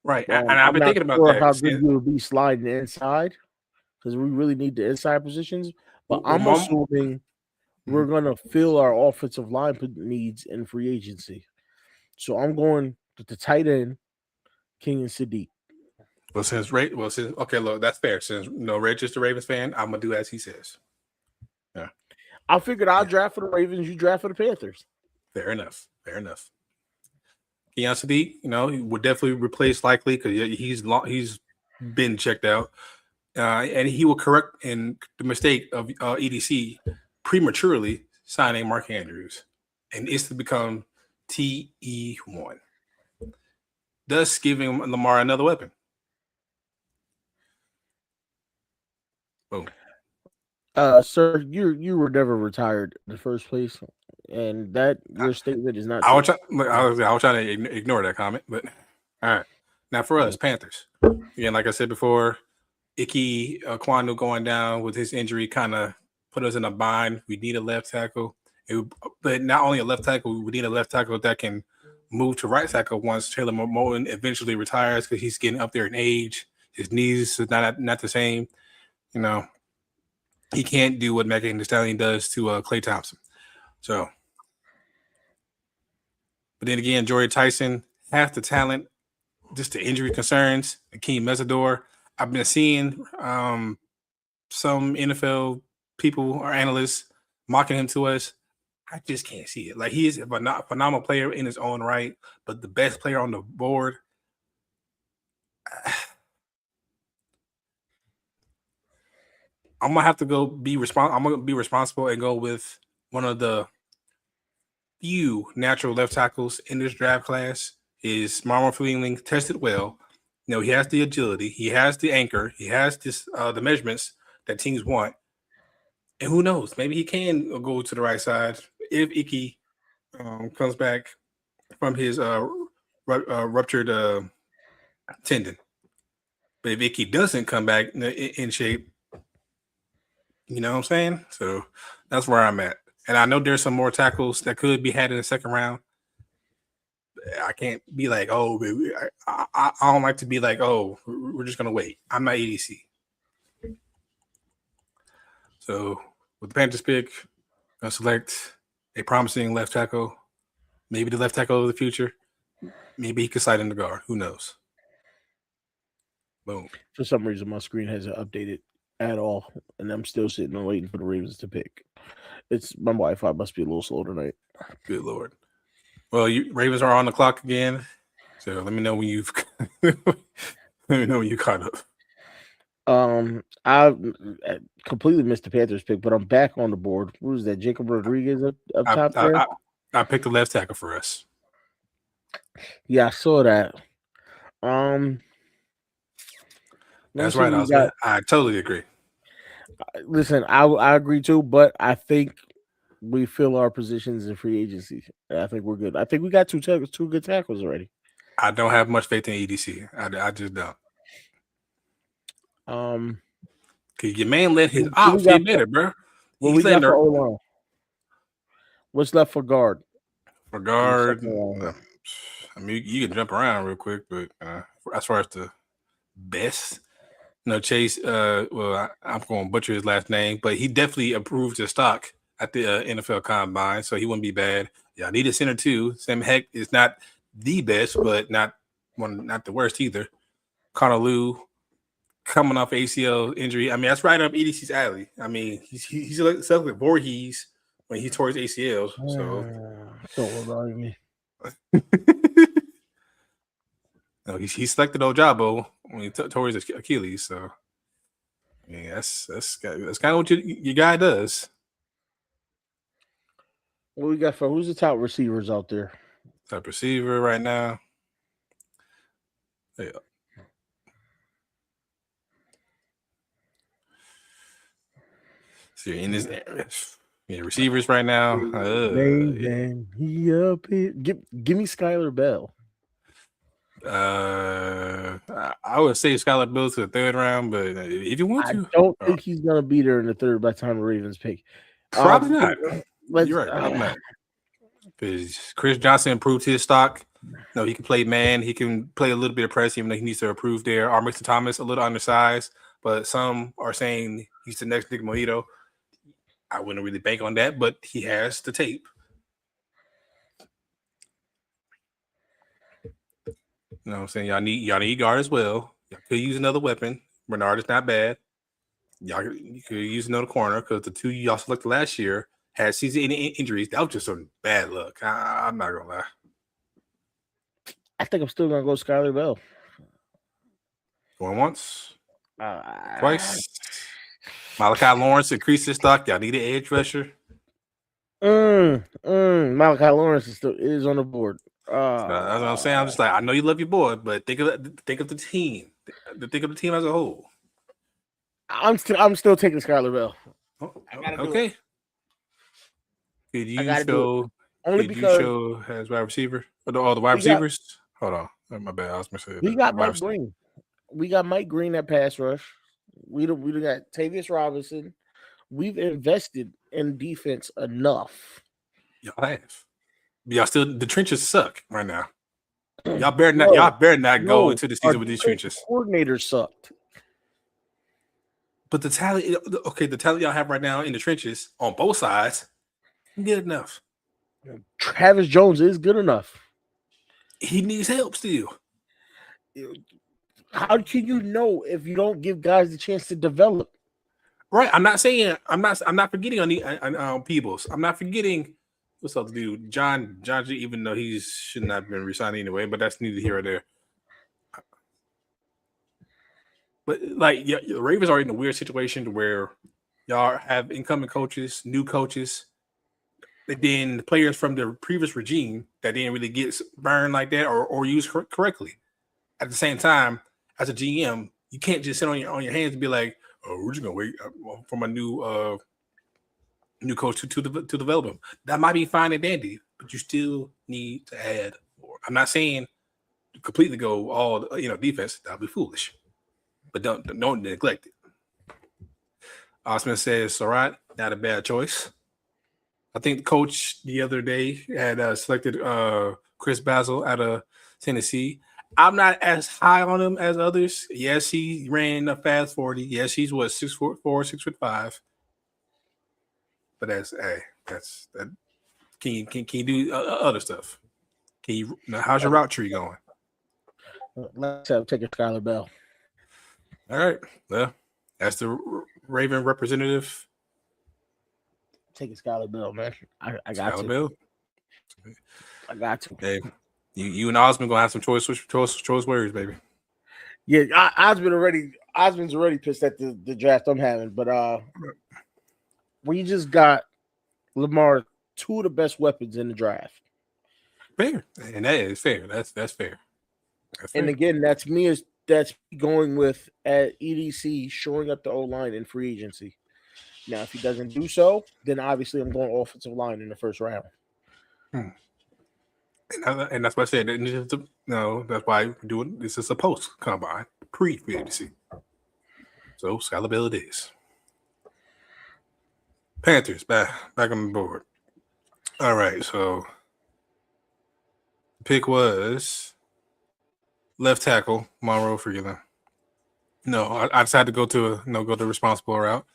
Right. And I've been thinking about that. How good you would be sliding inside, because we really need the inside positions. But I'm assuming we're gonna fill our offensive line needs in free agency. So I'm going with the tight end, King and Sadiq. Okay, look, that's fair. Since Reg is the Ravens fan, I'm gonna do as he says. Yeah. I figured I'll draft for the Ravens, you draft for the Panthers. Fair enough. Keon Sadiq, he would definitely replace Likely because he's been checked out, and he will correct the mistake of EDC prematurely signing Mark Andrews and instantly become TE1, thus giving Lamar another weapon. Boom. Sir, you were never retired in the first place, and that your statement is not. I was trying to ignore that comment, but all right. Now for us, Panthers. Again, like I said before, Ike Kwanu going down with his injury kind of put us in a bind. We need a left tackle, but not only a left tackle, we need a left tackle that can move to right tackle once Taylor Moton eventually retires because he's getting up there in age. His knees is not the same. He can't do what Megan Thee Stallion does to Clay Thompson. So, but then again, Jory Tyson, half the talent, just the injury concerns. Akeem Mesidor, I've been seeing some NFL people or analysts mocking him to us. I just can't see it. Like, he is a phenomenal player in his own right, but the best player on the board. I'm gonna have to go I'm gonna be responsible and go with one of the few natural left tackles in this draft class. Is Marlon Fielding tested well? He has the agility, he has the anchor, he has the measurements that teams want. And who knows? Maybe he can go to the right side if Icky comes back from his ruptured tendon. But if Icky doesn't come back in shape, you know what I'm saying? So that's where I'm at. And I know there's some more tackles that could be had in the second round. I can't be like, oh, baby. I don't like to be like, oh, we're just going to wait. I'm not EDC. So with the Panthers pick, I'll select a promising left tackle, maybe the left tackle of the future. Maybe he could slide in the guard. Who knows? Boom. For some reason, my screen hasn't updated at all, and I'm still sitting and waiting for the Ravens to pick. My Wi-Fi must be a little slow tonight. Good Lord. Well, Ravens are on the clock again, so let me know when you've caught up. I completely missed the Panthers pick, but I'm back on the board. Who is that? Jacob Rodriguez up top there? I picked the left tackle for us. Yeah, I saw that. That's right. I totally agree. Listen, I agree too, but I think we fill our positions in free agency. I think we're good. I think we got two good tackles already. I don't have much faith in EDC. I just don't. Cause your man let his ops get better, bro. What we got for O-line? What's left for guard? For guard, I mean, you can jump around real quick, but as far as the best, Chase. Well, I'm going to butcher his last name, but he definitely improved his stock at the NFL Combine, so he wouldn't be bad. Y'all need a center too. Sam Heck is not the best, but not the worst either. Connor Lew coming off ACL injury. I mean, that's right up EDC's alley. I mean, he's like Voorhees when he tore his ACL. So don't worry about me. No, he selected Ojabo when he tore his Achilles. So yeah, that's kind of what your guy does. What we got for who's the top receivers out there? Top receiver right now. Yeah. So you're in this receivers right now. He up here. Give me Skylar Bell. I would say Skylar Bell to the third round, but if you want to, I don't think he's gonna be there in the third by the time the Ravens pick. Probably not. You're right. Probably not. Because Chris Johnson improved his stock. No, he can play man. He can play a little bit of press, even though he needs to improve there. Armista Thomas, a little undersized, but some are saying he's the next Nick Mojito. I wouldn't really bank on that, but he has the tape. You know what I'm saying? Y'all need guard as well. Y'all could use another weapon. Bernard is not bad. You could use another corner because the two y'all selected last year had season injuries. That was just some bad luck. I'm not gonna lie. I think I'm still gonna go Skylar Bell. Going once, twice. Malachi Lawrence increased his stock. Y'all need an edge rusher. Malachi Lawrence is on the board. That's what I'm saying. I'm just like, I know you love your boy, but think of the team. Think of the team as a whole. I'm still taking Skylar Bell. Okay. Could you show as wide receiver? All the wide receivers? Hold on. My bad. I was missing it. We got Mike Green. We got Mike Green at pass rush. We got Tavius Robinson. We've invested in defense enough. Y'all have. Y'all still, the trenches suck right now. Y'all better not go into the season with these trenches. Coordinators sucked. But the talent y'all have right now in the trenches on both sides, good enough. Travis Jones is good enough. He needs help still. How can you know if you don't give guys the chance to develop? Right. I'm not forgetting on Peebles. I'm not forgetting what's up, dude. John G, even though he should not have been resigned anyway, but that's neither here or there. But like, yeah, the Ravens are in a weird situation where y'all have incoming coaches, new coaches, and then the players from the previous regime that didn't really get burned like that or used correctly. At the same time, as a GM, you can't just sit on your hands and be like, "Oh, we're just gonna wait for my new coach to develop him." That might be fine and dandy, but you still need to add more. I'm not saying completely go all defense. That'll be foolish. But don't neglect it. Osman says, all right, not a bad choice. I think the coach the other day had selected Chris Basil out of Tennessee. I'm not as high on him as others. Yes, he ran a fast 40. Yes, he's 6'4", 6'5". But that's that. Can you do other stuff? How's your route tree going? Let's take a Skylar Bell. All right. Well, that's the Raven representative. Take a Skylar Bell, man. I got Skylar to. Bell. I got to. Hey, you and Osmond gonna have some choice words, baby. Yeah, Osmond's already pissed at the draft I'm having, but we just got Lamar two of the best weapons in the draft. Fair, and that is fair. That's fair. That's fair. And again, that's me going with at EDC shoring up the O-line in free agency. Now, if he doesn't do so, then obviously I'm going offensive line in the first round. And that's why I said that's why we're doing this is a post combine pre-free agency. So Skylar Bell it is. Panthers back on the board. All right, so the pick was left tackle Monroe Freeland. No, I decided to go the responsible route.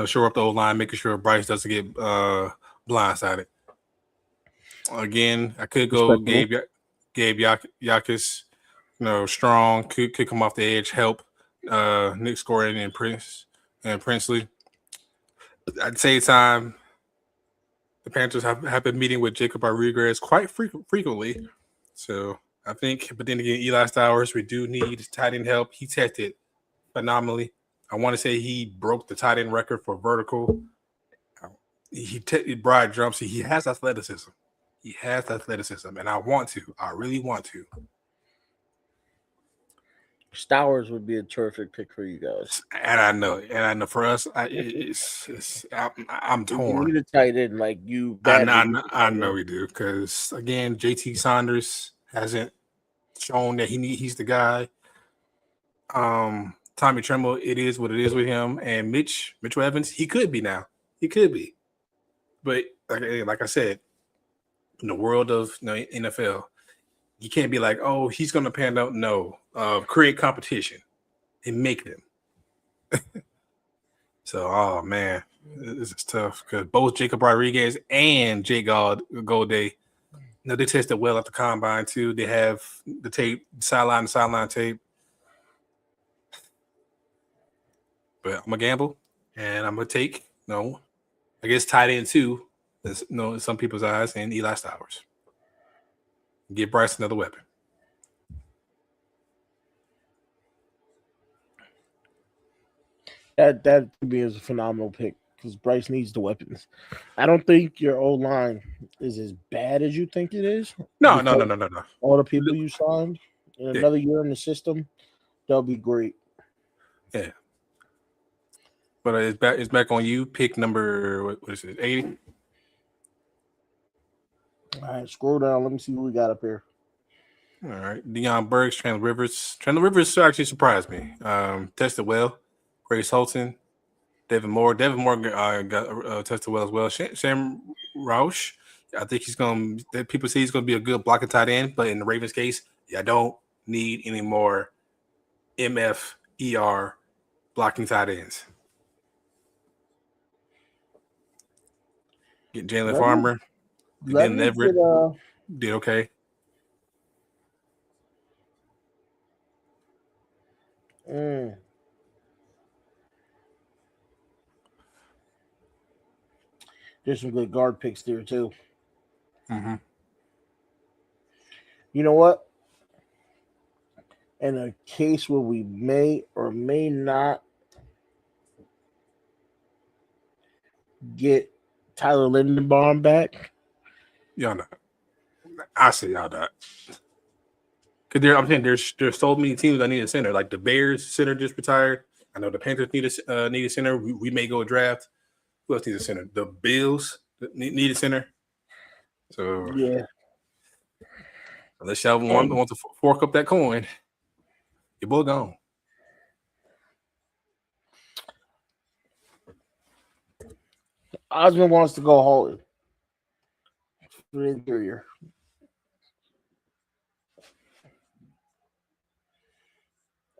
shore up the old line, making sure Bryce doesn't get blindsided. Again, I could go Gabe Yakis, strong, could come off the edge, help Nick Scoring and Princely. At the same time, the Panthers have been meeting with Jacob Rodriguez quite frequently. So I think, but then again, Eli Stowers, we do need tight end help. He tested phenomenally. I want to say he broke the tight end record for vertical. He broad jumps. He has athleticism. And I really want to. Stowers would be a terrific pick for you guys. And I know for us, I'm torn. We need a tight end like you. I know we do, because again, JT Saunders hasn't shown that he's the guy. Tommy Tremble, it is what it is with him, and Mitchell Evans, he could be now. He could be, but like I said, in the world of NFL, you can't be like, oh, he's going to pan out. No, create competition and make them. So, oh man, this is tough because both Jacob Rodriguez and Jay Golday, they tested well at the combine too. They have the tape, sideline tape. But I'm gonna gamble, and I'm gonna take I guess tight end too. In some people's eyes, and Eli Stowers. Give Bryce another weapon. That to me is a phenomenal pick because Bryce needs the weapons. I don't think your old line is as bad as you think it is. No. All the people you signed in another year in the system, they'll be great. Yeah. But it's back on you. Pick number, what is it, 80? All right, scroll down. Let me see what we got up here. All right. Deion Burks, Chandler Rivers. Chandler Rivers actually surprised me. Tested well. Grace Holton. Devin Moore. Got tested well as well. Sam Roush. I think people say he's going to be a good blocking tight end, but in the Ravens case, I don't need any more MFER blocking tight ends. Get Jalen Farmer. Then Everett did okay. There's some good guard picks there too. Mm-hmm. You know what? In a case where we may or may not get Tyler Lindenbaum back. Y'all not. I say y'all not. Because I'm saying there's so many teams that need a center. Like the Bears center just retired. I know the Panthers need a center. We may go draft. Who else needs a center? The Bills need a center. So yeah. Unless y'all want to fork up that coin, you're both gone. Osmond wants to go Holly for the interior.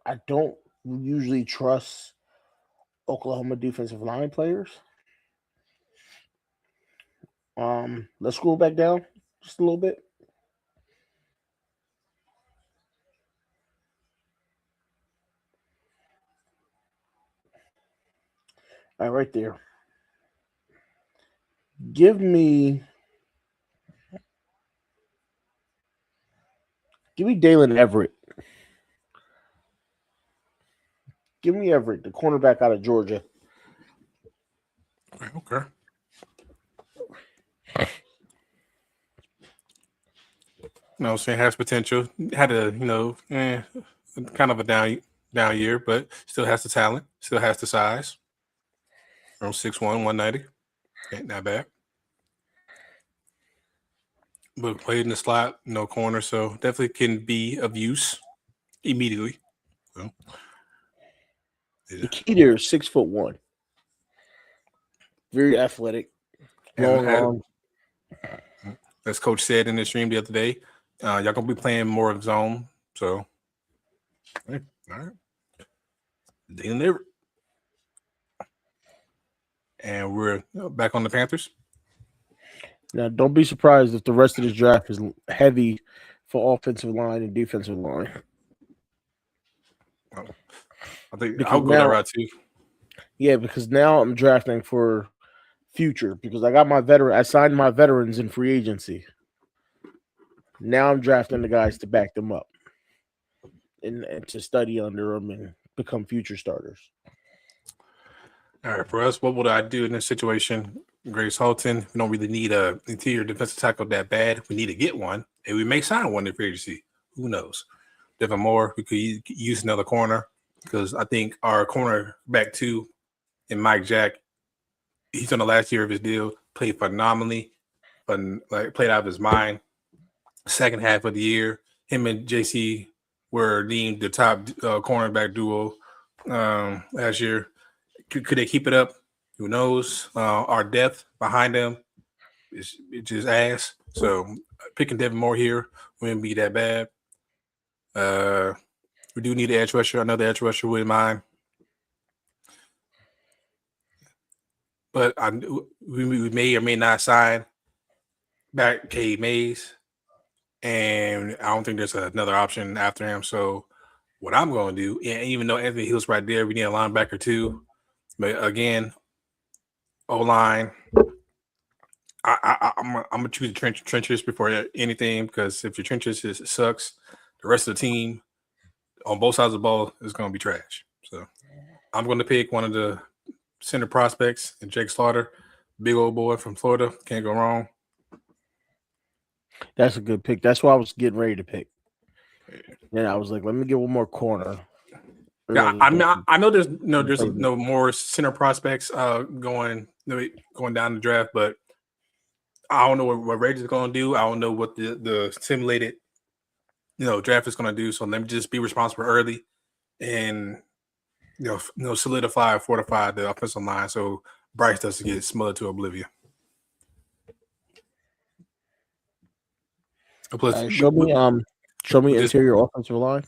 I don't usually trust Oklahoma defensive line players. Let's scroll back down just a little bit. All right, right there. Give me Dalen Everett. Give me Everett, the cornerback out of Georgia. Okay. Saying has potential. Had a kind of a down year, but still has the talent. Still has the size. Around 6'1", 190. Ain't that bad. But played in the slot, no corner, so definitely can be of use immediately. So, The key there is 6'1". Very athletic. Long arm. As Coach said in the stream the other day, y'all gonna be playing more of zone. So, all right. Dalen Everett. And we're back on the Panthers. Now, don't be surprised if the rest of this draft is heavy for offensive line and defensive line. I think Because I'll go that route too. Yeah, because now I'm drafting for future because I got my veteran. I signed my veterans in free agency. Now I'm drafting the guys to back them up and to study under them and become future starters. All right, for us, what would I do in this situation? Grace Holton, we don't really need a interior defensive tackle that bad. We need to get one, and we may sign one in free agency. Who knows? Devin Moore, we could use another corner because I think our corner back two and Mike Jack, he's on the last year of his deal, played phenomenally, but played out of his mind. Second half of the year, him and JC were deemed the top cornerback duo last year. Could they keep it up? Who knows? Our depth behind them is just ass. So picking Devin Moore here wouldn't be that bad. We do need an edge rusher. Another edge rusher wouldn't mind. But we may or may not sign back Cade Mays. And I don't think there's another option after him. So what I'm going to do, and even though Anthony Hill's right there, we need a linebacker too. But again, O-line, I'm going to choose the trenches before anything because if your trenches sucks, the rest of the team on both sides of the ball is going to be trash. So I'm going to pick one of the center prospects, and Jake Slaughter, big old boy from Florida. Can't go wrong. That's a good pick. That's what I was getting ready to pick. Then I was like, let me get one more corner. Yeah, I know there's no more center prospects going down the draft, but I don't know what Raiders is going to do. I don't know what the simulated draft is going to do. So let me just be responsible early and fortify the offensive line so Bryce doesn't get smothered to oblivion. Plus, show me interior offensive line.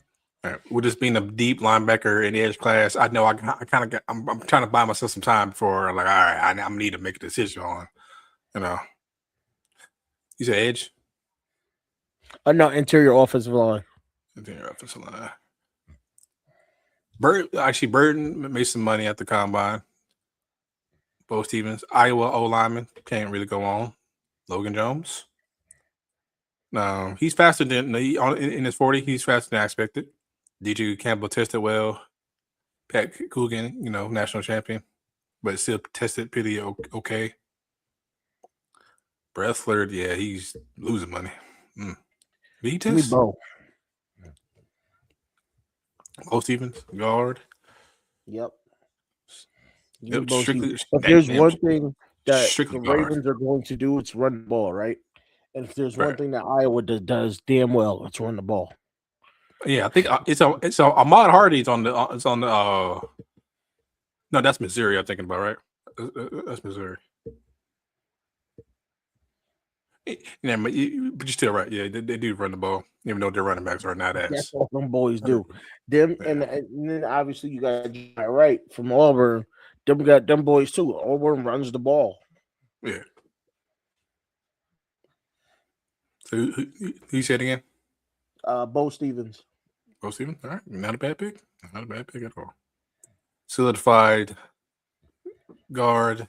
With this being a deep linebacker in the edge class, I know I'm trying to buy myself some time before all right, I need to make a decision on, You said edge? No, interior offensive line. Interior offensive line. Burton made some money at the combine. Bo Stevens, Iowa O lineman, can't really go on. Logan Jones. He's faster than in his 40. He's faster than I expected. DJ Campbell tested well. Pat Coogan, national champion, but still tested pretty okay. Breathford, yeah, he's losing money. Vitas? Bo Stevens, guard. Yep. Strictly, if there's one thing that the guard. Ravens are going to do, it's run the ball, right? And if there's one thing that Iowa does damn well, it's run the ball. Yeah, I think it's Ahmad Hardy's on the no, that's Missouri. I'm thinking about, right? That's Missouri. Yeah, but you're still right. Yeah, they do run the ball, even though their running backs are not as. That's what them boys do. Them and then obviously you got right from Auburn. Them boys too. Auburn runs the ball. Yeah. So who you said again? Bo Stevens. Bo Stevens. All right, not a bad pick. Not a bad pick at all. Solidified guard.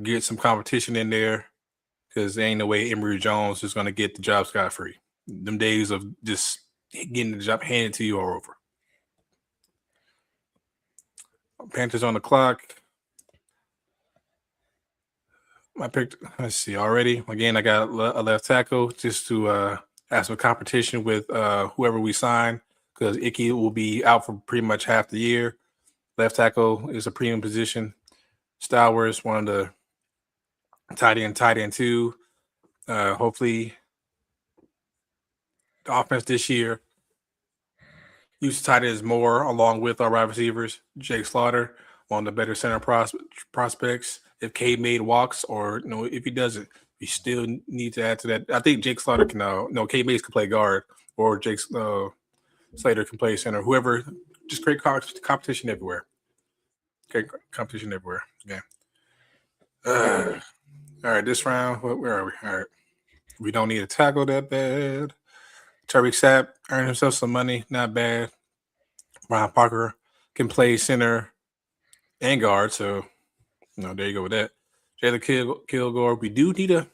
Get some competition in there. Because there ain't no way Emory Jones is going to get the job scot-free. Them days of just getting the job handed to you are over. Panthers on the clock. I picked, let's see, already. Again, I got a left tackle just to have some competition with whoever we sign because Icky will be out for pretty much half the year. Left tackle is a premium position. Stowers, one of the tight end too. Hopefully, the offense this year use tight ends more along with our wide receivers. Jake Slaughter, one of the better center prospects. If Cade Mays walks, or if he doesn't, we still need to add to that. I think Jake Slaughter can. Cade Mays can play guard, or Jake Slater can play center. Whoever, just create competition everywhere. Okay, competition everywhere. Yeah. All right, this round, where are we? All right. We don't need a tackle that bad. Tyreek Sapp earned himself some money, not bad. Ryan Parker can play center and guard, so there you go with that. Jalen Kilgore, we do need a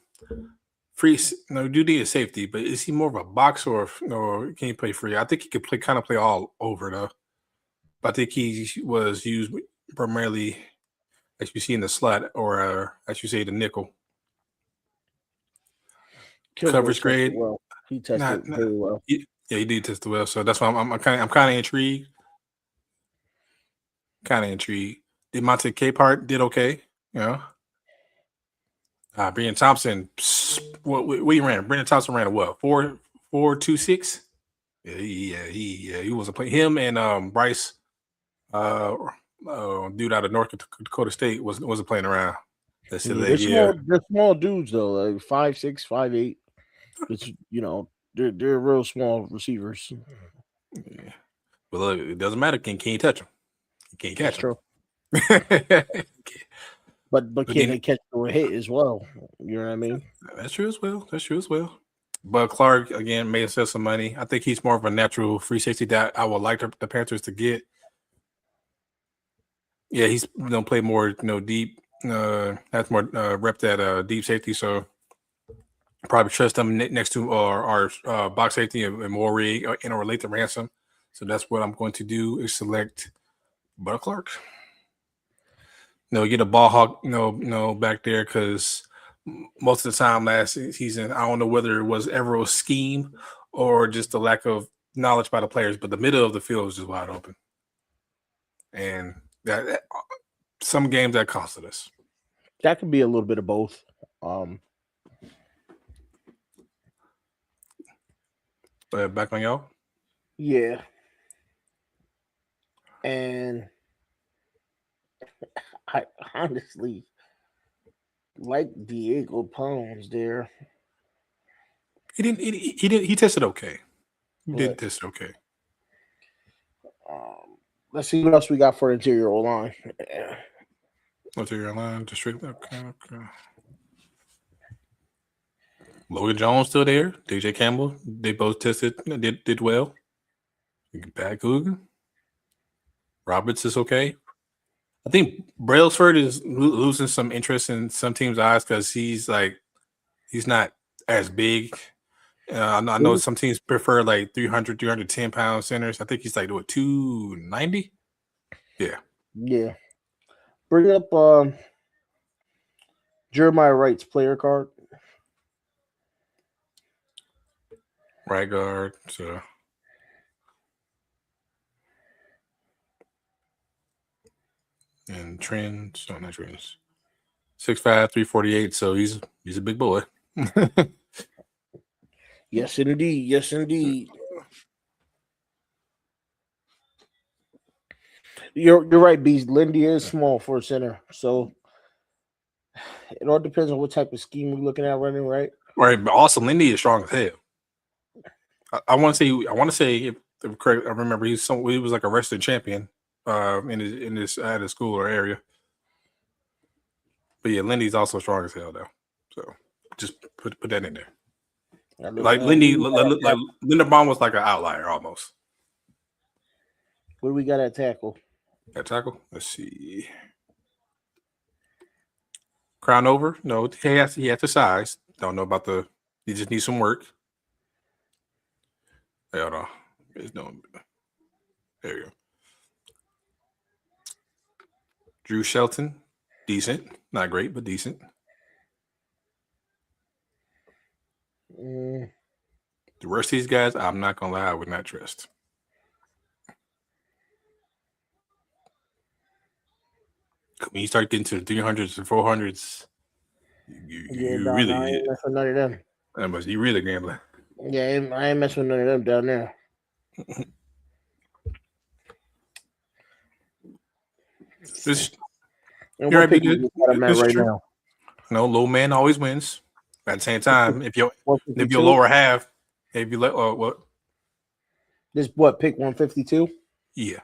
we do need a safety, but is he more of a box or can he play free? I think he could play all over though. But I think he was used primarily, as you see in the slot, or as you say, the nickel. Kilgore Coverage grade. Well, he tested very well. Yeah, he did test well. So that's why I'm kind of intrigued. Did Monte Capehart did okay? Brennan Thompson. What he ran? Brennan Thompson ran a what? 4.26. Yeah, he wasn't playing. Him and Bryce, dude out of North Dakota State wasn't playing around. They're small dudes though, like 5'6", 5'8". It's they're real small receivers. Yeah. But look, it doesn't matter. Can you touch them? You can't catch them. True. But can they catch or hit as well? You know what I mean? That's true as well. But Clark again made himself some money. I think he's more of a natural free safety that I would like the Panthers to get. Yeah, he's play more deep. Has more rep at deep safety, so probably trust them next to our box safety and Morey or Lathan Ransom. So that's what I'm going to do is select Bud Clark. Get a ball hawk, back there because most of the time last season, I don't know whether it was ever a scheme or just the lack of knowledge by the players, but the middle of the field was just wide open. And that some games that costed us. That could be a little bit of both. Back on y'all? Yeah. And I honestly like Diego Pounds there. He tested okay. He did test okay. Let's see what else we got for interior O-line. Interior line, district. Okay. Logan Jones still there. DJ Campbell. They both tested. Did well. Pat Coogan. Roberts is okay. I think Brailsford is losing some interest in some teams' eyes because he's not as big. I know some teams prefer like 300, 310 pound centers. I think he's like 290. Yeah. Yeah. Bring up Jeremiah Wright's player card. Right guard. So. And trends, not trends. 6'5", 348. So he's a big boy. Yes, indeed. Yes, indeed. You're right, Beast. Lindy is small for a center, so it all depends on what type of scheme we're looking at running, right? Right, but also Lindy is strong as hell. I want to say if correct, I remember he was like a wrestling champion in his at his school or area. But yeah, Lindy's also strong as hell though. So just put that in there. Like Linderbaum was like an outlier almost. What do we got at tackle? At tackle? Let's see. Crown over? No, he has the size. Don't know about he just needs some work. Hold on. There you go. Drew Shelton, decent. Not great, but decent. The rest of these guys, I'm not gonna lie, I would not trust. When you start getting to the 300s and 400s, you really I ain't messing with none of them. That must you really gambling. Yeah, I ain't messing with none of them down there. You're right, good. Right now. No, low man always wins. At the same time, if your lower half, if you let what? This what pick 152? Yeah.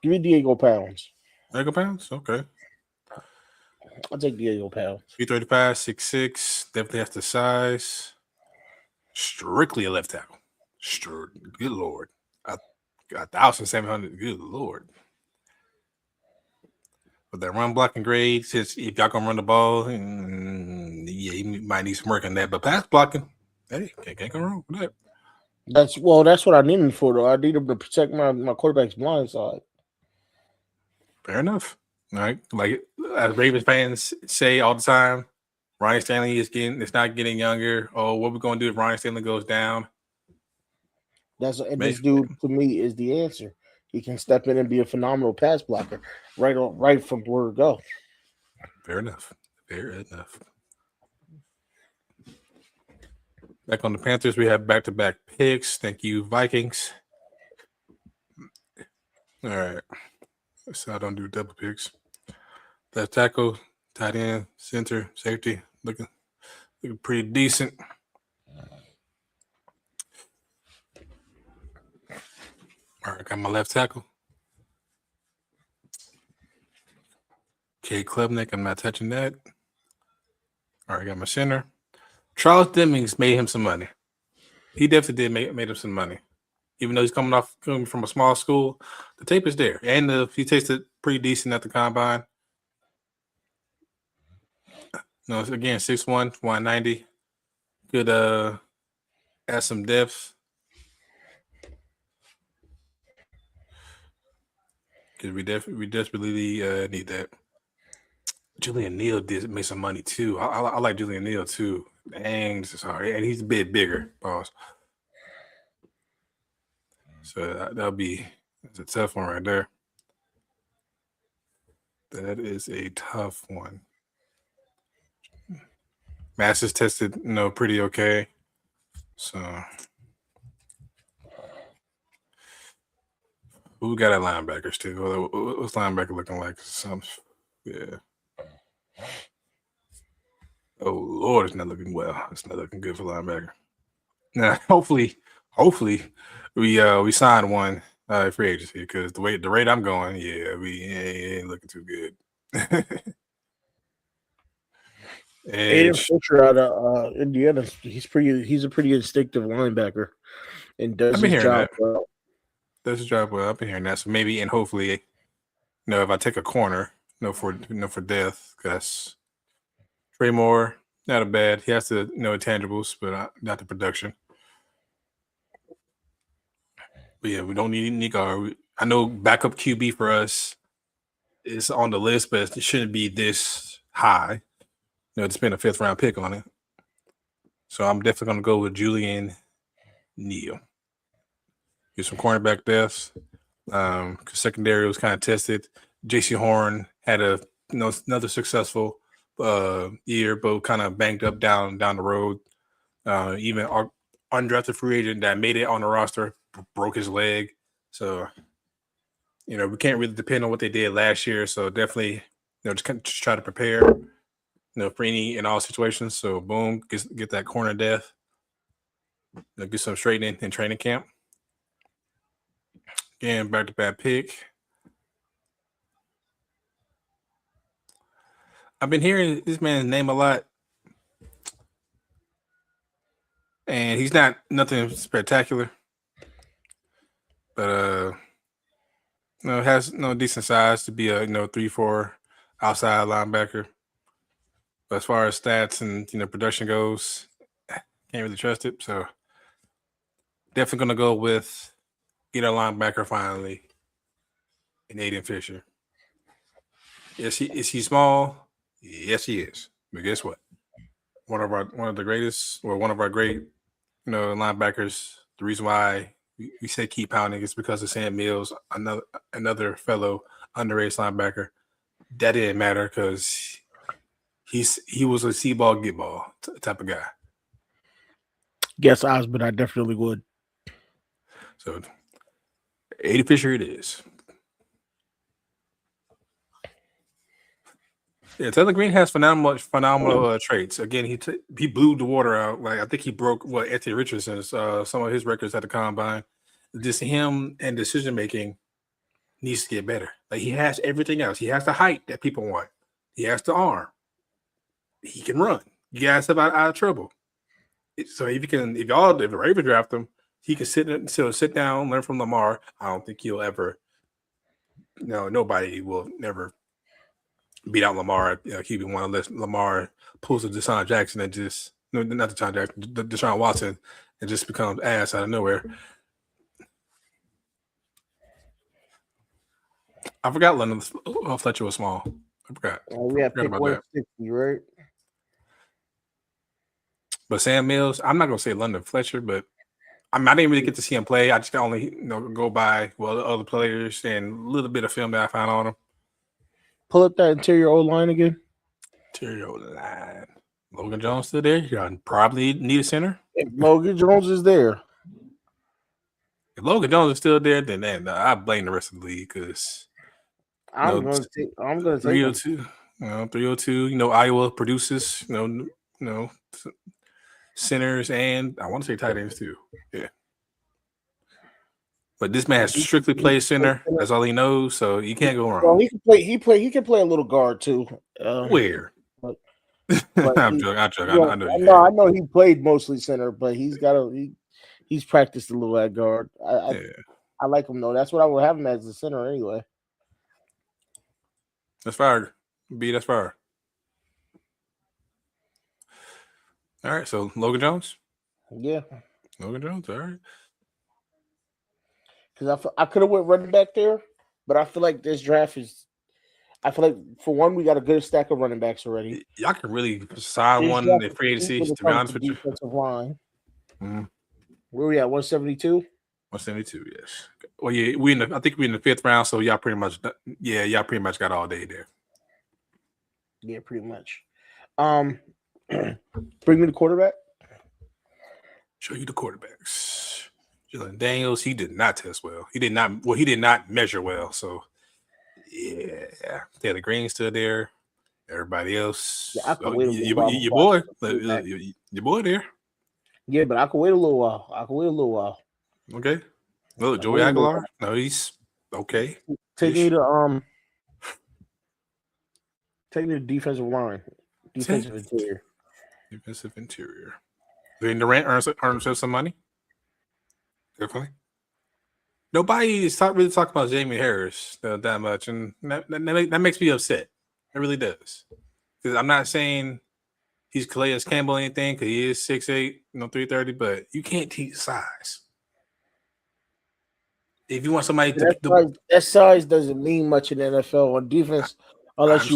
Give me Diego Pounds. Diego Pounds, okay. I'll take Diego pounds. 335, 6'6", definitely has the size. Strictly a left tackle. Good Lord. 1,700. Good Lord. But that run blocking grade, since if y'all gonna run the ball, yeah, you might need some work on that. But pass blocking, hey, can't go wrong with that. That's what I need him for, though. I need him to protect my quarterback's blind side. Fair enough. All right. Like as Ravens fans say all the time, Ryan Stanley it's not getting younger. Oh, what we gonna do if Ryan Stanley goes down? This dude to me is the answer. He can step in and be a phenomenal pass blocker right from where to go. Fair enough. Back on the Panthers, we have back-to-back picks. Thank you, Vikings. All right. So I don't do double picks. Left tackle, tight end, center, safety, looking pretty decent. All right, got my left tackle. Cade Klubnik, I'm not touching that. All right, got my center. Charles Demings made him some money. He definitely did made him some money. Even though he's coming from a small school, the tape is there. And he tasted pretty decent at the combine. No, again, 6'1", 190. Good add some depth. Because we desperately need that. Julian Neal did make some money too. I like Julian Neal too. Dang, this is hard. And he's a bit bigger, boss. So that's a tough one right there. That is a tough one. Masters tested, pretty okay. So who got at linebackers too? What's linebacker looking like? Yeah. Oh Lord, it's not looking well. It's not looking good for linebacker. Now, hopefully, we sign one free agency because the rate I'm going, yeah, we ain't looking too good. Aiden Fisher out of Indiana, he's a pretty instinctive linebacker and does his job well. Does his job well. I've been hearing that. So maybe and hopefully, if I take a corner, for death, because Trey Moore, not a bad. He has the intangibles, but not the production. But yeah, we don't need Nico. I know backup QB for us is on the list, but it shouldn't be this high. To spend a 5th round pick on it. So I'm definitely going to go with Julian Neal. Get some cornerback depth. Because secondary was kind of tested. J.C. Horn had another successful year, but kind of banged up down the road. Even our undrafted free agent that made it on the roster broke his leg. So, we can't really depend on what they did last year. So definitely, just try to prepare. For any and all situations. So boom, get that corner depth. Get some straightening in training camp. Again, back-to-back pick. I've been hearing this man's name a lot. And he's not nothing spectacular. But has decent size to be a 3-4 outside linebacker. But as far as stats and production goes, can't really trust it. So definitely gonna go with get a linebacker finally in Aiden Fisher. Is he small? Yes, he is. But guess what? One of our great linebackers. The reason why we say keep pounding is because of Sam Mills, another fellow underrated linebacker. That didn't matter because he was a see ball, get ball type of guy. Yes, Osmond, I definitely would. So, Aiden Fisher it is. Yeah, Taylor Green has phenomenal traits. Again, he blew the water out. Like I think he broke Anthony Richardson's some of his records at the combine. Just him and decision making needs to get better. Like he has everything else. He has the height that people want. He has the arm. He can run. You guys have out of trouble. So if the Ravens draft him, he can sit down, learn from Lamar. I don't think he'll ever. Nobody will never beat out Lamar. Keeping one unless Lamar pulls a Deshaun Jackson and just not Deshaun Jackson, Deshaun Watson, and just becomes ass out of nowhere. I forgot London Fletcher was small. I forgot. We have pick 160, right? But Sam Mills, I'm not gonna say London Fletcher, but I didn't really get to see him play. I just only go by other players and a little bit of film that I found on him. Pull up that interior O line again. Interior O line. Logan Jones still there. You probably need a center. If Logan Jones is there. If Logan Jones is still there, then I blame the rest of the league because I'm going to take 302. 302. Iowa produces. Centers and I want to say tight ends too. Yeah. But this man has strictly played center. That's all he knows, so you can't go wrong. Well, he can play. He can play a little guard too. Where? But I'm joking. I know he played mostly center, but he's practiced a little at guard. I like him though. That's what I would have him as a center anyway. That's fire. That's fire. All right, so Logan Jones. Yeah, Logan Jones. All right. Because I could have went running back there, but I feel like this draft is. I feel like for one, we got a good stack of running backs already. Y'all can really sign one in free agency. To be honest with you, defensive line. Mm-hmm. Where we at? 172. 172. Yes. Well, yeah, I think we're in the 5th round, so y'all pretty much got all day there. Yeah, pretty much. Bring me the quarterback. Show you the quarterbacks. Jalen Daniels, he did not test well. He did not measure well. So, yeah. Taylor Green still there. Everybody else. Yeah, your boy there. Yeah, but I could wait a little while. Okay. Look, Joey Aguilar. No, he's okay. Take me to defensive line. Defensive interior. Defensive interior. Then Durant earns himself some money. Definitely. Nobody is really talking about Jamie Harris that much, and that makes me upset. It really does. Because I'm not saying he's Calais Campbell or anything, because he is 6'8", 330, but you can't teach size. If you want somebody that size doesn't mean much in the NFL on defense, unless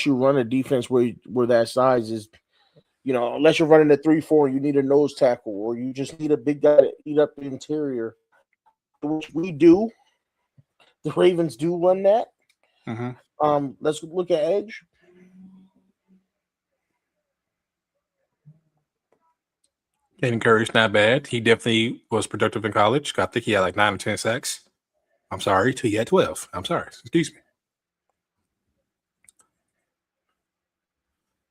you run a defense where that size is, unless you're running a 3-4, you need a nose tackle, or you just need a big guy to eat up the interior, which we do. The Ravens do run that. Mm-hmm. Let's look at edge. Caden Curry's not bad. He definitely was productive in college. I think he had like 9 or 10 sacks. I'm sorry, he had 12. I'm sorry. Excuse me.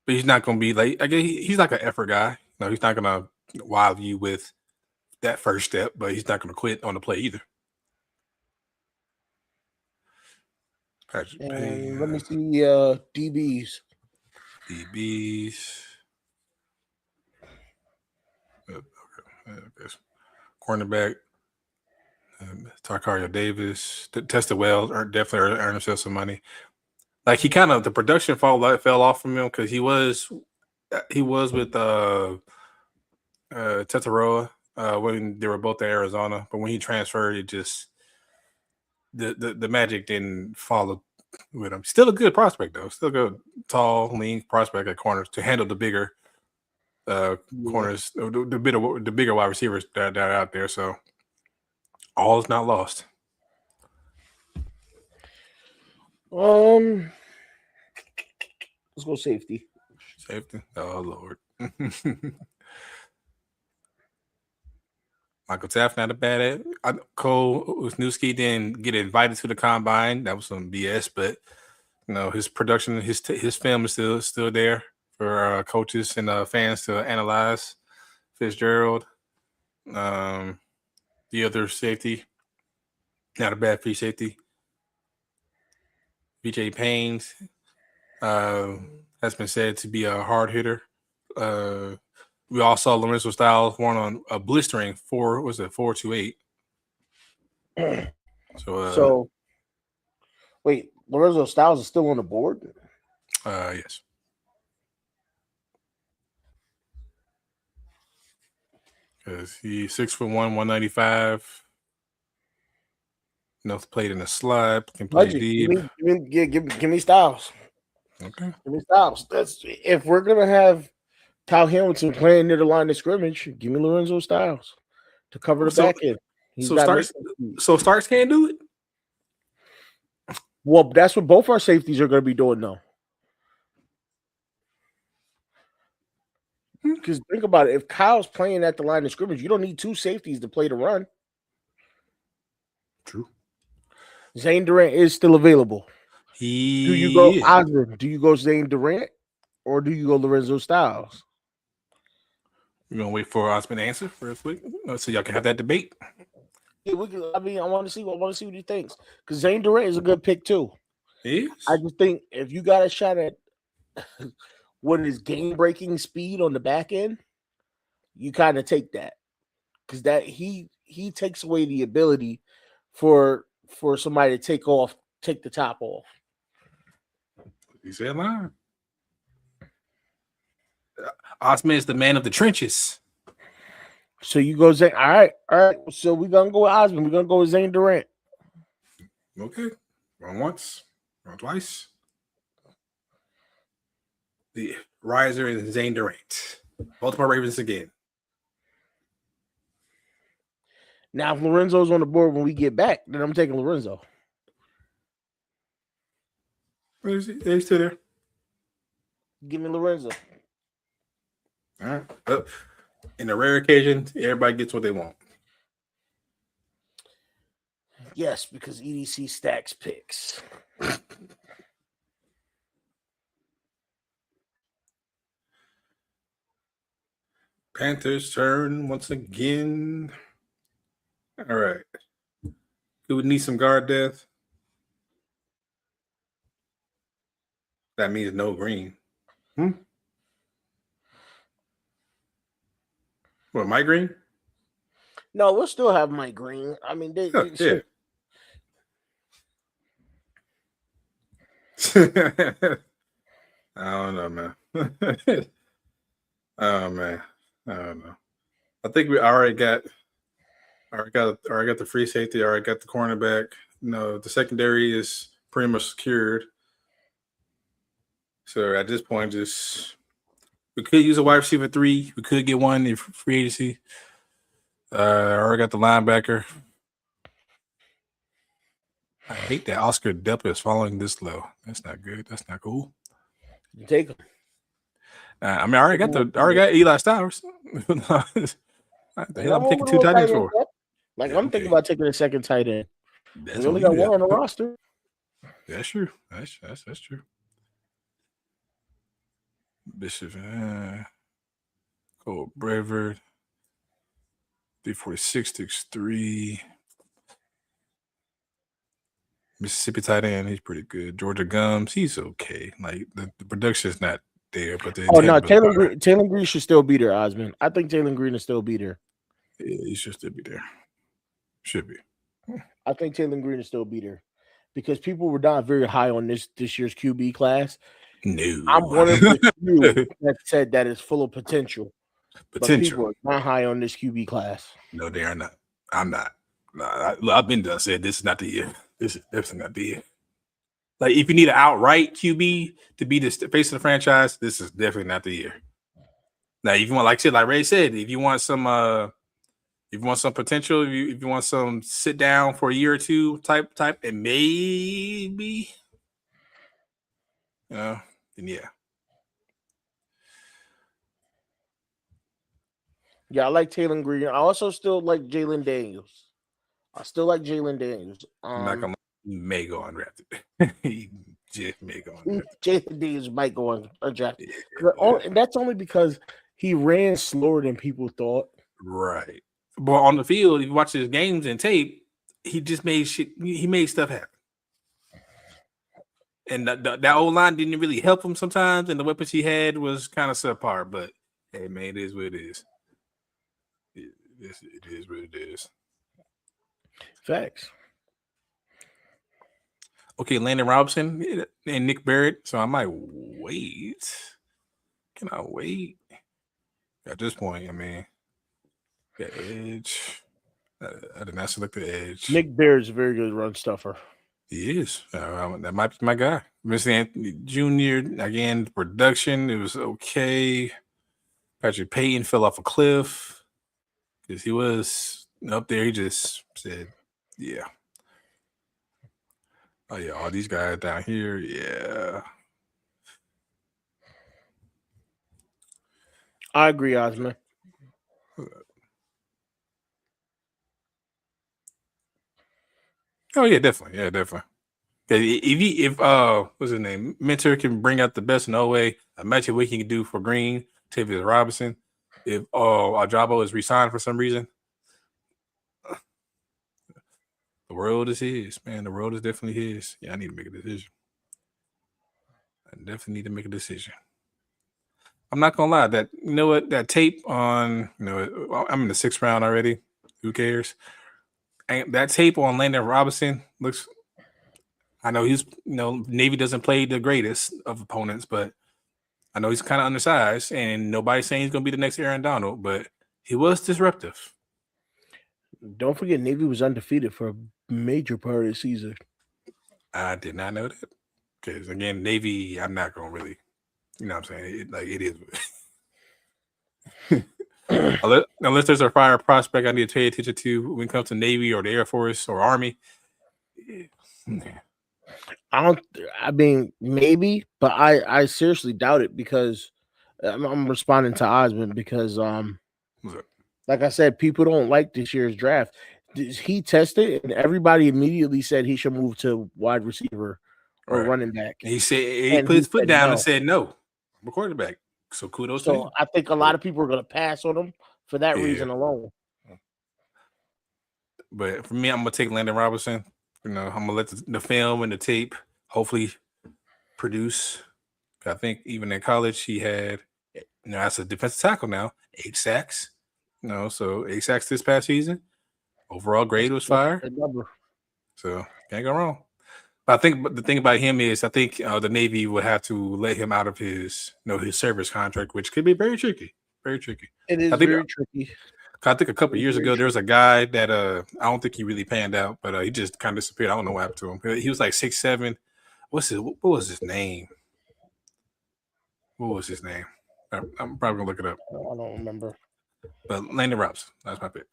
But he's not going to be like, I guess he's like an effort guy. No, he's not going to wow you with that first step, but he's not going to quit on the play either. And let me see DBs. Okay. Cornerback, Tarkario Davis tested well, definitely earned himself some money. Like the production fell off from him because he was with Tetaroa when they were both in Arizona, but when he transferred, it just the magic didn't follow with him. Still a good prospect though, still good, tall, lean prospect at corners to handle the bigger corners, the bigger wide receivers that are out there. So all is not lost. Let's go safety. Oh Lord. Michael Taft not a bad at. Cole Wisniewski didn't get invited to the combine. That was some BS, but his production, his film is still there for coaches and fans to analyze. Fitzgerald, the other safety, not a bad free safety. BJ Paynes, has been said to be a hard hitter. We all saw Lorenzo Styles won on a blistering 428. So, wait, Lorenzo Styles is still on the board? Yes. Because he's 6'1", 195. Played in the slot, can play deep. Give me Styles. Okay. Give me Styles. If we're gonna have Kyle Hamilton playing near the line of scrimmage, give me Lorenzo Styles to cover the back end. So Starks can't do it? Well, that's what both our safeties are going to be doing, though. Because think about it. If Kyle's playing at the line of scrimmage, you don't need two safeties to play the run. True. Zane Durant is still available. Do you go Osborne? Do you go Zane Durant? Or do you go Lorenzo Styles? We're going to wait for Osborne to answer first week so y'all can have that debate. Yeah, I want to see what he thinks. Because Zane Durant is a good pick, too. He is? I just think if you got a shot at what is game-breaking speed on the back end, you kind of take that. Because that he takes away the ability for somebody to take the top off. You said line. Osman is the man of the trenches. So you go Zane. All right. So we're gonna go with Osman. We're gonna go with Zane Durant. Okay. Wrong once, wrong twice. The riser is Zane Durant. Baltimore Ravens again. Now, if Lorenzo's on the board when we get back, then I'm taking Lorenzo. Where is he? He's still there. Give me Lorenzo. All right. But in a rare occasion, everybody gets what they want. Yes, because EDC stacks picks. Panthers turn once again. All right. Do we need some guard depth? That means no green. What, Mike Green? No, we'll still have Mike Green. I mean, yeah. I don't know, man. Oh man, I don't know. I think we already got the free safety. Already got the cornerback. No, the secondary is pretty much secured. So at this point, we could use a wide receiver 3. We could get one in free agency. Already got the linebacker. I hate that Oscar Delpa is falling this low. That's not good. That's not cool. You take him. I already got Eli Stowers. The hell I'm taking 2 tight ends for? I'm thinking about taking a second tight end. We only got one on the roster. That's true. That's true. Bishop, Cole Brevard, 346, 6'3". Mississippi tight end, he's pretty good. Georgia Gums, he's okay. Like the production's not there, but Taylor Green should still be there, Osman. I think Taylor Green will still be there. Yeah, he should still be there. Should be. I think Taylor Green will still be there because people were not very high on this year's QB class. No, I'm one of the few that said that it's full of potential. But people are not high on this QB class. No, they are not. I'm not. No, I've been done said this is not the year. This is definitely not the year. Like if you need an outright QB to be the face of the franchise, this is definitely not the year. Now, if you want, like Ray said, if you want some potential, if you want some sit down for a year or two type, and maybe, then yeah. Yeah, I like Taylor Green. I also still like Jalen Daniels. I'm not gonna he may go undrafted. He just may go undrafted. Jalen Daniels might go undrafted. And that's only because he ran slower than people thought. Right. But on the field, if you watch his games and tape, he just made shit. He made stuff happen. And that old line didn't really help him sometimes, and the weapons he had was kind of subpar. But hey, man, it is what it is. It is what it is. Facts. Okay, Landon Robinson and Nick Barrett. So I might wait. Can I wait? At this point, I mean, the edge. I did not select the edge. Nick Barrett's a very good run stuffer. He is. That might be my guy. Mr. Anthony Jr. Again, production, it was okay. Patrick Payton fell off a cliff because he was up there. He just said, yeah. Oh, yeah, all these guys down here, yeah. I agree, Osman. Oh, yeah, definitely. Yeah, definitely. If what's his name? Mentor can bring out the best in OA, imagine what he can do for Green, Tavius Robinson. If Ajabo is resigned for some reason, the world is his, man. The world is definitely his. Yeah, I need to make a decision. I definitely need to make a decision. I'm not gonna lie, that you know what, that tape on, I'm in the 6th round already. Who cares? And that tape on Landon Robinson looks. I know he's, Navy doesn't play the greatest of opponents, but I know he's kind of undersized, and nobody's saying he's going to be the next Aaron Donald, but he was disruptive. Don't forget, Navy was undefeated for a major part of the season. I did not know that. Because, again, Navy, I'm not going to really, you know what I'm saying? It is. Unless there's a fire prospect I need to pay attention to when it comes to Navy or the Air Force or Army. Yeah. I mean, maybe, but I seriously doubt it because I'm responding to Osmond because, like I said, people don't like this year's draft. He tested and everybody immediately said he should move to wide receiver or running back. He said he put his foot down and said no. I'm a quarterback. So kudos to him. I think a lot of people are going to pass on him for that reason alone. But for me, I'm going to take Landon Robinson. I'm going to let the film and the tape hopefully produce. I think even in college, he had, as a defensive tackle now, 8 sacks. So 8 sacks this past season. Overall grade was fire. So can't go wrong. But I think the thing about him is I think the Navy would have to let him out of his his service contract, which could be very tricky. Very tricky. It is very tricky. I think a couple of years ago, there was a guy that I don't think he really panned out, but he just kind of disappeared. I don't know what happened to him. He was like 6'7". What was his name? What was his name? I'm probably gonna look it up. I don't remember. But Landon Robinson, that's my pick.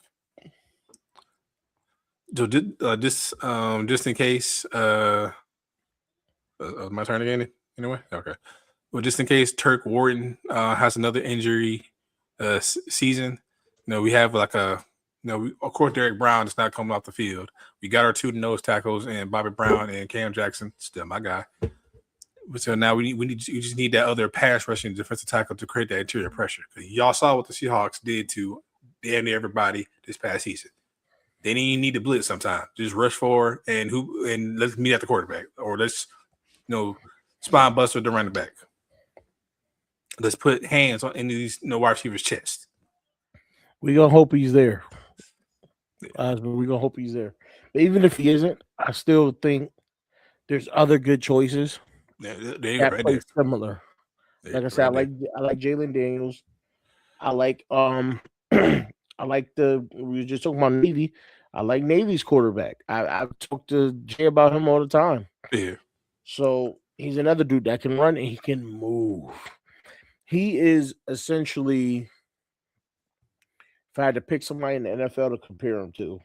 So just in case, my turn again. Anyway, okay. Well, just in case Turk Wharton has another injury season. We have of course, Derek Brown is not coming off the field. We got our 2 nose tackles and Bobby Brown and Cam Jackson, still my guy. So now we just need that other pass rushing defensive tackle to create that interior pressure. Y'all saw what the Seahawks did to damn near everybody this past season. They didn't even need to blitz sometimes. Just rush forward and let's meet at the quarterback, or let's spine buster the running back. Let's put hands on any of these wide receivers' chest. We're going to hope he's there. We're going to hope he's there. But even if he isn't, I still think there's other good choices that play similar. Like I said, I like Jalen Daniels. I like we were just talking about Navy. I like Navy's quarterback. I talk to Jay about him all the time. Yeah. So he's another dude that can run and he can move. He is essentially, if I had to pick somebody in the NFL to compare him to,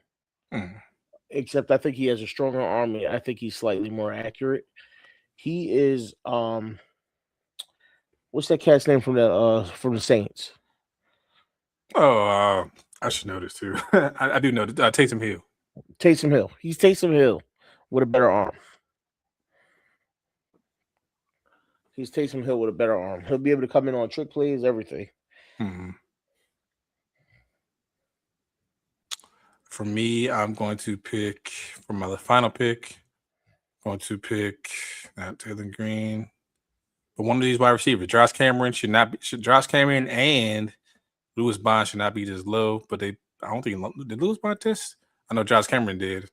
except I think he has a stronger arm. I think he's slightly more accurate. He is what's that cat's name from the Saints? Oh, I should know this too. I do know Taysom Hill. Taysom Hill. He's Taysom Hill with a better arm. He's Taysom Hill with a better arm. He'll be able to come in on trick plays, everything. Mm-hmm. For me, I'm going to pick for my final pick. Going to pick not Taylor Green. But one of these wide receivers, Josh Cameron Josh Cameron and Lewis Bond should not be this low. But I don't think did Lewis Bond test? I know Josh Cameron did.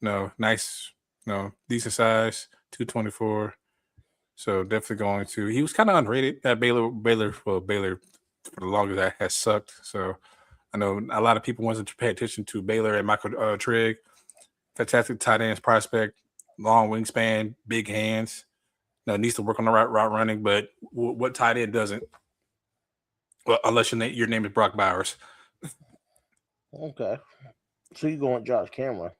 No, nice, decent size, 224. So definitely going to. He was kind of underrated at Baylor for the longest that has sucked. So I know a lot of people wasn't to pay attention to Baylor and Michael Trigg. Fantastic tight ends prospect, long wingspan, big hands. Now needs to work on the route running, but what tight end doesn't? Well, unless your name is Brock Bowers. Okay, so you going Josh Cameron?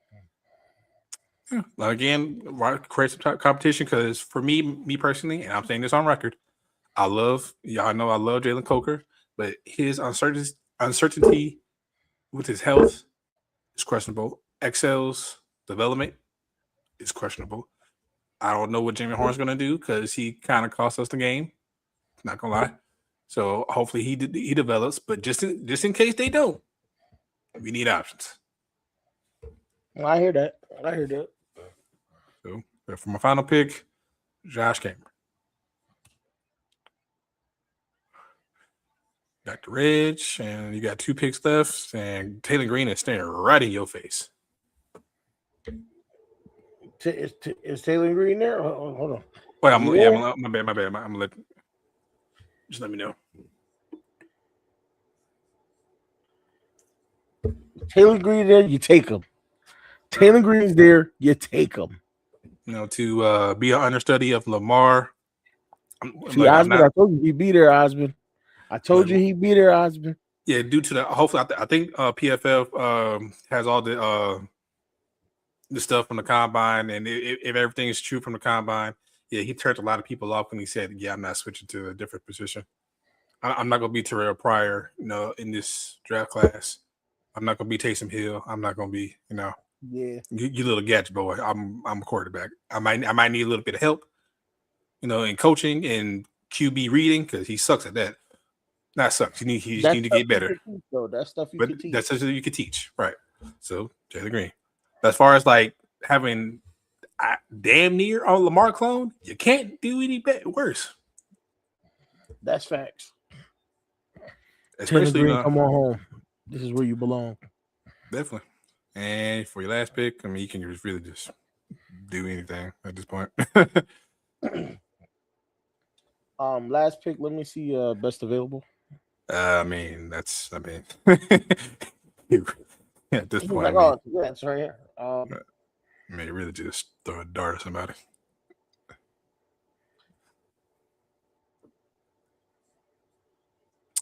Yeah. Again, create some competition because for me personally, and I'm saying this on record, y'all know I love Jalen Coker, but his uncertainty with his health is questionable. Excel's development is questionable. I don't know what Jimmy Horn's going to do because he kind of cost us the game. Not going to lie. So hopefully he develops, but just in case they don't, we need options. I hear that. So for my final pick, Josh Cameron. Got the Ridge, and you got 2 picks left, and Taylor Green is staring right in your face. Is Taylor Green there? Hold on. Wait, my bad. I'm gonna let me know. Taylor Green there, you take him. Taylor Green's there, you take him. To be an understudy of Lamar. See, Osmond, I told you he'd be there, Osmond. Yeah, due to the hopefully, I think PFF has all the stuff from the combine, and if everything is true from the combine, yeah, he turned a lot of people off when he said, "Yeah, I'm not switching to a different position. I'm not going to be Terrell Pryor, in this draft class. I'm not going to be Taysom Hill. I'm not going to be, yeah, you little gadget boy. I'm a quarterback. I might need a little bit of help, in coaching and QB reading because he sucks at that. Not sucks. You need to get better. That's stuff you can teach. That's stuff you can teach, right? So Taylor Green. As far as like having damn near a Lamar clone, you can't do any worse. That's facts. Especially Taylor Green, come on home. This is where you belong. Definitely. And for your last pick, you can really just do anything at this point. Last pick. Let me see. Best available. At this point, it's right here. Really just throw a dart at somebody.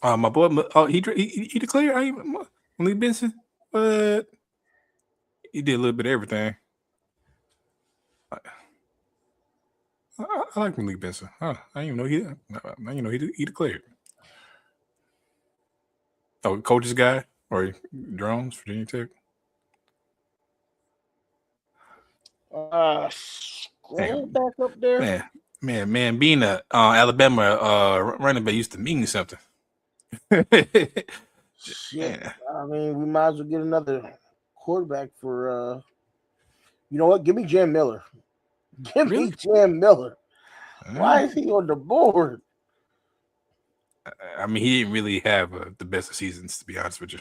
My boy, he declared Malik Benson, but he did a little bit of everything. I like Malik Benson. I didn't even know he declared. Oh, coach's guy or drones, Virginia Tech. Scroll back up there. Man, being a Alabama running back used to mean something. Shit. Man. We might as well get another quarterback for you know what? Give me Jam Miller. Me Jam Miller. Why is he on the board? He didn't really have the best of seasons, to be honest with you.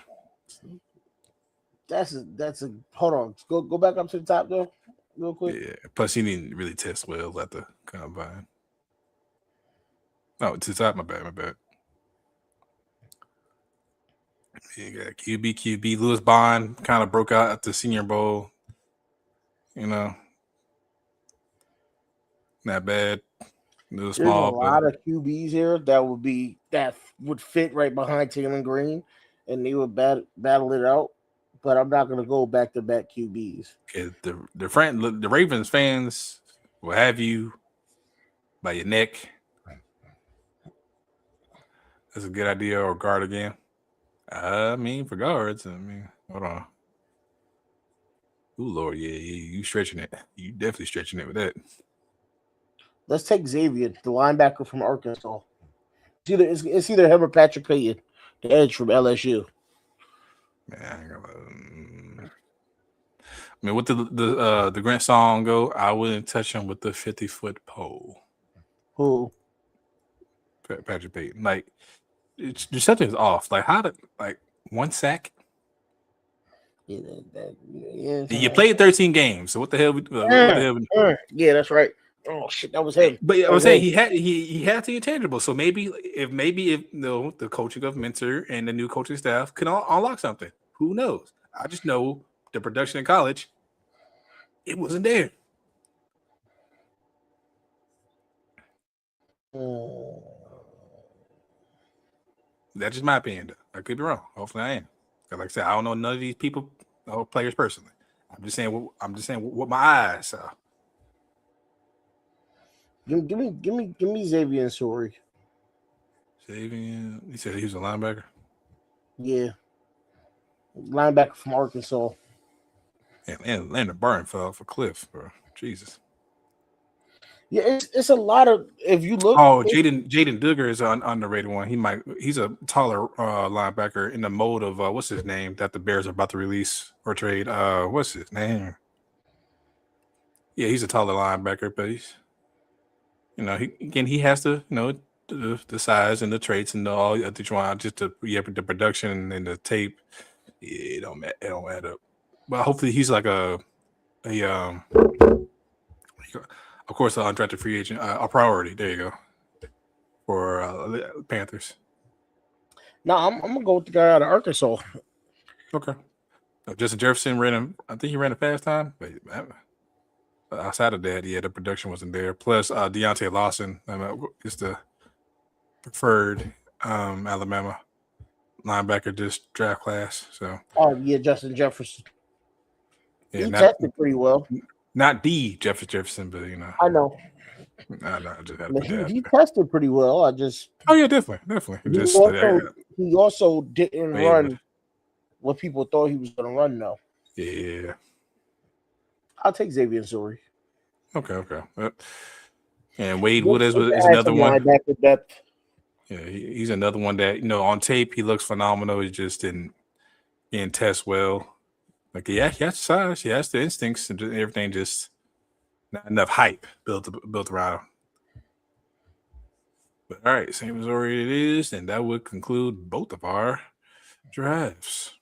That's a hold on. Go back up to the top though, real quick. Yeah. Plus, he didn't really test well at the combine. No, to the top. My bad. You got QB. Lewis Bond kind of broke out at the Senior Bowl. Not bad. There's a lot of QBs here that would fit right behind Taylor Green, and they would battle it out. But I'm not going to go back-to-back QBs. Okay, the Ravens fans will have you by your neck. That's a good idea. Or guard again. For guards, hold on. Ooh, Lord, yeah, you stretching it. You definitely stretching it with that. Let's take Xavier, the linebacker from Arkansas. It's either him or Patrick Payton, the edge from LSU. I mean, what the Grant song go? I wouldn't touch him with the 50-foot pole. Who? Patrick Payton. Like, just something's off. Like, how did one sack? Yeah, You played 13 games, so what the hell? What the hell? Yeah, that's right. Oh shit, that was him. But I was saying he had the intangible. So maybe if the coaching of Mentor and the new coaching staff can unlock something. Who knows? I just know the production in college, it wasn't there. That's just my opinion. Though. I could be wrong. Hopefully, I am. Like I said, I don't know none of these people or players personally. I'm just saying what my eyes saw. Give me Xavier and Sori. Xavier, he said he was a linebacker. Yeah, linebacker from Arkansas. Yeah, and Landon Barton fell off a cliff, bro. Jesus. Yeah, it's a lot of. If you look, Jaden Duggar is an underrated one. He's a taller linebacker in the mode of what's his name that the Bears are about to release or trade. What's his name? Yeah, he's a taller linebacker, but he's he has to the size and the traits and all that you want. Just the production and the tape, it don't add up. But hopefully he's like of course, an undrafted free agent, a priority. There you go for Panthers. No, I'm gonna go with the guy out of Arkansas. Okay. Justin Jefferson ran him. I think he ran a fast time, but outside of that, the production wasn't there. Plus, Deontay Lawson is the preferred Alabama linebacker this draft class. So. Oh yeah, Justin Jefferson. Yeah, he tested pretty well. Not the Jefferson, but I know. I just he tested pretty well. Oh yeah, definitely. He also didn't run what people thought he was going to run. Though. Yeah. I'll take Xavier Sori. Okay. And Wade Wood is another one. Yeah, he's another one that on tape he looks phenomenal. He just didn't test well. Like he has the size, he has the instincts, and everything. Just not enough hype built around him. But all right, St. Missouri it is, and that would conclude both of our drafts.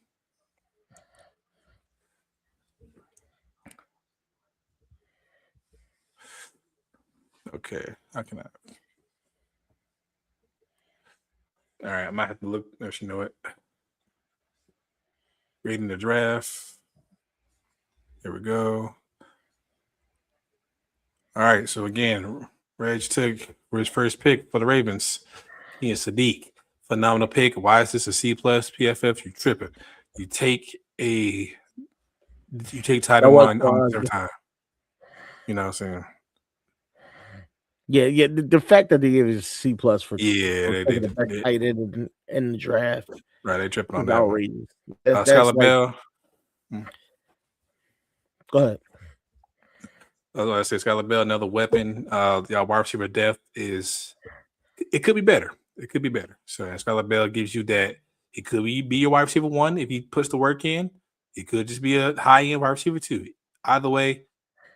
Okay, how can I? All right, I might have to look. If you know it. Grading the draft. Here we go. All right, so again, Reg took his first pick for the Ravens. He is Sadiq. Phenomenal pick. Why is this a C+ PFF? You tripping. You take title one on every time. You know what I'm saying? Yeah. The fact that they gave it a C+ for they tight end in the draft. Right, they tripping on that. Outrageous. Skylar Bell. Go ahead. I said Skylar Bell, another weapon. Y'all wide receiver depth it could be better. It could be better. So Skylar Bell gives you that. It could be your wide receiver 1 if he puts the work in. It could just be a high end wide receiver 2. Either way,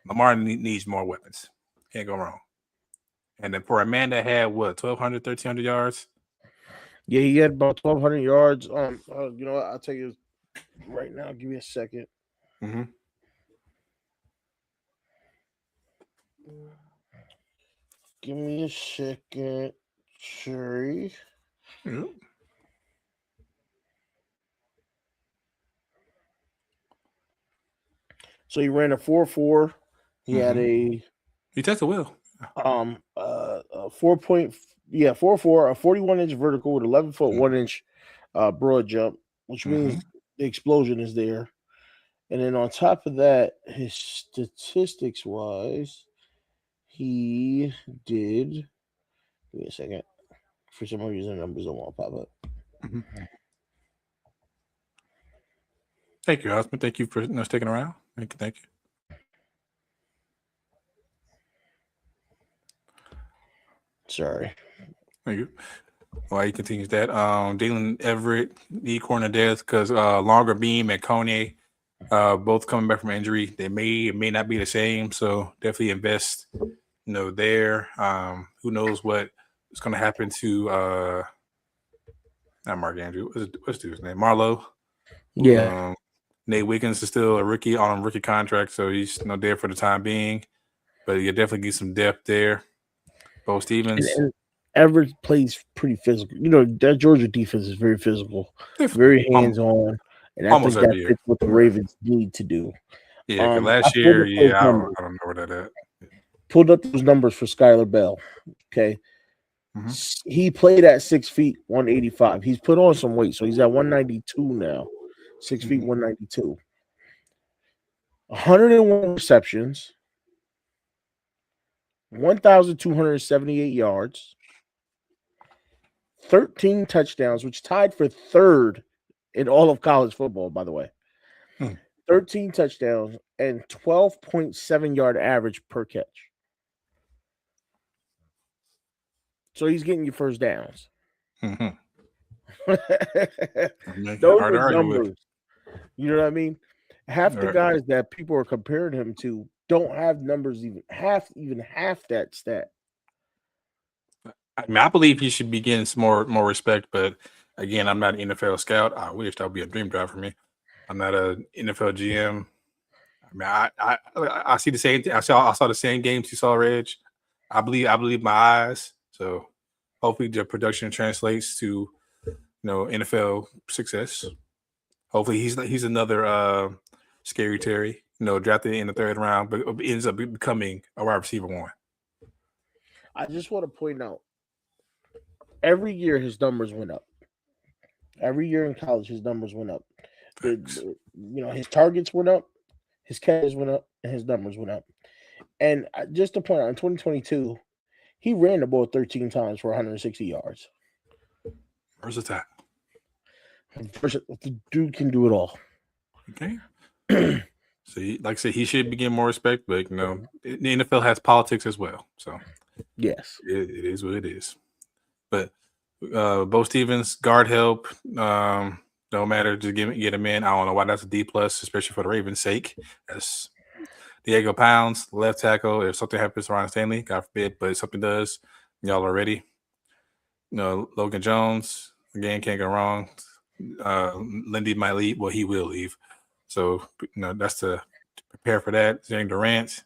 Lamar needs more weapons. Can't go wrong. And then for a man that had 1,200, 1,300 yards. Yeah, he had about 1,200 yards. You know what? I'll tell you right now. Give me a second. Mm-hmm. Give me a second, Sherry. Mm-hmm. So he ran a 4.4. He had he tested well. 4.4, a 41-inch vertical with 11-foot 1-inch broad jump, which means the explosion is there. And then on top of that, his statistics wise, he did. Give me a second. For some reason, numbers don't want to pop up. Thank you, Osman. Thank you for sticking around. Thank you. Sorry. Thank you. While he continues that, Dalen Everett, the corner depth, because longer beam and McCoy Both coming back from injury. They may not be the same. So definitely invest, there. Who knows what is going to happen to not Mark Andrew. What's dude's name? Marlowe. Yeah. Nate Wiggins is still a rookie on a rookie contract, so he's there for the time being. But you definitely get some depth there. Bo Stevens. And Everett plays pretty physical. That Georgia defense is very physical, very hands-on. And I think that fits what the Ravens need to do. Yeah, last year, I don't know where that at. Pulled up those numbers for Skylar Bell. Okay. Mm-hmm. He played at 6 feet, 185. He's put on some weight, so he's at 192 now. 6 feet, 192. 101 receptions, 1,278 yards, 13 touchdowns, which tied for third in all of college football, by the way. 13 touchdowns and 12.7 yard average per catch. So he's getting you first downs. Mm-hmm. Those are numbers. You know what I mean? Half the guys that people are comparing him to don't have numbers even half that stat. I mean, I believe he should be getting some more respect, but again, I'm not an NFL scout. I wish that would be a dream job for me. I'm not an NFL GM. I mean, I see the same thing. I saw the same games you saw, Reg. I believe my eyes. So hopefully the production translates to NFL success. Hopefully he's another Scary Terry, drafted in the third round, but ends up becoming a wide receiver one. I just want to point out, every year his numbers went up. Every year in college, his numbers went up. His targets went up, his catches went up, and his numbers went up. And just to point out, in 2022, he ran the ball 13 times for 160 yards. Versatile. The dude can do it all. Okay. So, like I said, he should be getting more respect, but the NFL has politics as well. So, yes, it is what it is. But Bo Stevens, guard help, don't matter. Just get him in. I don't know why that's a D+, especially for the Ravens' sake. That's Diego Pounds, left tackle. If something happens to Ron Stanley, God forbid, but if something does, y'all are ready. Logan Jones, again, can't go wrong. Lindy might leave. Well, he will leave. So, that's to prepare for that. Zane Durant,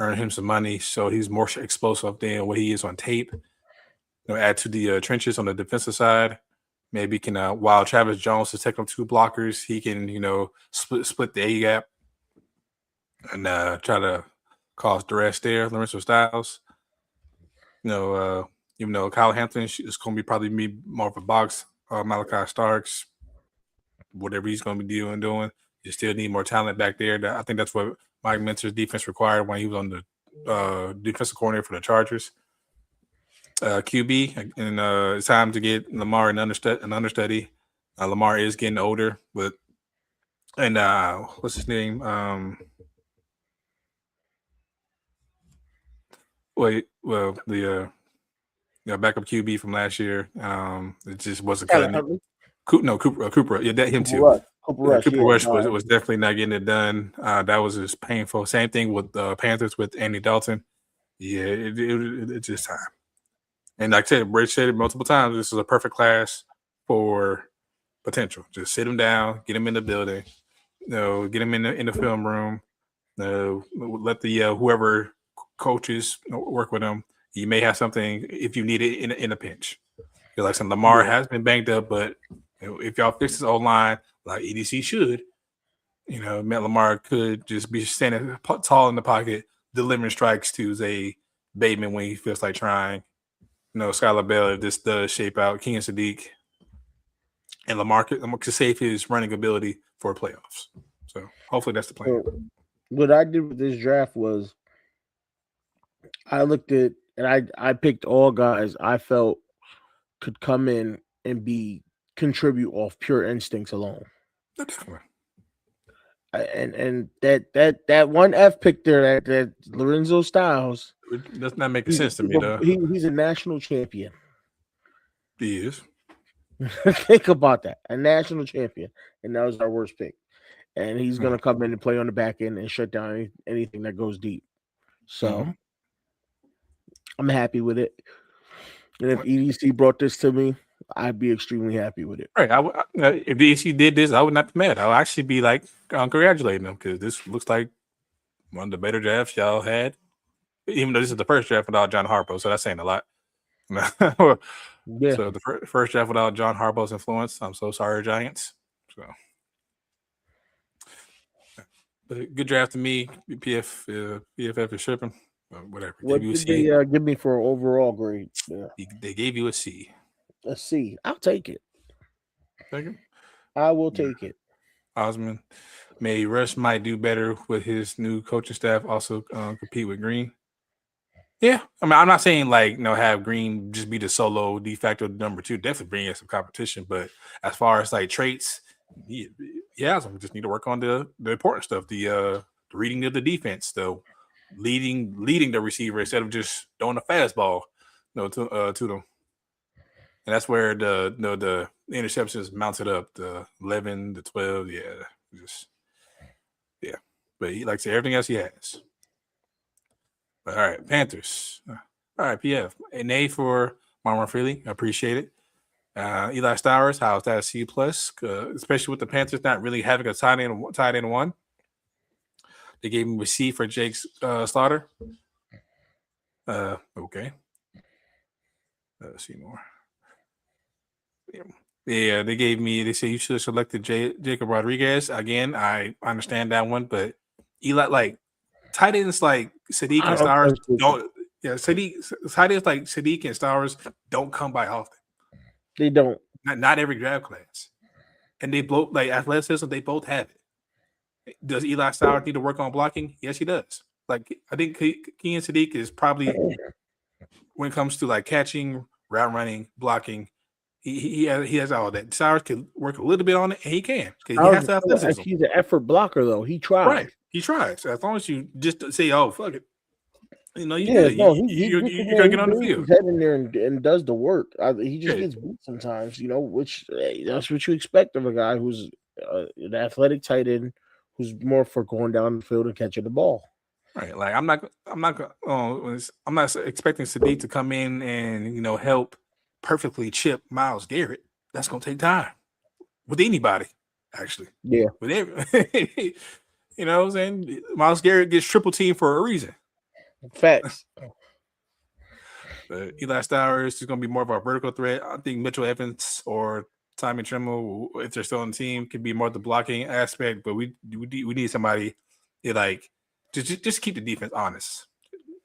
earn him some money, so he's more explosive than what he is on tape. Add to the trenches on the defensive side. Maybe can while Travis Jones is taking 2 blockers, he can split the A gap and try to cause duress there. Lorenzo Styles, even though Kyle Hampton is going to be more of a box. Malachi Starks, whatever he's going to be doing. You still need more talent back there. I think that's what Mike Mentor's defense required when he was on the defensive coordinator for the Chargers. QB, and it's time to get Lamar an understudy. Lamar is getting older, and what's his name? The backup QB from last year. It just wasn't cutting. Cooper. Yeah, him too. Cooper Rush was definitely not getting it done. That was just painful. Same thing with the Panthers with Andy Dalton. Yeah, it's just time. And like I said, Rich said it multiple times, this is a perfect class for potential. Just sit him down, get him in the building, get him in the film room, let the whoever coaches work with him. You may have something if you need it in a pinch. Like some Lamar has been banged up, but if y'all fix his O-line like EDC should, Matt Lamar could just be standing tall in the pocket, delivering strikes to Zay Bateman when he feels like trying. Skylar Bell, if this does shape out, King and Sadiq, and Lamar could save his running ability for playoffs. So hopefully that's the plan. So what I did with this draft was I looked at and I picked all guys I felt could come in and contribute off pure instincts alone. Definitely. And that one F pick there, that Lorenzo Styles, it does not make sense to me though. He's a national champion. He is. Think about that, a national champion, and that was our worst pick. and he's going to come in and play on the back end and shut down anything that goes deep. So I'm happy with it. And if EDC brought this to me, I'd be extremely happy with it. Right. If EDC did this, I would not be mad. I would actually be like congratulating them because this looks like one of the better drafts y'all had. Even though this is the first draft without John Harbaugh, so that's saying a lot. Yeah. So the first draft without John Harbaugh's influence. I'm so sorry, Giants. So, but good draft to me. PFF is shipping. Whatever. What did they give me for an overall grade? Yeah. They gave you a C. A C. I'll take it. Take it. I will take it. Osman. Maybe Rush might do better with his new coaching staff. Also compete with Green. Yeah, I mean, I'm not saying like have Green just be the solo de facto number 2. Definitely bring in some competition, but as far as like traits, so we just need to work on the important stuff, the reading of the defense, the leading the receiver instead of just throwing a fastball, to them. And that's where the interceptions mounted up, the 11, the 12, But he likes everything else he has. All right, Panthers. All right, PF. An A for Marlon Freely. I appreciate it. Eli Stowers, how's that a C plus? Especially with the Panthers not really having a tight end one. They gave him a C for Jake Slaughter. Okay. Let's see more. Yeah, they say you should have selected Jacob Rodriguez. Again, I understand that one, but Eli, like, tight ends like Sadiq and Stowers don't. Yeah, tight ends like Sadiq and Stowers don't come by often. They don't. Not every draft class, and they both like athleticism. They both have it. Does Eli Stowers need to work on blocking? Yes, he does. Like I think Kean Sadiq is probably when it comes to like catching, route running, blocking. He has all that. Stowers can work a little bit on it, and he can. He has athleticism. He's an effort blocker, though. He tries. Right. He tries. As long as you just say, "Oh, fuck it," you're gonna get on the field. He's head in there and does the work. He just gets beat sometimes, which that's what you expect of a guy who's an athletic tight end who's more for going down the field and catching the ball. Right. Like I'm not expecting Sadiq to come in and help perfectly chip Myles Garrett. That's gonna take time with anybody, actually. Yeah. With every, what I'm saying? Myles Garrett gets triple team for a reason. Facts. Eli Stowers is going to be more of a vertical threat. I think Mitchell Evans or Tommy Tremble, if they're still on the team, could be more the blocking aspect. But we need somebody like just keep the defense honest,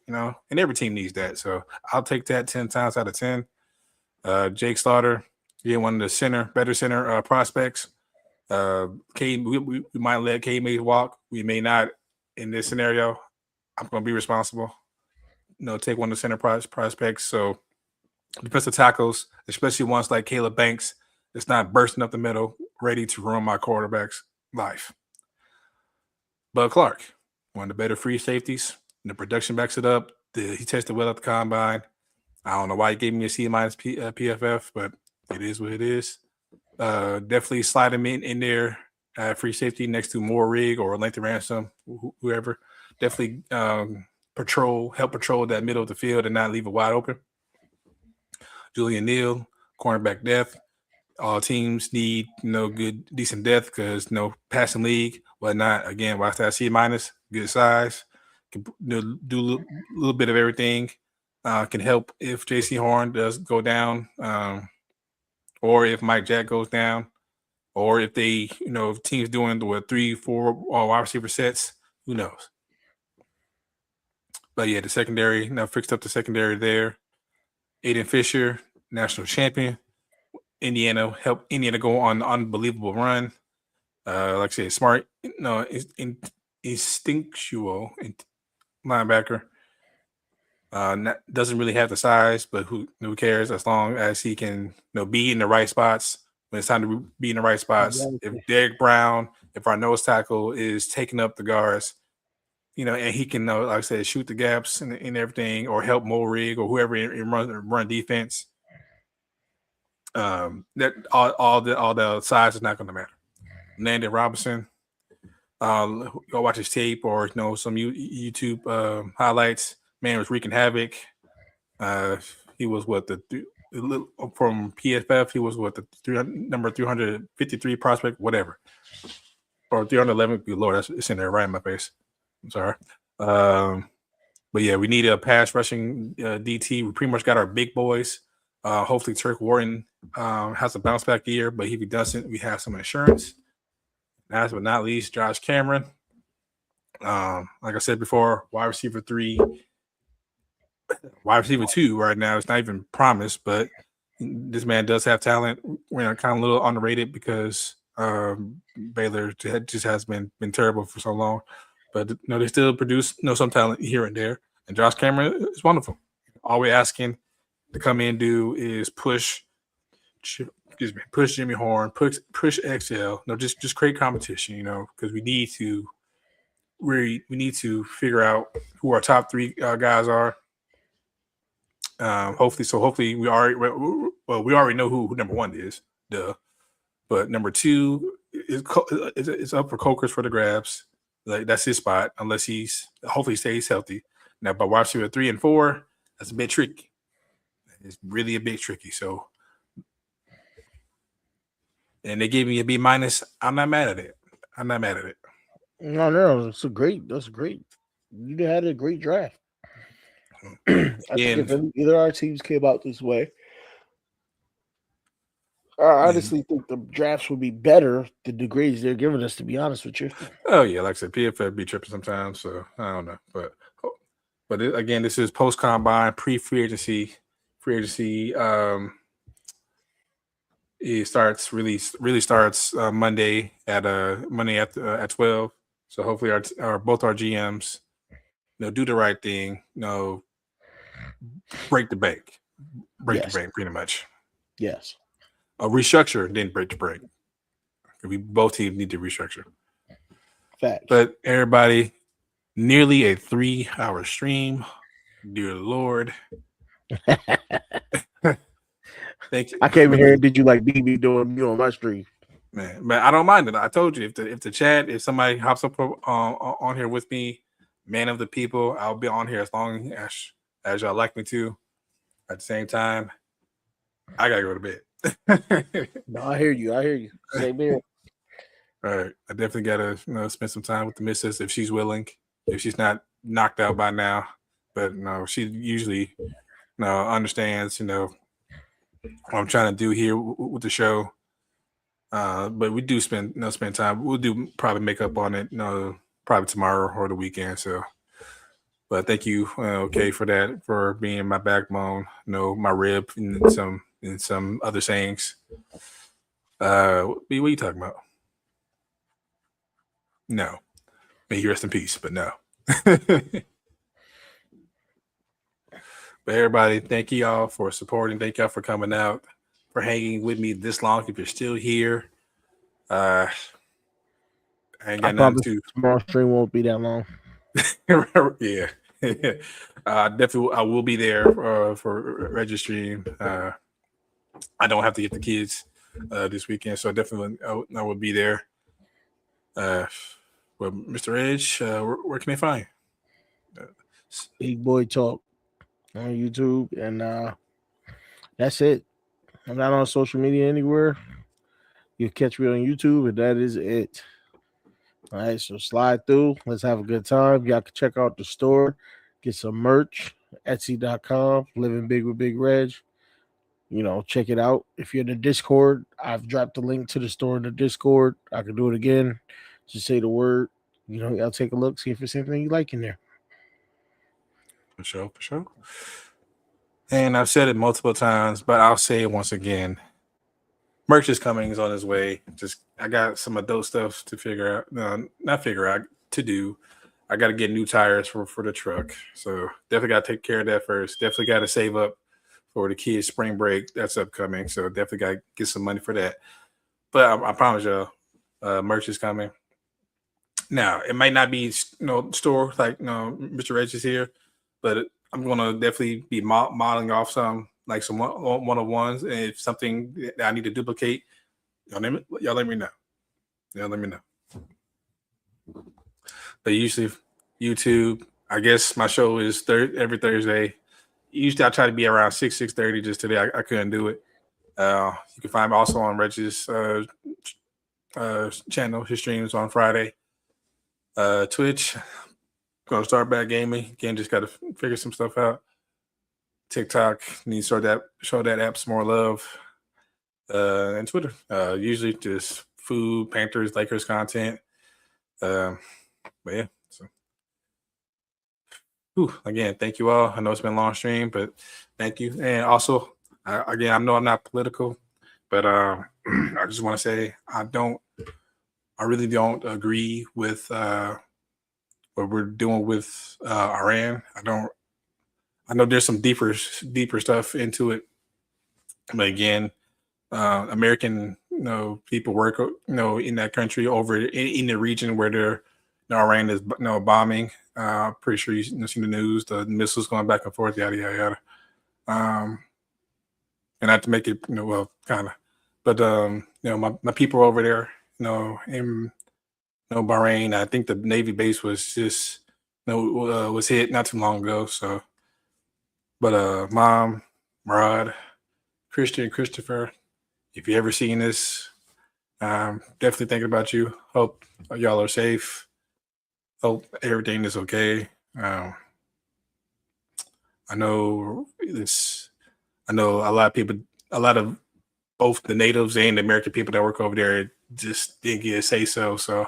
and every team needs that. So I'll take that 10 times out of 10. Jake Slaughter, one of the better center prospects. We might let K May walk. We may not in this scenario. I'm going to be responsible. Take one of the center prospects. So defensive tackles, especially ones like Caleb Banks, it's not bursting up the middle, ready to ruin my quarterback's life. Bud Clark, one of the better free safeties. The production backs it up. He tested well at the combine. I don't know why he gave me a C- PFF, but it is what it is. Definitely slide him in there, free safety next to Moore Rig or Lengthy Ransom, whoever. Definitely help patrol that middle of the field and not leave it wide open. Julian Neal, cornerback depth. All teams need good, decent depth because passing league, whatnot. Again, watch that C-, good size. Can do a little bit of everything. Can help if J.C. Horn does go down, or if Mike Jack goes down, or if they, if teams doing the 3-4 wide receiver sets, who knows? But yeah, the secondary, fixed up the secondary there. Aiden Fisher, national champion. Indiana helped Indiana go on an unbelievable run. Like I said, smart, instinctual linebacker. Doesn't really have the size, but who cares as long as he can be in the right spots when it's time to be in the right spots. Exactly. If Derek Brown, if our nose tackle is taking up the guards, and he can, like I said, shoot the gaps and everything, or help Mo Rig or whoever run defense. That all the size is not going to matter. Landon Robinson, Go watch his tape or some YouTube highlights. Man was wreaking havoc. He was from PFF. He was number 353 prospect, whatever, or 311. Good Lord, it's in there right in my face. I'm sorry. But yeah, we need a pass rushing DT. We pretty much got our big boys. Hopefully, Turk Wharton has a bounce back year, but if he doesn't, we have some insurance. Last but not least, Josh Cameron. Like I said before, wide receiver 3, wide receiver 2 right now. It's not even promised, but this man does have talent. We're kind of a little underrated because Baylor just has been terrible for so long. But they still produce some talent here and there. And Josh Cameron is wonderful. All we're asking to come in and do is push Jimmy Horn, push XL. Just create competition, because we need to figure out who our top 3 guys are. Hopefully we already know who number 1 is, duh. But number 2 is up for Coker's for the grabs. Like, that's his spot, unless hopefully stays healthy. Now, by wide receiver 3 and 4, that's a bit tricky. It's really a bit tricky. So, and they gave me a B-. I'm not mad at it. No, that's great. You had a great draft. I think if either our teams came out this way, I honestly think the drafts would be better than the grades they're giving us, to be honest with you. Oh, yeah. Like I said, PFF be tripping sometimes, so I don't know. But again, this is post-combine, pre-free agency. Free agency it really starts Monday at 12. So hopefully both our GMs do the right thing, break the bank. The bank, pretty much. Yes. A restructure, then break the bank. Both teams need to restructure. Facts. But everybody, nearly a 3-hour stream. Dear Lord. Thank you. I came here and did you like BB doing me on my stream? Man, but I don't mind it. I told you if somebody hops up on here with me, man of the people, I'll be on here as long as y'all like me to. At the same time, I gotta go to bed. No, I hear you. Same here. All right, I definitely gotta spend some time with the missus if she's willing. If she's not knocked out by now, but no, she usually understands. What I'm trying to do here with the show. But we do spend time. We'll probably make up on it, probably tomorrow or the weekend. So, but thank you, okay, for that, for being my backbone, my rib, and some other sayings. What are you talking about? No, may you rest in peace, but no. But everybody, thank you all for supporting. Thank y'all for coming out, for hanging with me this long. If you're still here, I ain't got nothing to. Tomorrow stream won't be that long. Yeah. Definitely, I will be there for registering. I don't have to get the kids this weekend, so definitely I will be there. Well, Mr. Edge, where can they find you? Big Boy Talk on YouTube, and that's it. I'm not on social media anywhere. You catch me on YouTube, and that is it. All right, so slide through. Let's have a good time. Y'all can check out the store, get some merch, Etsy.com, Living Big with Big Reg. Check it out. If you're in the Discord, I've dropped the link to the store in the Discord. I can do it again. Just say the word. Y'all take a look, see if there's anything you like in there. For sure. And I've said it multiple times, but I'll say it once again. Merch is coming, is on his way. I got some adult stuff to figure out. No, not figure out, to do. I got to get new tires for the truck. So definitely got to take care of that first. Definitely got to save up for the kids' spring break. That's upcoming. So definitely got to get some money for that. But I promise y'all, merch is coming. Now, it might not be store like Mr. Reg is here, but I'm gonna definitely be modeling off some one-on-ones, and if something that I need to duplicate, y'all let me know. But usually YouTube. I guess my show is every Thursday. Usually I try to be around 6:30. Just today I couldn't do it. You can find me also on Reg's channel. His streams on Friday. Twitch. Gonna start back gaming again. Just got to figure some stuff out. TikTok, need to show that app some more love. And Twitter, usually just food, Panthers, Lakers content. But yeah, so again, thank you all. I know it's been a long stream, but thank you. And also, again, I know I'm not political, but I just want to say I really don't agree with what we're doing with Iran. I know there's some deeper stuff into it, but again, American people work in that country over in the region where Iran is bombing. Pretty sure you've seen the news, the missiles going back and forth, yada yada yada. And not to make it kind of, but my people over there, in Bahrain. I think the Navy base was just was hit not too long ago. So, but Mom, Murad, Christian, Christopher, if you ever seen this, definitely thinking about you. Hope y'all are safe. Hope everything is okay. I know a lot of both the natives and the American people that work over there just didn't get a say so. So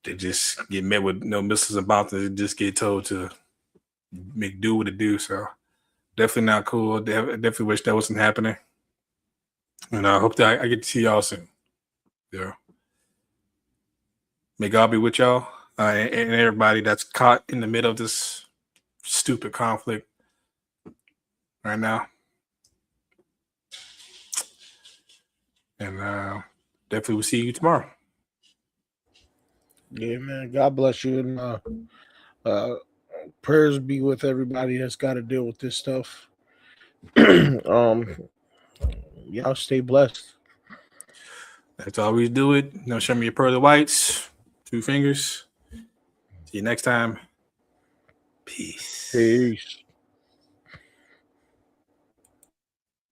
they just get met with missiles and bombs and just get told to make do what it do. So definitely not cool. Definitely wish that wasn't happening. And I hope that I get to see y'all soon. Yeah. May God be with y'all and everybody that's caught in the middle of this stupid conflict right now. And definitely we'll see you tomorrow. Yeah, man. God bless you. And prayers be with everybody that's got to deal with this stuff. Y'all stay blessed. That's all we do it. Show me your pearly whites. 2 fingers. See you next time. Peace. Peace.